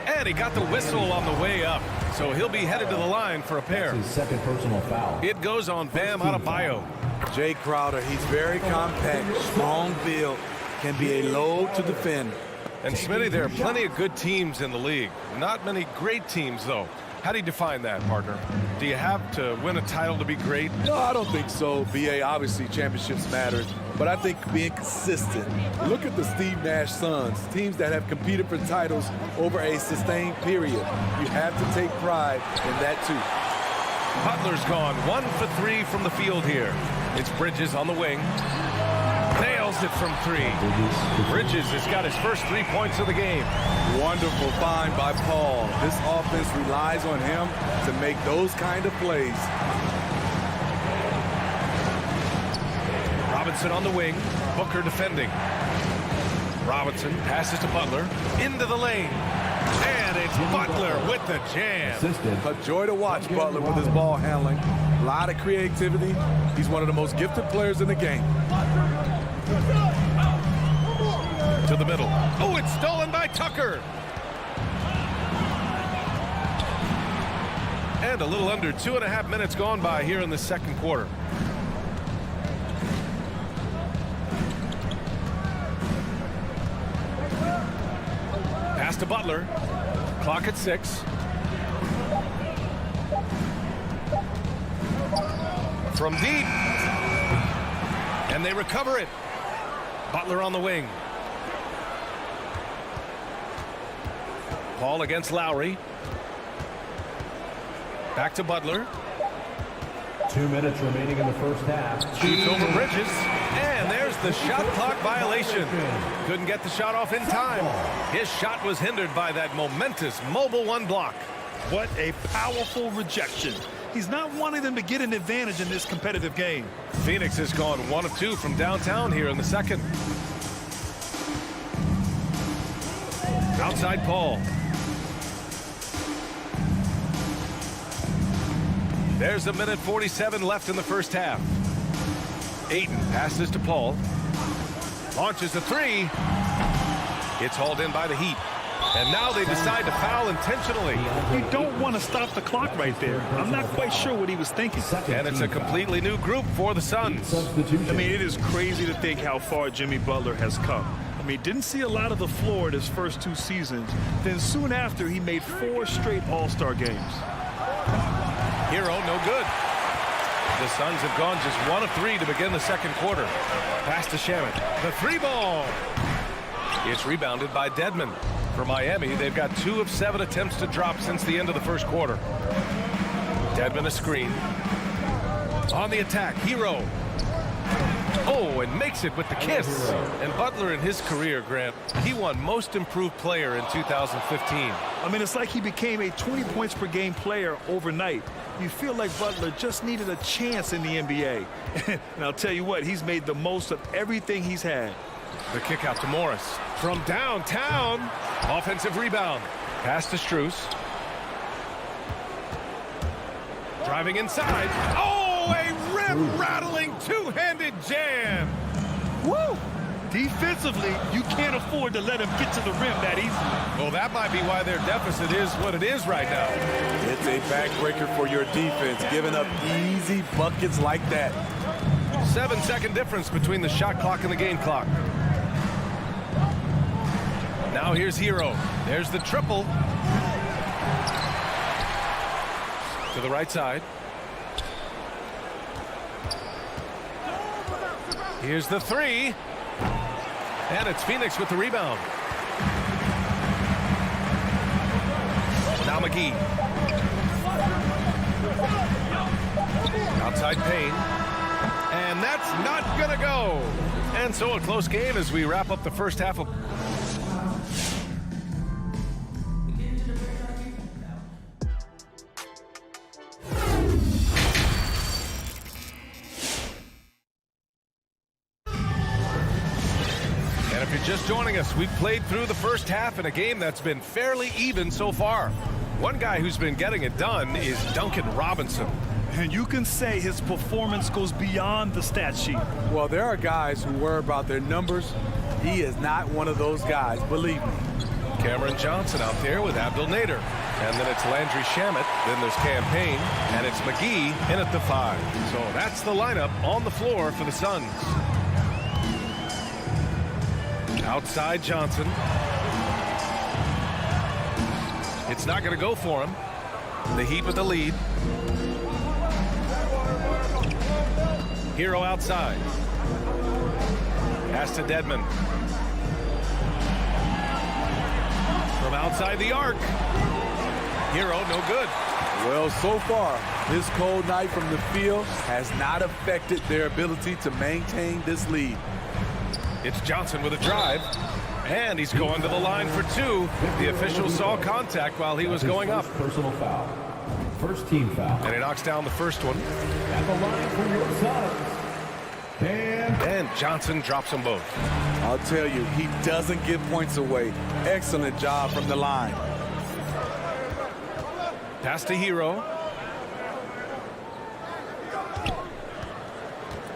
And he got the whistle on the way up. So he'll be headed to the line for a pair. That's his second personal foul. It goes on Bam Adebayo. Jay Crowder, he's very compact, strong build, can be a load to defend. And Smitty, there are plenty of good teams in the league. Not many great teams, though. How do you define that, partner? Do you have to win a title to be great? No, I don't think so. BA, obviously championships matter, but I think being consistent. Look at the Steve Nash Suns, teams that have competed for titles over a sustained period. You have to take pride in that too. Butler's gone 1 for 3 from the field here. It's Bridges on the wing. Nails it from 3. Bridges has got his first 3 points of the game. Wonderful find by Paul. This offense relies on him to make those kind of plays. Robinson on the wing. Booker defending. Robinson passes to Butler. Into the lane. And it's Butler with the jam. A joy to watch Butler with his ball handling. A lot of creativity. He's one of the most gifted players in the game. To the middle. Oh, it's stolen by Tucker. And a little under 2.5 minutes gone by here in the second quarter. Pass to Butler. Clock at 6. From deep. And they recover it. Butler on the wing. Paul against Lowry. Back to Butler. 2 minutes remaining in the first half. Shoots over Bridges. And there's the shot clock violation. Couldn't get the shot off in time. His shot was hindered by that momentous mobile 1 block. What a powerful rejection. He's not wanting them to get an advantage in this competitive game. Phoenix has gone 1 of 2 from downtown here in the second. Outside Paul. There's 1:47 left in the first half. Ayton passes to Paul. Launches a 3. It's hauled in by the Heat. And now they decide to foul intentionally. You don't want to stop the clock right there. I'm not quite sure what he was thinking. And it's a completely new group for the Suns. I mean, it is crazy to think how far Jimmy Butler has come. I mean, didn't see a lot of the floor in his first 2 seasons. Then soon after, he made 4 straight All-Star games. Hero, no good. The Suns have gone just 1 of 3 to begin the second quarter. Pass to Shamet. The 3 ball. It's rebounded by Dedmon. For Miami, they've got 2 of 7 attempts to drop since the end of the first quarter. Dedmon a screen. On the attack, Hero. Oh, and makes it with the kiss. And Butler in his career, Grant, he won Most Improved Player in 2015. I mean, it's like he became a 20 points per game player overnight. You feel like Butler just needed a chance in the NBA. And I'll tell you what, he's made the most of everything he's had. The kick out to Morris. From downtown. Offensive rebound. Pass to Strus. Driving inside. Oh, a rim-rattling two-handed jam. Woo! Defensively, you can't afford to let him get to the rim that easily. Well, that might be why their deficit is what it is right now. It's a backbreaker for your defense, giving up easy buckets like that. 7-second difference between the shot clock and the game clock. Now here's Hero. There's the triple. To the right side. Here's the 3. And it's Phoenix with the rebound. Now McGee. Outside Payne. And that's not going to go. And so a close game as we wrap up the first half of... Just joining us, we've played through the first half in a game that's been fairly even so far. One guy who's been getting it done is Duncan Robinson. And you can say his performance goes beyond the stat sheet. Well, there are guys who worry about their numbers. He is not one of those guys, believe me. Cameron Johnson out there with Abdel Nader. And then it's Landry Shamet. Then there's Cam Payne. And it's McGee in at the 5. So that's the lineup on the floor for the Suns. Outside Johnson. It's not going to go for him. The Heat with the lead. Hero outside. Pass to Dedmon. From outside the arc. Hero, no good. Well, so far, this cold night from the field has not affected their ability to maintain this lead. It's Johnson with a drive, and he's going to the line for 2. The official saw contact while he was going up. Personal foul. First team foul. And he knocks down the first one. At the line for your Suns, and Johnson drops them both. I'll tell you, he doesn't give points away. Excellent job from the line. Pass to Hero.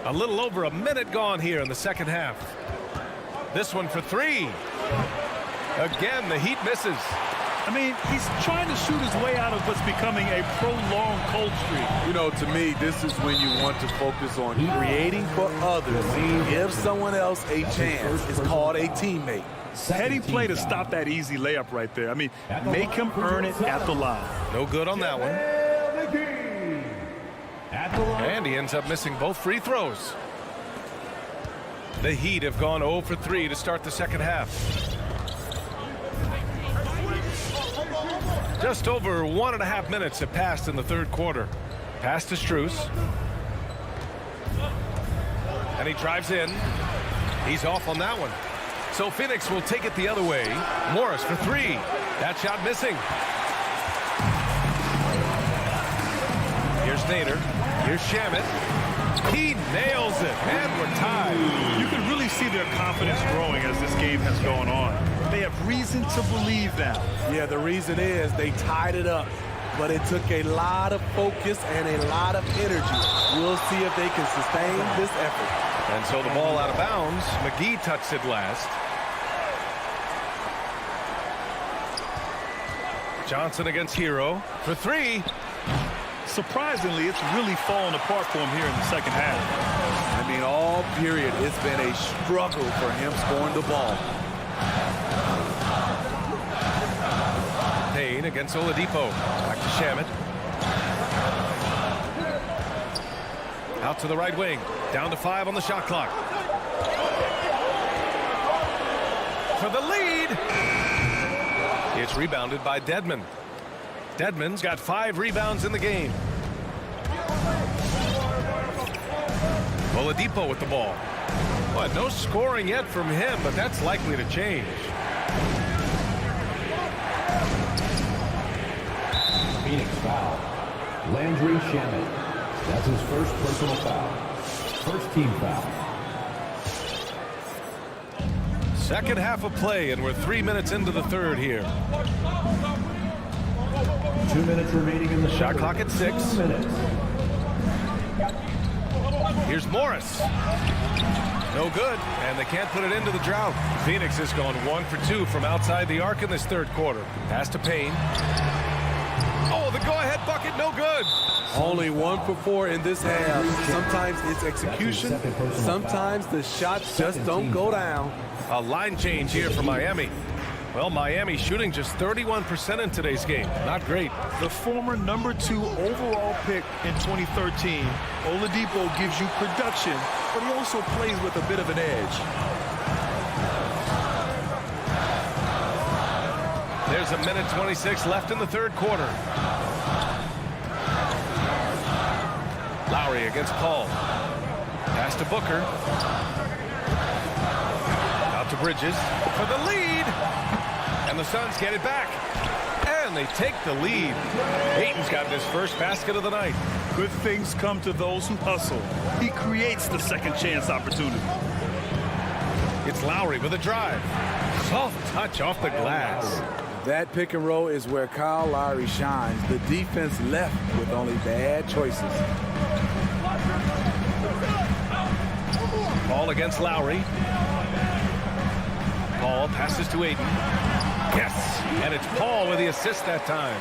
A little over a minute gone here in the second half. This one for 3. Again, the Heat misses. I mean, he's trying to shoot his way out of what's becoming a prolonged cold streak. You know, to me, this is when you want to focus on creating for others. Give someone else a chance. It's called a teammate. Heady play to stop that easy layup right there. I mean, make him earn it at the line. No good on that one. And he ends up missing both free throws. The Heat have gone 0 for 3 to start the second half. Just over 1.5 minutes have passed in the third quarter. Pass to Strus. And he drives in. He's off on that one. So Phoenix will take it the other way. Morris for 3. That shot missing. Here's Nader. Here's Shamet. He nails it. And we're tied. You can really see their confidence growing as this game has gone on. They have reason to believe that. Yeah, the reason is they tied it up. But it took a lot of focus and a lot of energy. We'll see if they can sustain this effort. And so the ball out of bounds. McGee touched it last. Johnson against Hero for 3. Surprisingly, it's really fallen apart for him here in the second half. I mean, all period, it's been a struggle for him scoring the ball. Payne against Oladipo. Back to Shamet. Out to the right wing. Down to 5 on the shot clock. For the lead. It's rebounded by Dedmon. Dedmon's got 5 rebounds in the game. Oladipo with the ball. But no scoring yet from him, but that's likely to change. Phoenix foul. Landry Shamet. That's his first personal foul. First team foul. Second half of play, and we're 3 minutes into the third here. 2 minutes remaining in the Shot clock at 6. 2 minutes. Here's Morris. No good, and they can't put it into the drought. Phoenix has gone 1 for 2 from outside the arc in this third quarter. Pass to Payne. Oh, the go-ahead bucket, no good. Only 1 for 4 in this half. Sometimes it's execution. Sometimes the shots just don't go down. A line change here for Miami. Well, Miami shooting just 31% in today's game. Not great. The former number 2 overall pick in 2013, Oladipo gives you production, but he also plays with a bit of an edge. There's 1:26 left in the third quarter. Lowry against Paul. Pass to Booker. Out to Bridges for the lead. And the Suns get it back. And they take the lead. Ayton's got his first basket of the night. Good things come to those who hustle. He creates the second chance opportunity. It's Lowry with a drive. Soft touch off the glass. That pick and roll is where Kyle Lowry shines. The defense left with only bad choices. Paul against Lowry. Paul passes to Ayton. Yes, and it's Paul with the assist that time.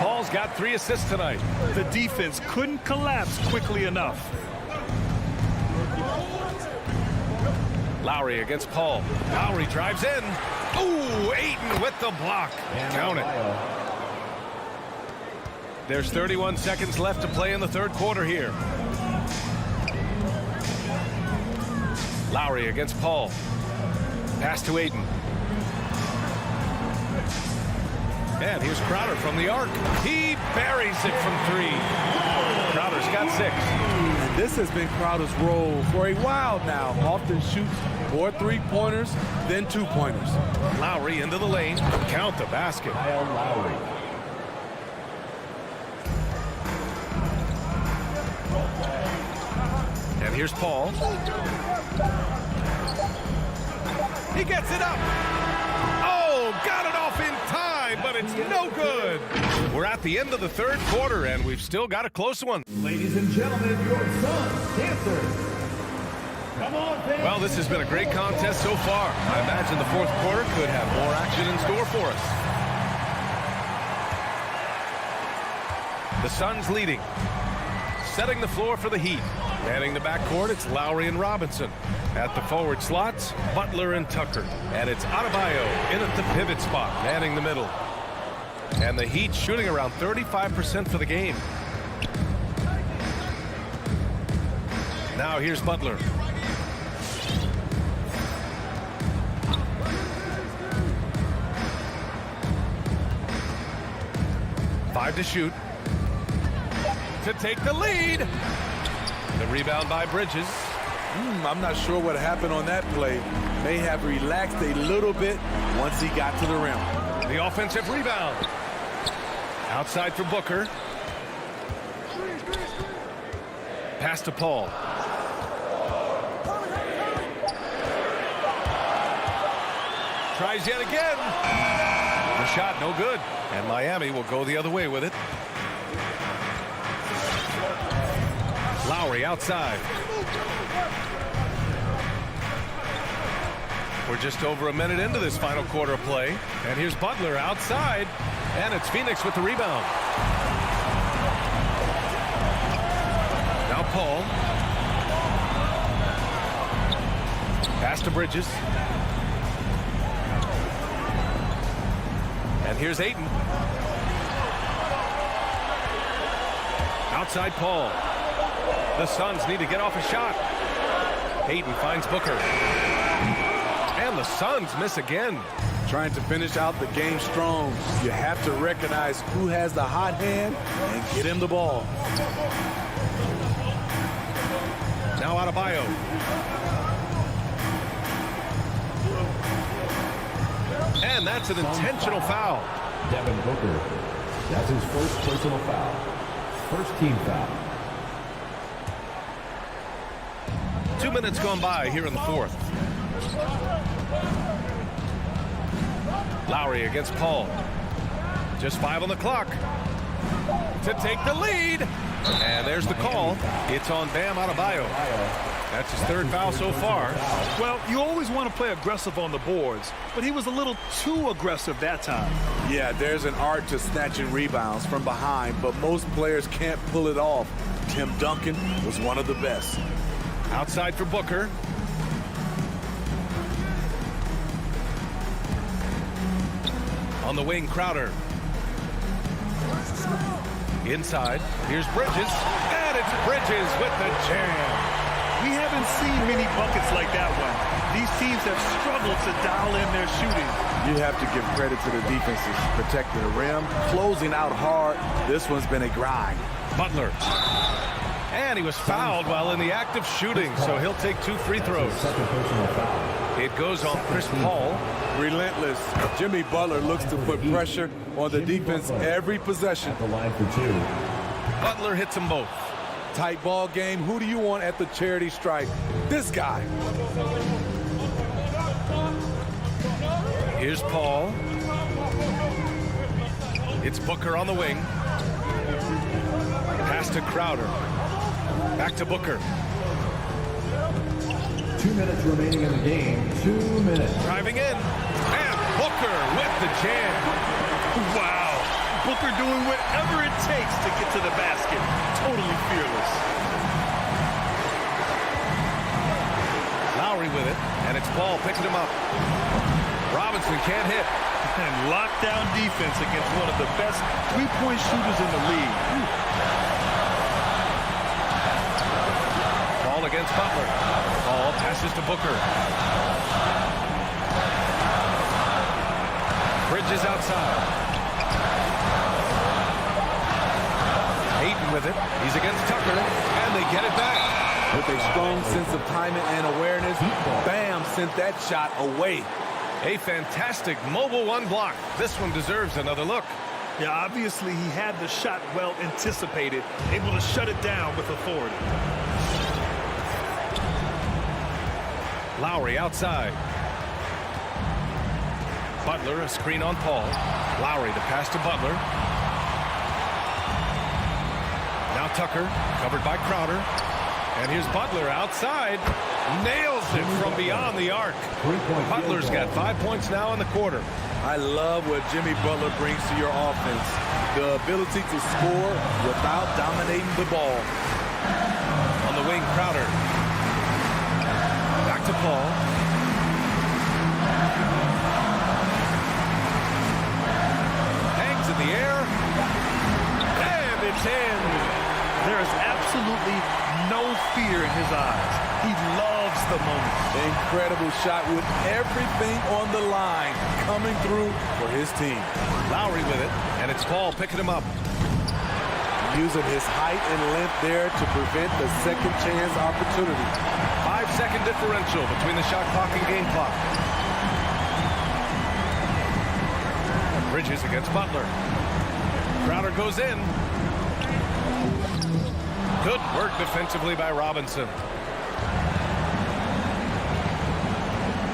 Paul's got 3 assists tonight. The defense couldn't collapse quickly enough. Lowry against Paul. Lowry drives in. Ooh, Ayton with the block. Count it. There's 31 seconds left to play in the third quarter here. Lowry against Paul. Pass to Ayton. And here's Crowder from the arc. He buries it from 3. Crowder's got 6. And this has been Crowder's role for a while now. Often shoots 4 3-pointers, then 2-pointers. Lowry into the lane. Count the basket. Kyle Lowry. And here's Paul. He gets it up. Oh, got it off in time, but it's no good. We're at the end of the third quarter, and we've still got a close one. Ladies and gentlemen, your Suns dancers. Come on, fans. Well, this has been a great contest so far. I imagine the fourth quarter could have more action in store for us. The Suns leading. Setting the floor for the Heat. Manning the backcourt, it's Lowry and Robinson. At the forward slots, Butler and Tucker. And it's Adebayo in at the pivot spot, manning the middle. And the Heat shooting around 35% for the game. Now here's Butler. Five to shoot. To take the lead. The rebound by Bridges. I'm not sure what happened on that play. May have relaxed a little bit once he got to the rim. The offensive rebound. Outside for Booker. Pass to Paul. Tries yet again. The shot no good. And Miami will go the other way with it. Lowry outside. We're just over a minute into this final quarter of play. And here's Butler outside. And it's Phoenix with the rebound. Now Paul. Pass to Bridges. And here's Ayton. Outside Paul. The Suns need to get off a shot. Ayton finds Booker. And the Suns miss again. Trying to finish out the game strong. You have to recognize who has the hot hand and get him the ball. Now Adebayo. And that's an intentional foul. Devin Booker. That's his first personal foul. First team foul. 2 minutes gone by here in the fourth. Lowry against Paul. Just 5 on the clock. To take the lead. And there's the call. It's on Bam Adebayo. That's his third foul so far. Well, you always want to play aggressive on the boards, but he was a little too aggressive that time. Yeah, there's an art to snatching rebounds from behind, but most players can't pull it off. Tim Duncan was one of the best. Outside for Booker. On the wing, Crowder. Inside, here's Bridges. And it's Bridges with the jam. We haven't seen many buckets like that one. These teams have struggled to dial in their shooting. You have to give credit to the defenses. Protecting the rim, closing out hard. This one's been a grind. Butler. And he was fouled while in the act of shooting, so he'll take 2 free throws. It goes on Chris Paul. Relentless. Jimmy Butler looks to put pressure on the defense every possession. The line for 2. Butler hits them both. Tight ball game. Who do you want at the charity stripe? This guy. Here's Paul. It's Booker on the wing. Pass to Crowder. Back to Booker. 2 minutes remaining in the game. 2 minutes. Driving in. And Booker with the jam. Wow. Booker doing whatever it takes to get to the basket. Totally fearless. Lowry with it. And it's Paul picking him up. Robinson can't hit. And lockdown defense against one of the best three-point shooters in the league. Ball against Butler. Ball passes to Booker. Bridges outside. Ayton with it. He's against Tucker. And they get it back. With a strong sense of timing and awareness, Bam sent that shot away. A fantastic mobile one block. This one deserves another look. Yeah, obviously he had the shot well anticipated, able to shut it down with authority. Lowry outside. Butler, a screen on Paul. Lowry to pass to Butler. Now Tucker, covered by Crowder. And here's Butler outside. Nails it from beyond the arc. Butler's got 5 points now in the quarter. I love what Jimmy Butler brings to your offense. The ability to score without dominating the ball. On the wing, call. Hangs in the air. And it's in. There is absolutely no fear in his eyes. He loves the moment. Incredible shot with everything on the line coming through for his team. Lowry with it, and it's Paul picking him up. Using his height and length there to prevent the second chance opportunity. 5-second differential between the shot clock and game clock. Bridges against Butler. Crowder goes in. Good work defensively by Robinson.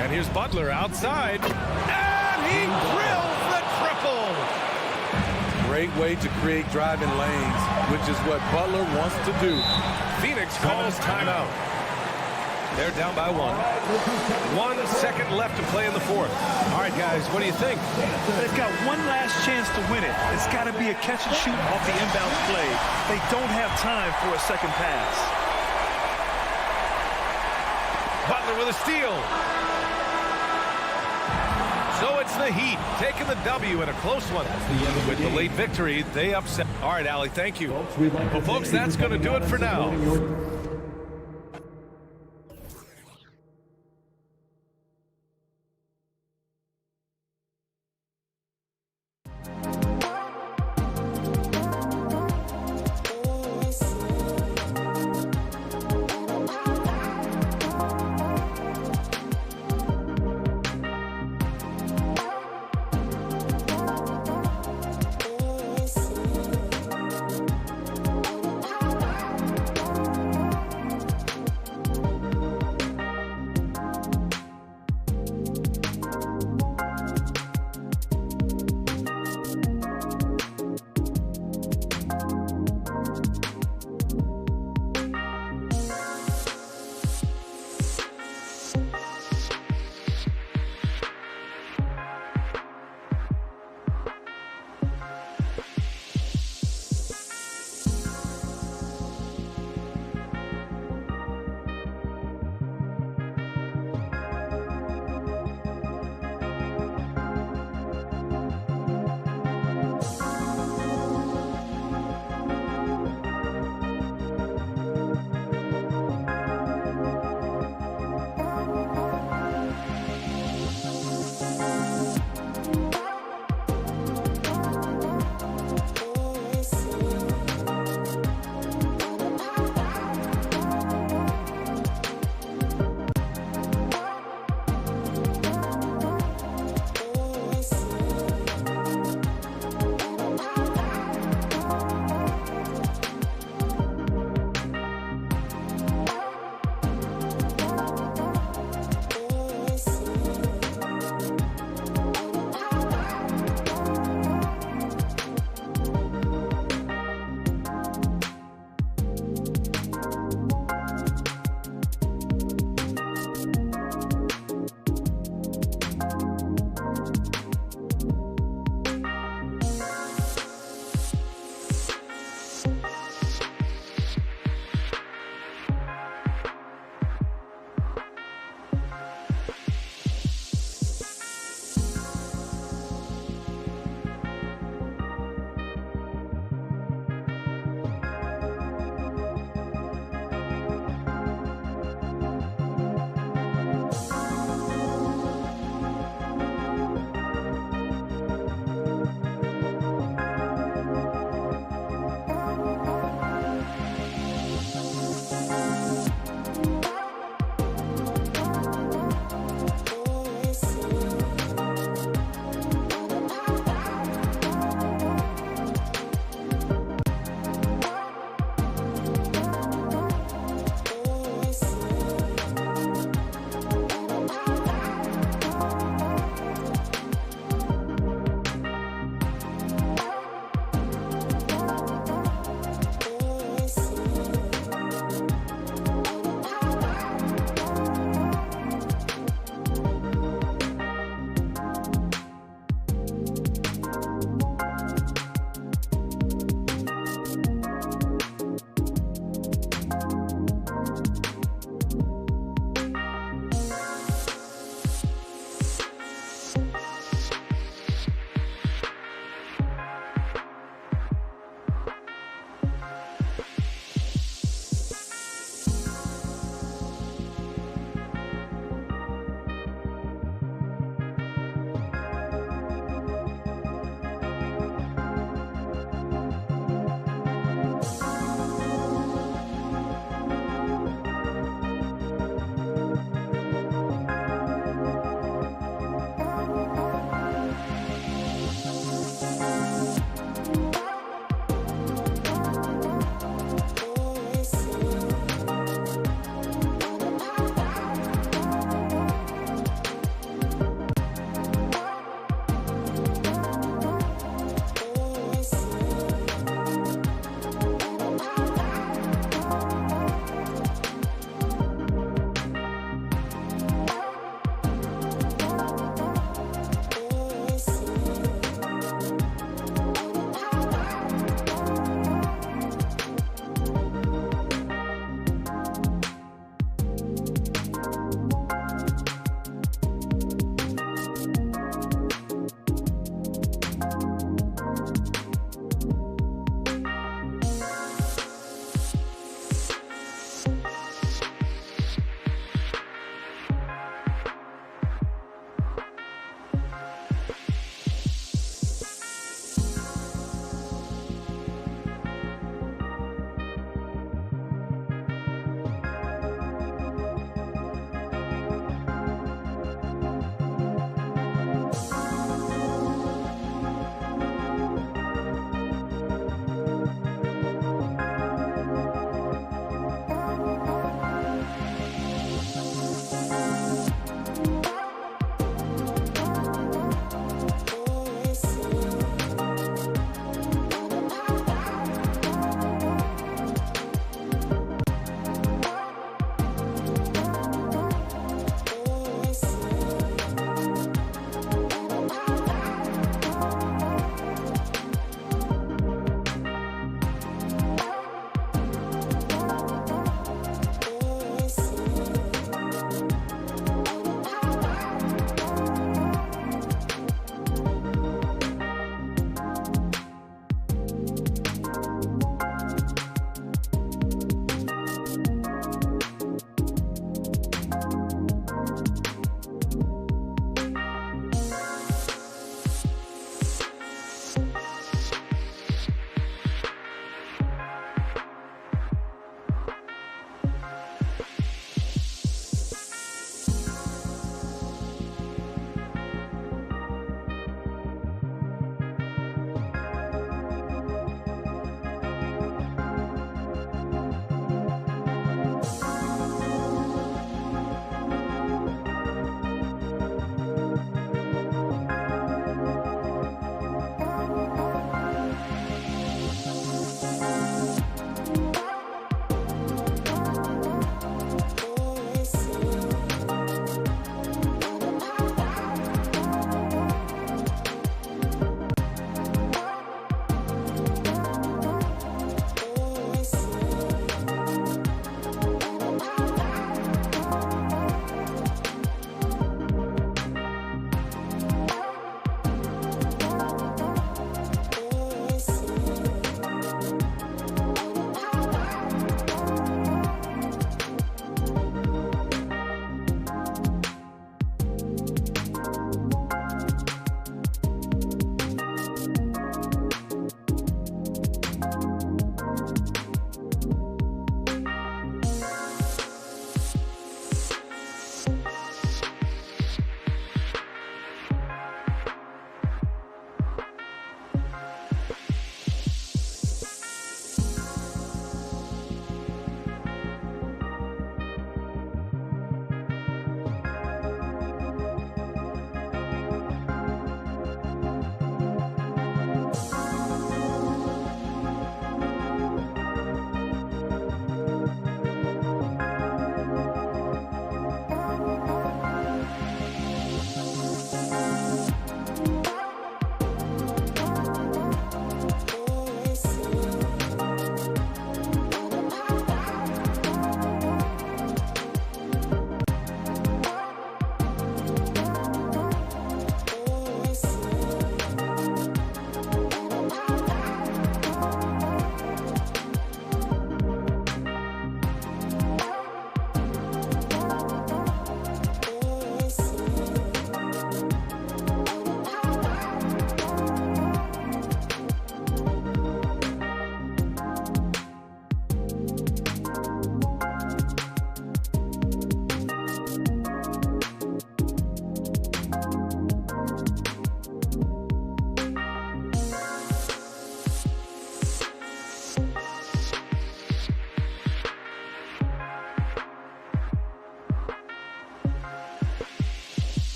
And here's Butler outside. And he drills the triple. Great way to create driving lanes, which is what Butler wants to do. Phoenix calls timeout. They're down by 1. 1 second left to play in the fourth. All right, guys, what do you think? They've got one last chance to win it. It's got to be a catch and shoot off the inbound play. They don't have time for a second pass. Butler with a steal. So it's the Heat taking the W in a close one. With the late victory, they upset. All right, Allie, thank you. Well, folks, that's going to do it for now.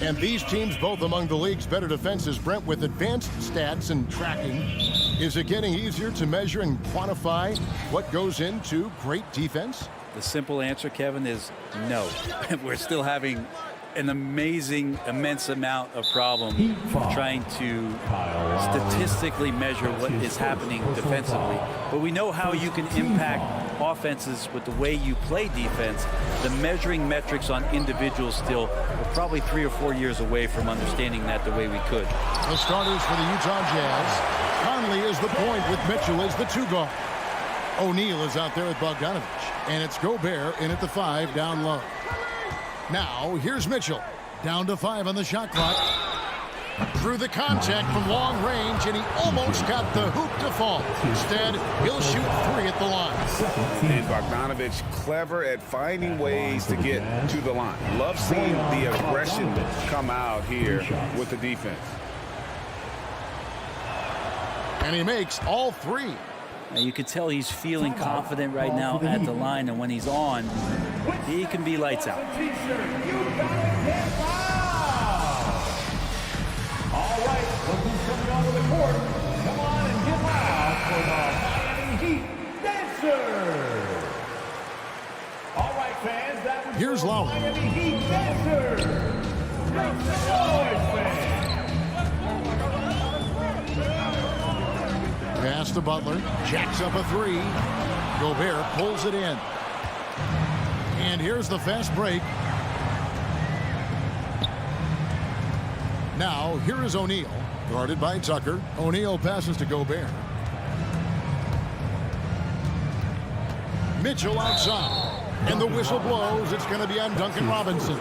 And these teams both among the league's better defenses, Brent, with advanced stats and tracking. Is it getting easier to measure and quantify what goes into great defense? The simple answer, Kevin, is no. We're still having an immense amount of problem trying to statistically measure what is happening defensively. But we know how you can impact offenses with the way you play defense. The measuring metrics on individuals still are probably 3 or 4 years away from understanding that the way we could. The starters for the Utah Jazz. Conley is the point with Mitchell as the 2 guard. O'Neal is out there with Bogdanovich. And it's Gobert in at the 5 down low. Now, here's Mitchell. Down to 5 on the shot clock. Through the contact from long range, and he almost got the hoop to fall. Instead, he'll shoot 3 at the line. And Bogdanovich clever at finding ways to get to the line. Love seeing the aggression come out here with the defense. And he makes all 3. Now you can tell he's feeling confident right now at the line, and when he's on, he can be lights out. All right, look who's coming onto the court. Come on and get loud for the Miami Heat Dancers. All right, fans, that was Here's Lowry. Miami Heat Dancers. Make some noise, fans. Pass to Butler. Jacks up a 3. Gobert pulls it in. And here's the fast break. Now, here is O'Neal, guarded by Tucker. O'Neal passes to Gobert. Mitchell outside. And the whistle blows. It's going to be on Duncan Robinson.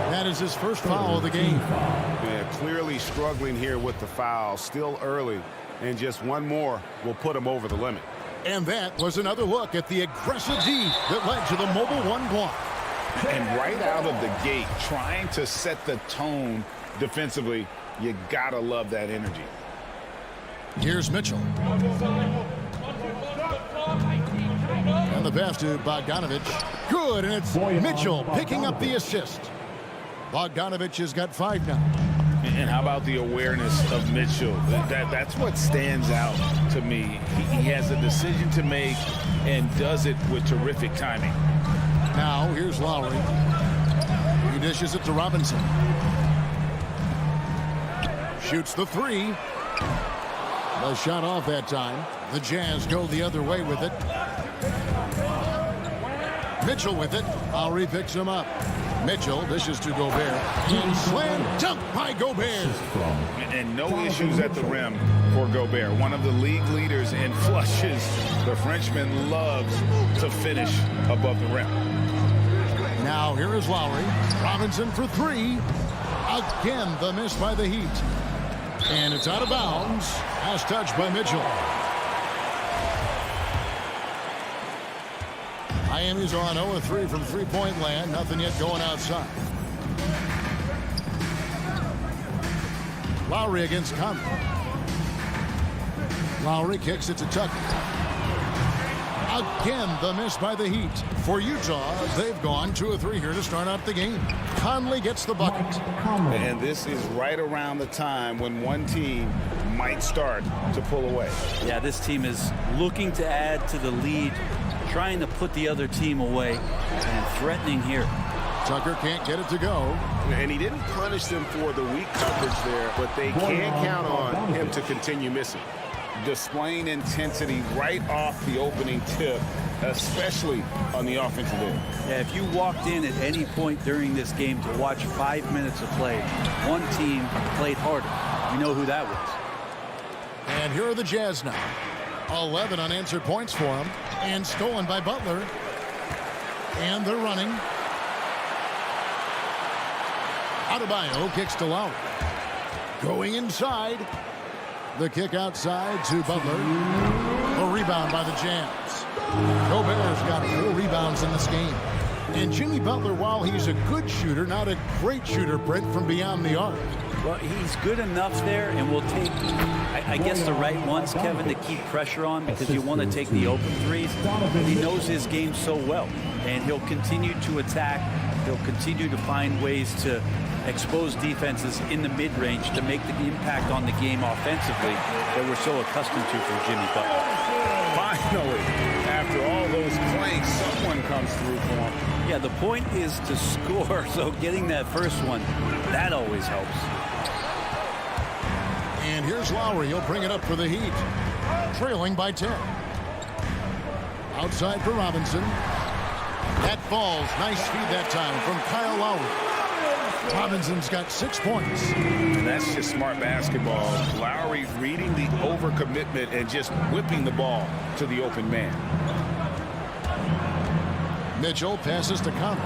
That is his first foul of the game. Yeah, clearly struggling here with the foul. Still early. And just one more will put him over the limit. And that was another look at the aggressive D that led to the mobile 1 block. And right out of the gate, trying to set the tone defensively, you gotta love that energy. Here's Mitchell. And the pass to Bogdanovich. Good, and it's Mitchell picking up the assist. Bogdanovich has got 5 now. And how about the awareness of Mitchell? That's what stands out to me. He has a decision to make and does it with terrific timing. Now, here's Lowry. He dishes it to Robinson. Shoots the 3. No shot off that time. The Jazz go the other way with it. Mitchell with it. Lowry picks him up. Mitchell dishes to Gobert. And slam dunk by Gobert. And no issues at the rim for Gobert. One of the league leaders in flushes. The Frenchman loves to finish above the rim. Now here is Lowry. Robinson for 3. Again, the miss by the Heat. And it's out of bounds. Pass touch by Mitchell. Miami's on 0-3 from three-point land. Nothing yet going outside. Lowry against Conley. Lowry kicks it to Tucker. Again, the miss by the Heat. For Utah, they've gone 2 of 3 here to start out the game. Conley gets the bucket. And this is right around the time when one team might start to pull away. Yeah, this team is looking to add to the lead, trying to put the other team away, and threatening here. Tucker can't get it to go. And he didn't punish them for the weak coverage there, but they can count on him to continue missing. Displaying intensity right off the opening tip, especially on the offensive end. Yeah, if you walked in at any point during this game to watch 5 minutes of play, one team played harder. You know who that was. And here are the Jazz now. 11 unanswered points for them, and stolen by Butler. And they're running. Adebayo kicks to Lowry. Going inside. The kick outside to Butler. A rebound by the Jazz. Gobert's got 4 rebounds in this game. And Jimmy Butler, while he's a good shooter, not a great shooter, Brent, from beyond the arc. Well, he's good enough there, and will take, I guess, the right ones, Kevin, to keep pressure on, because you want to take the open threes. He knows his game so well, and he'll continue to attack. He'll continue to find ways to exposed defenses in the mid-range to make the impact on the game offensively that we're so accustomed to from Jimmy Butler. Finally, after all those planks, someone comes through for him. Yeah, the point is to score, so getting that first one, that always helps. And here's Lowry. He'll bring it up for the Heat. Trailing by 10. Outside for Robinson. That falls. Nice feed that time from Kyle Lowry. Robinson's got 6 points. That's just smart basketball. Lowry reading the overcommitment and just whipping the ball to the open man. Mitchell passes to Conley.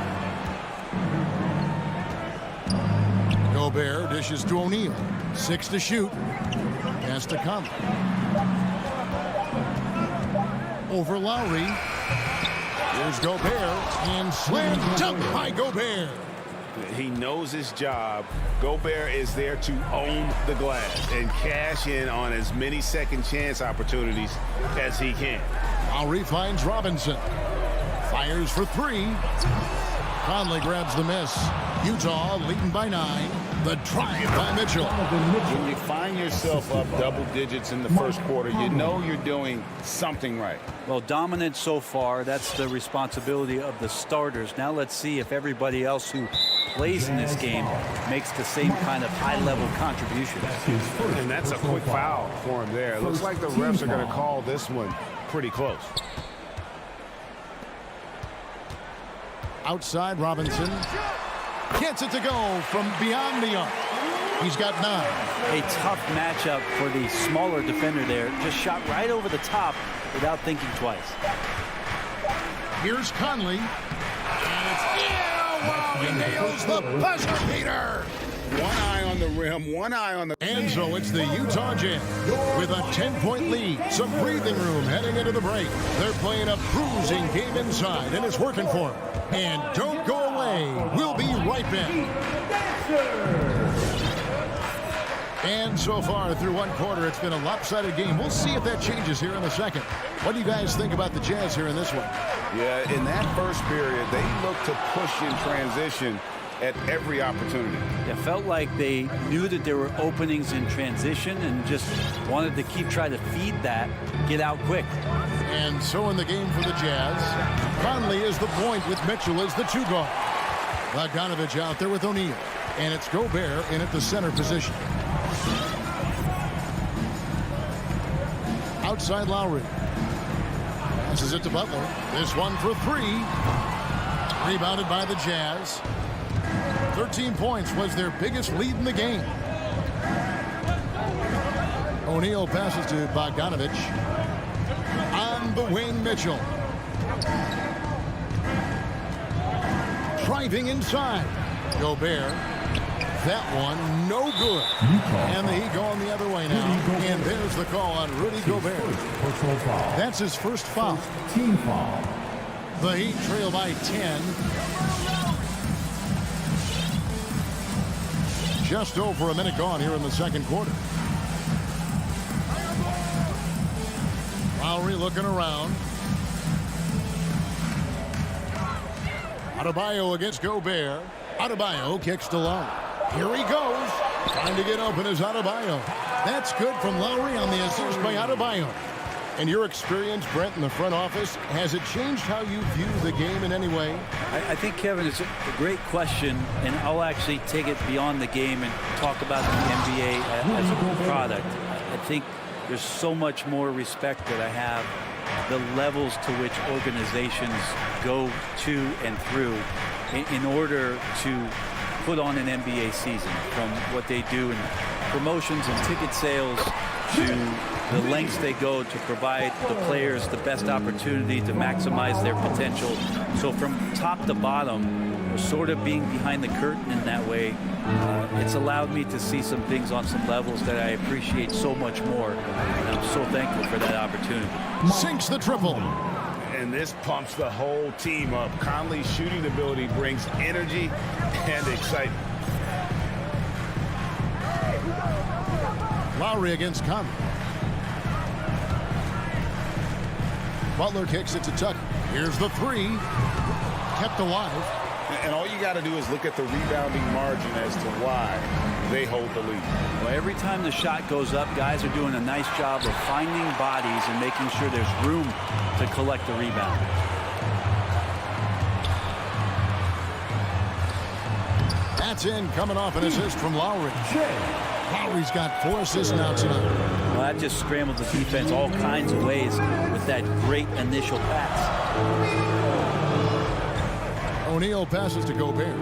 Gobert dishes to O'Neal. 6 to shoot. Pass to Conley. Over Lowry. Here's Gobert. And slam dunk by Gobert. He knows his job. Gobert is there to own the glass and cash in on as many second chance opportunities as he can. Lowry finds Robinson. Fires for 3. Conley grabs the miss. Utah leading by 9. The drive by Mitchell. When you find yourself up double digits in the first quarter, you know you're doing something right. Well, dominant so far. That's the responsibility of the starters. Now let's see if everybody else who plays in this game makes the same kind of high-level contribution. And that's a quick foul for him there. It looks like the refs are going to call this one pretty close. Outside Robinson. Gets it to go from beyond the arc. He's got 9. A tough matchup for the smaller defender there. Just shot right over the top without thinking twice. Here's Conley. And it's he nails the buzzer beater. One eye on the rim, one eye on the... And so it's the Utah Jazz with a 10-point lead. Some breathing room heading into the break. They're playing a bruising game inside, and it's working for them. And don't go away. We'll be right back. And so far through one quarter, it's been a lopsided game. We'll see if that changes here in the second. What do you guys think about the Jazz here in this one? Yeah, in that first period, they looked to push in transition at every opportunity. It felt like they knew that there were openings in transition and just wanted to keep trying to feed that, get out quick. And so in the game for the Jazz, Conley is the point with Mitchell as the 2 guard. Bogdanovich out there with O'Neal. And it's Gobert in at the center position. Outside Lowry. Passes it to Butler. This one for 3. Rebounded by the Jazz. 13 points was their biggest lead in the game. O'Neal passes to Bogdanovich. On the wing, Mitchell. Driving inside. Gobert. That one, no good. And the Heat going the other way now. And there's the call on Rudy Gobert. That's his first foul. Team foul. The Heat trail by 10. Just over a minute gone here in the second quarter. Lowry looking around. Adebayo against Gobert. Adebayo kicks to Lowry. Here he goes. Trying to get open is Adebayo. That's good from Lowry on the assist by Adebayo. In your experience, Brent, in the front office, has it changed how you view the game in any way? I think, Kevin, it's a great question, and I'll actually take it beyond the game and talk about the NBA as a product. I think there's so much more respect that I have the levels to which organizations go to and through in order to put on an NBA season, from what they do in promotions and ticket sales to the lengths they go to provide the players the best opportunity to maximize their potential. So from top to bottom, sort of being behind the curtain in that way, it's allowed me to see some things on some levels that I appreciate so much more. And I'm so thankful for that opportunity. Sinks the triple. And this pumps the whole team up. Conley's shooting ability brings energy and excitement. Lowry against Conley. Butler kicks it to Tucker. Here's the 3. Kept alive. And all you got to do is look at the rebounding margin as to why they hold the lead. Well, every time the shot goes up, guys are doing a nice job of finding bodies and making sure there's room to collect the rebound. That's in, coming off an assist from Lowry. Lowry's got 4 assists now tonight. Well, that just scrambled the defense all kinds of ways with that great initial pass. O'Neal passes to Gobert.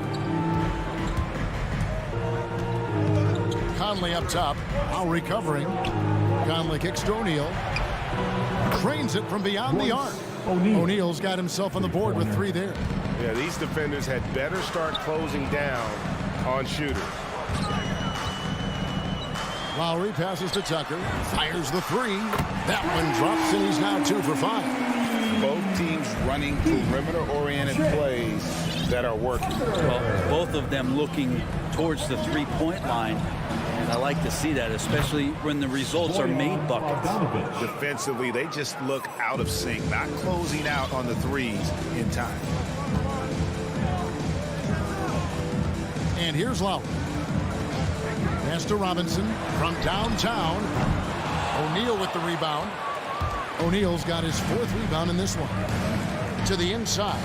Conley up top. Lowry covering. Conley kicks to O'Neal. Trains it from beyond the arc. O'Neal's got himself on the board with 3 there. Yeah, these defenders had better start closing down on shooters. Lowry passes to Tucker. Fires the 3. That one drops, and he's now 2 for 5. Both teams running perimeter-oriented plays that are working. Well, both of them looking towards the three-point line, and I like to see that, especially when the results are made buckets. Defensively, they just look out of sync, not closing out on the threes in time. And here's Lowry. Pass to Robinson from downtown. O'Neal with the rebound. O'Neal's got his 4th rebound in this one. To the inside.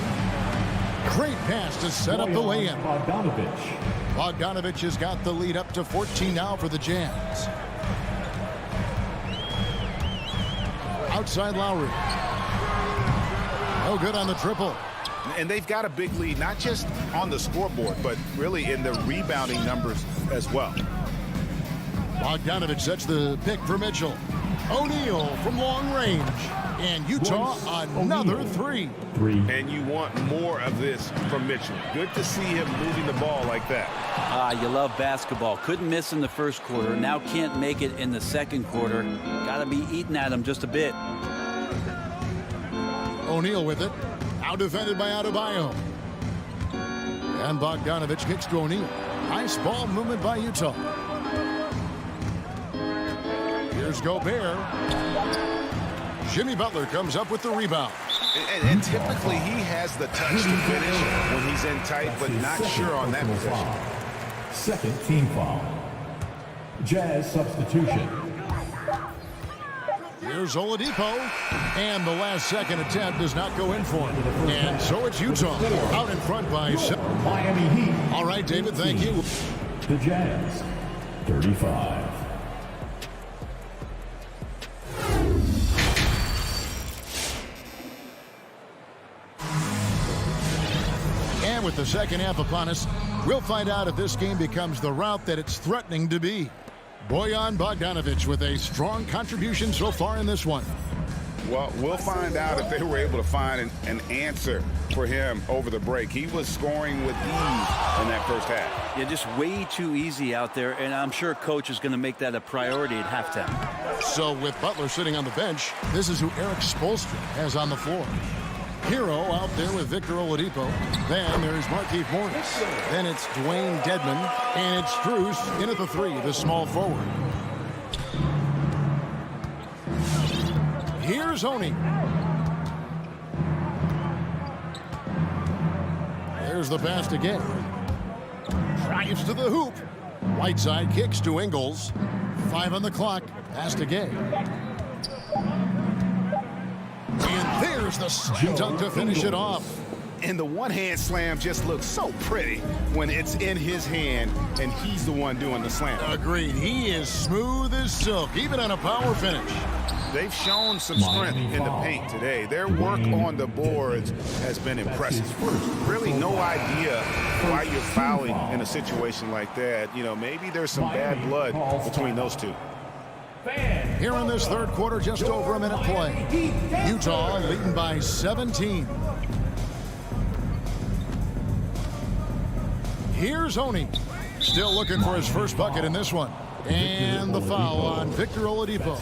Great pass to set up the lay-in. Bogdanovich has got the lead up to 14 now for the Jazz. Outside Lowry. No good on the triple. And they've got a big lead, not just on the scoreboard, but really in the rebounding numbers as well. Bogdanovich sets the pick for Mitchell. O'Neal from long range. And Utah another 3. And you want more of this from Mitchell. Good to see him moving the ball like that. You love basketball. Couldn't miss in the first quarter. Now can't make it in the second quarter. Got to be eating at him just a bit. O'Neal with it. Now defended by Adebayo. And Bogdanovich kicks to O'Neal. Nice ball movement by Utah. Here's Gobert. Jimmy Butler comes up with the rebound. And typically he has the touch to finish when he's in tight, but not sure on that possession. Second team foul. Jazz substitution. Here's Oladipo. And the last second attempt does not go in for him. And so it's Utah out in front by 7. Miami Heat. All right, David, thank you. The Jazz, 35. And with the second half upon us, we'll find out if this game becomes the route that it's threatening to be. Bojan Bogdanović with a strong contribution so far in this one. Well, we'll find out if they were able to find an answer for him over the break. He was scoring with ease in that first half. Yeah, just way too easy out there, and I'm sure coach is going to make that a priority at halftime. So with Butler sitting on the bench, this is who Eric Spoelstra has on the floor. Hero out there with Victor Oladipo. Then there's Markieff Morris. Then it's Dwayne Dedmon. And it's Strus in at the 3, the small forward. Here's Oni. There's the pass to Gay. Drives to the hoop. Whiteside kicks to Ingles. 5 on the clock. Pass to Gay. And there's the slam dunk to finish it off. And the one-hand slam just looks so pretty when it's in his hand and he's the one doing the slam. Agreed. He is smooth as silk, even on a power finish. They've shown some strength in the paint today. Their work on the boards has been impressive. Really no idea why you're fouling in a situation like that. You know, maybe there's some bad blood between those two. Here in this third quarter, just over a minute play. Utah leading by 17. Here's Oni. Still looking for his first bucket in this one. And the foul on Victor Oladipo.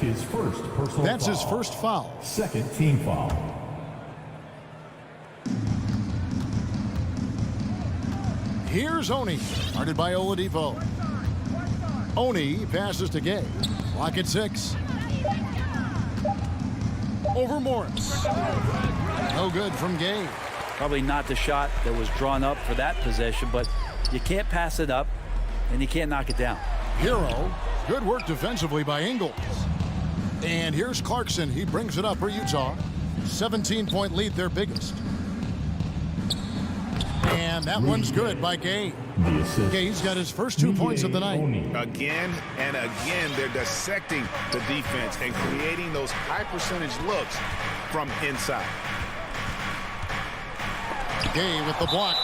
That's his first foul. Second team foul. Here's Oni. Guarded by Oladipo. Oni passes to Gay. Clock at 6. Over Morris. No good from Gay. Probably not the shot that was drawn up for that possession, but you can't pass it up, and you can't knock it down. Hero, good work defensively by Ingles. And here's Clarkson. He brings it up for Utah. 17-point lead, their biggest. And that one's good by Gay. Gay's got his first 2 points of the night. Again and again, they're dissecting the defense and creating those high-percentage looks from inside. Gay with the block.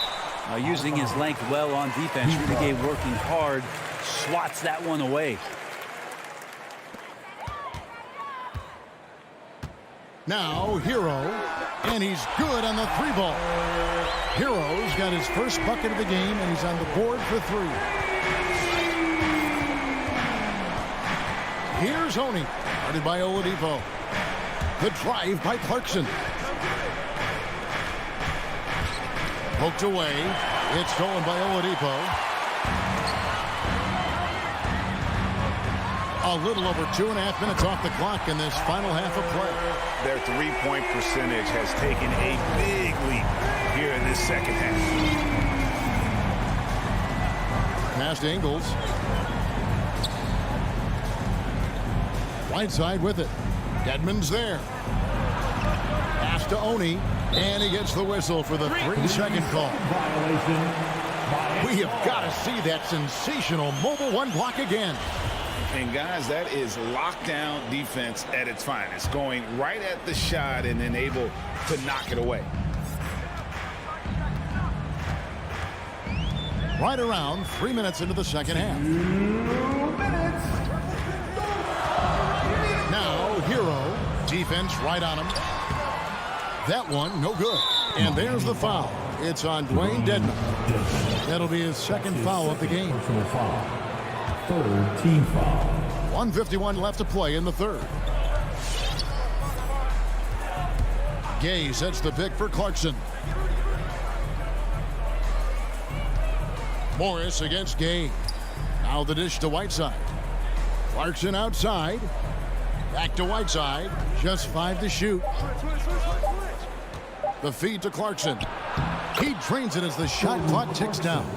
Using his length well on defense. Rudy Gay working hard, swats that one away. Now Hero, and he's good on the 3-ball. Hero's got his first bucket of the game, and he's on the board for 3. Here's Oni, guarded by Oladipo. The drive by Clarkson. Poked away. It's stolen by Oladipo. A little over 2.5 minutes off the clock in this final half of play. Their three-point percentage has taken a big leap here in this second half. Pass to Ingles. Right side with it. Dedmon's there. Pass to Oni, and he gets the whistle for the 3-second call. We have got to see that sensational mobile one block again. And guys, that is lockdown defense at its finest, going right at the shot and then able to knock it away. Right around 3 minutes into the second half. Now Hero, defense right on him. That one no good. And there's the foul. It's on Dwayne Dedmon. That'll be his second foul of the game. Third team foul. 1:51 left to play in the third. Gay sets the pick for Clarkson. Morris against Gay. Now the dish to Whiteside. Clarkson outside. Back to Whiteside. Just 5 to shoot. The feed to Clarkson. He drains it as the shot clock ticks down.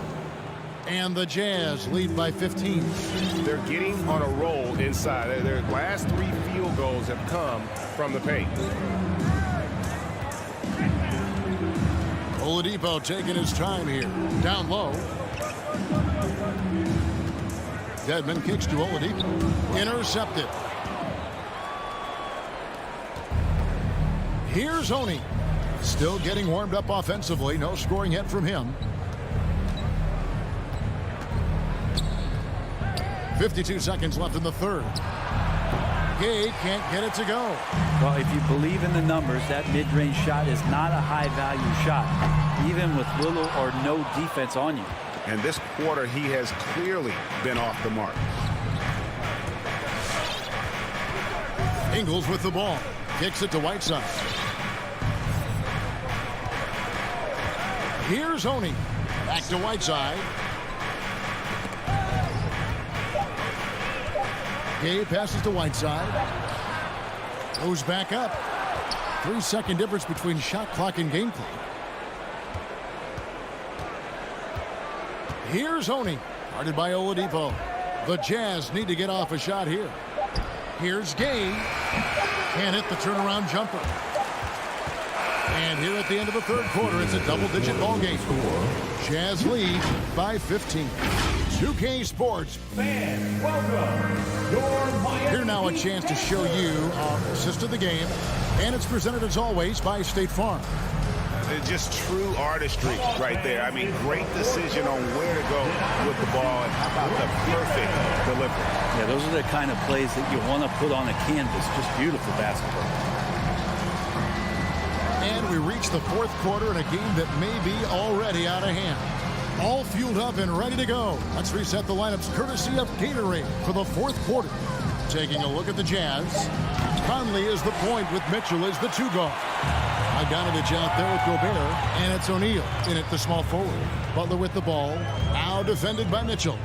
And the Jazz lead by 15. They're getting on a roll inside. Their last 3 field goals have come from the paint. Oladipo taking his time here. Down low. Dedmon kicks to Oladipo. Intercepted. Here's Oni. Still getting warmed up offensively. No scoring yet from him. 52 seconds left in the third. Gay can't get it to go. Well, if you believe in the numbers, that mid-range shot is not a high-value shot, even with little or no defense on you. And this quarter, he has clearly been off the mark. Ingles with the ball. Kicks it to Whiteside. Here's Oni. Back to Whiteside. Gay passes to Whiteside. Goes back up. 3-second difference between shot clock and game clock. Here's Oni. Guarded by Oladipo. The Jazz need to get off a shot here. Here's Gay. Can't hit the turnaround jumper. And here at the end of the third quarter, it's a double-digit ball game. Jazz lead by 15. 2K Sports. Fans, welcome. Here now a chance to show you our assist of the game. And it's presented as always by State Farm. It's just true artistry right there. I mean, great decision on where to go with the ball and how about the perfect delivery. Yeah, those are the kind of plays that you want to put on a canvas. Just beautiful basketball. And we reach the fourth quarter in a game that may be already out of hand. All fueled up and ready to go. Let's reset the lineups courtesy of Gatorade for the fourth quarter. Taking a look at the Jazz. Conley is the point with Mitchell as the 2-guard. Bogdanovich out there with Gobert, and it's O'Neal in at the small forward. Butler with the ball, now defended by Mitchell.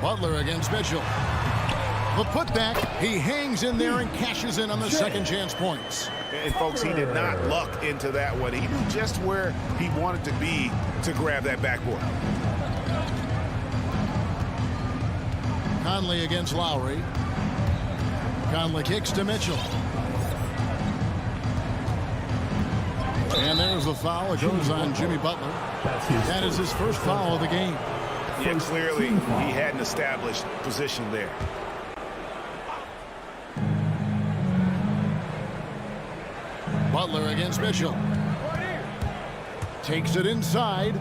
Butler against Mitchell. The putback, he hangs in there and cashes in on the second chance points. And folks, he did not luck into that one. He knew just where he wanted to be to grab that backboard. Conley against Lowry. Conley kicks to Mitchell. And there's the foul. It goes on Jimmy Butler. That is his first foul of the game. Yeah, clearly he had an established position there. Butler against Mitchell. Takes it inside.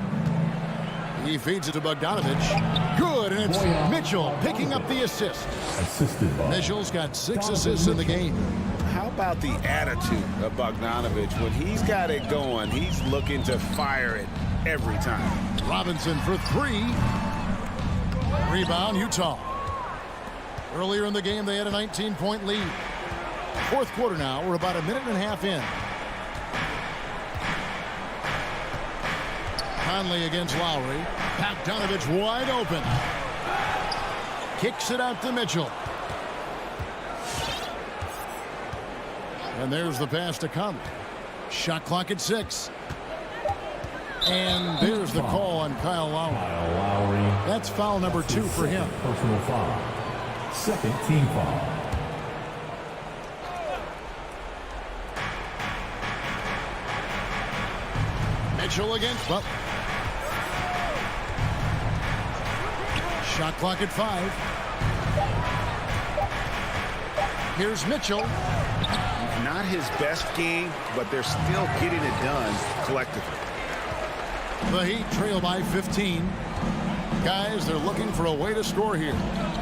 He feeds it to Bogdanovich. Good, and it's Mitchell picking up the assist. Mitchell's got 6 assists in the game. How about the attitude of Bogdanovich? When he's got it going, he's looking to fire it every time. Robinson for 3. Rebound, Utah. Earlier in the game, they had a 19-point lead. Fourth quarter now. We're about a minute and a half in. Conley against Lowry. Bogdanovich wide open. Kicks it out to Mitchell. And there's the pass to Conley. Shot clock at 6. And there's the call on Kyle Lowry. That's foul number 2 for him. Personal foul. Second team foul. Mitchell against Butler. Shot clock at 5. Here's Mitchell. Not his best game, but they're still getting it done collectively. The Heat trail by 15. Guys, they're looking for a way to score here.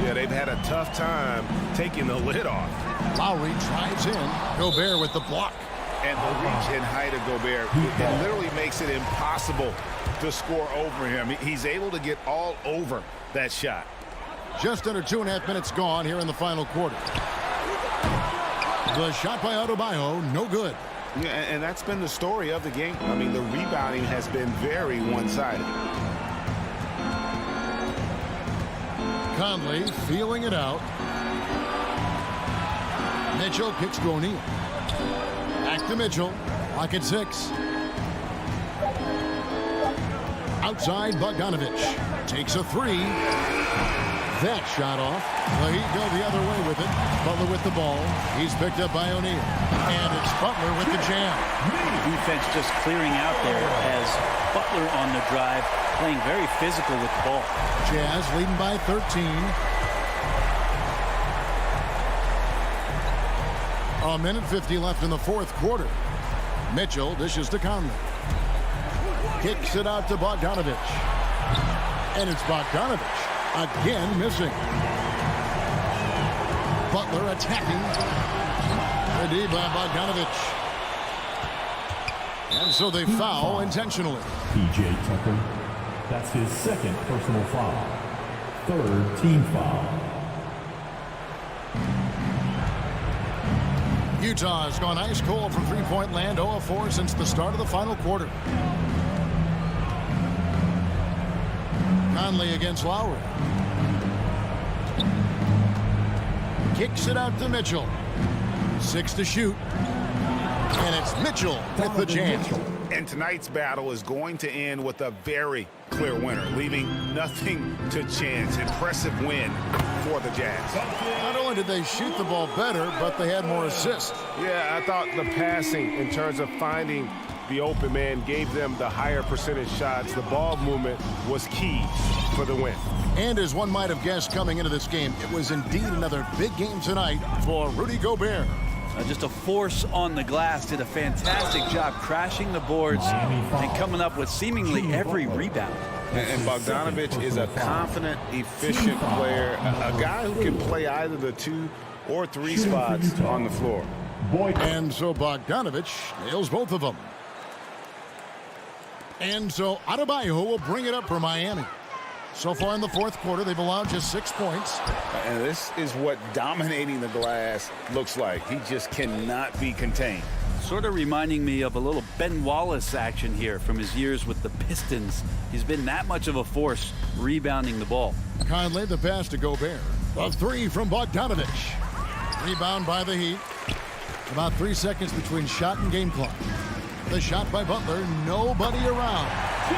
Yeah, they've had a tough time taking the lid off. Lowry drives in. Gobert with the block. And the reach and height of Gobert, it literally makes it impossible to score over him. He's able to get all over that shot. Just under 2.5 minutes gone here in the final quarter. The shot by Adebayo, no good. Yeah, and that's been the story of the game. I mean, the rebounding has been very one-sided. Conley feeling it out. Mitchell kicks to O'Neal. Back to Mitchell. Clock at 6. Outside, Bogdanovich takes a 3. That shot off. The Heat go the other way with it. Butler with the ball. He's picked up by O'Neal. And it's Butler with the jam. Defense just clearing out there as Butler on the drive, playing very physical with the ball. Jazz leading by 13. A minute 50 left in the fourth quarter. Mitchell dishes to Conley. Kicks it out to Bogdanovich. And it's Bogdanovich again missing. Butler attacking. Ready by Bogdanovich. And so they foul intentionally. P.J. Tucker. That's his second personal foul. Third team foul. Utah has gone ice cold from three-point land, 0 of 4 since the start of the final quarter. Conley against Lowry. Kicks it out to Mitchell. 6 to shoot. And it's Mitchell with the jam. And tonight's battle is going to end with a very clear winner, leaving nothing to chance. Impressive win for the Jazz. Not only did they shoot the ball better, but they had more assists. Yeah, I thought the passing in terms of finding the open man gave them the higher percentage shots. The ball movement was key for the win. And as one might have guessed coming into this game, it was indeed another big game tonight for Rudy Gobert. Just a force on the glass, did a fantastic job crashing the boards and coming up with seemingly every rebound. And Bogdanovich is a confident, efficient player, a guy who can play either the 2 or 3 spots on the floor. And so Bogdanovich nails both of them. And so Adebayo will bring it up for Miami. So far in the fourth quarter, they've allowed just 6 points. And this is what dominating the glass looks like. He just cannot be contained. Sort of reminding me of a little Ben Wallace action here from his years with the Pistons. He's been that much of a force rebounding the ball. Conley, the pass to Gobert. A 3 from Bogdanovich. Rebound by the Heat. About 3 seconds between shot and game clock. The shot by Butler, nobody around.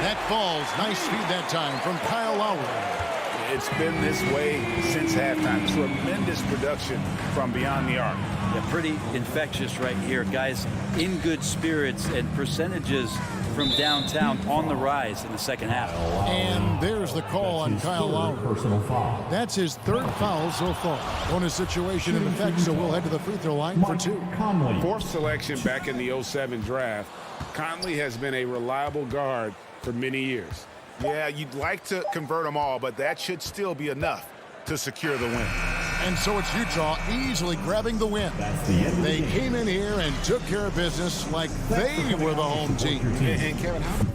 That falls. Nice feed that time from Kyle Lowry. It's been this way since halftime. Tremendous production from beyond the arc. Yeah, pretty infectious right here. Guys in good spirits and percentages from downtown on the rise in the second half. And there's the call on Kyle Lowry. Personal foul. That's his third foul so far. Bonus situation in effect, so we'll head to the free throw line for 2. Conley. Fourth selection back in the 07 draft, Conley has been a reliable guard for many years. Yeah, you'd like to convert them all, but that should still be enough to secure the win. And so it's Utah easily grabbing the win. That's the end of the They game. came in here and took care of business like they were the home team. And Kevin, how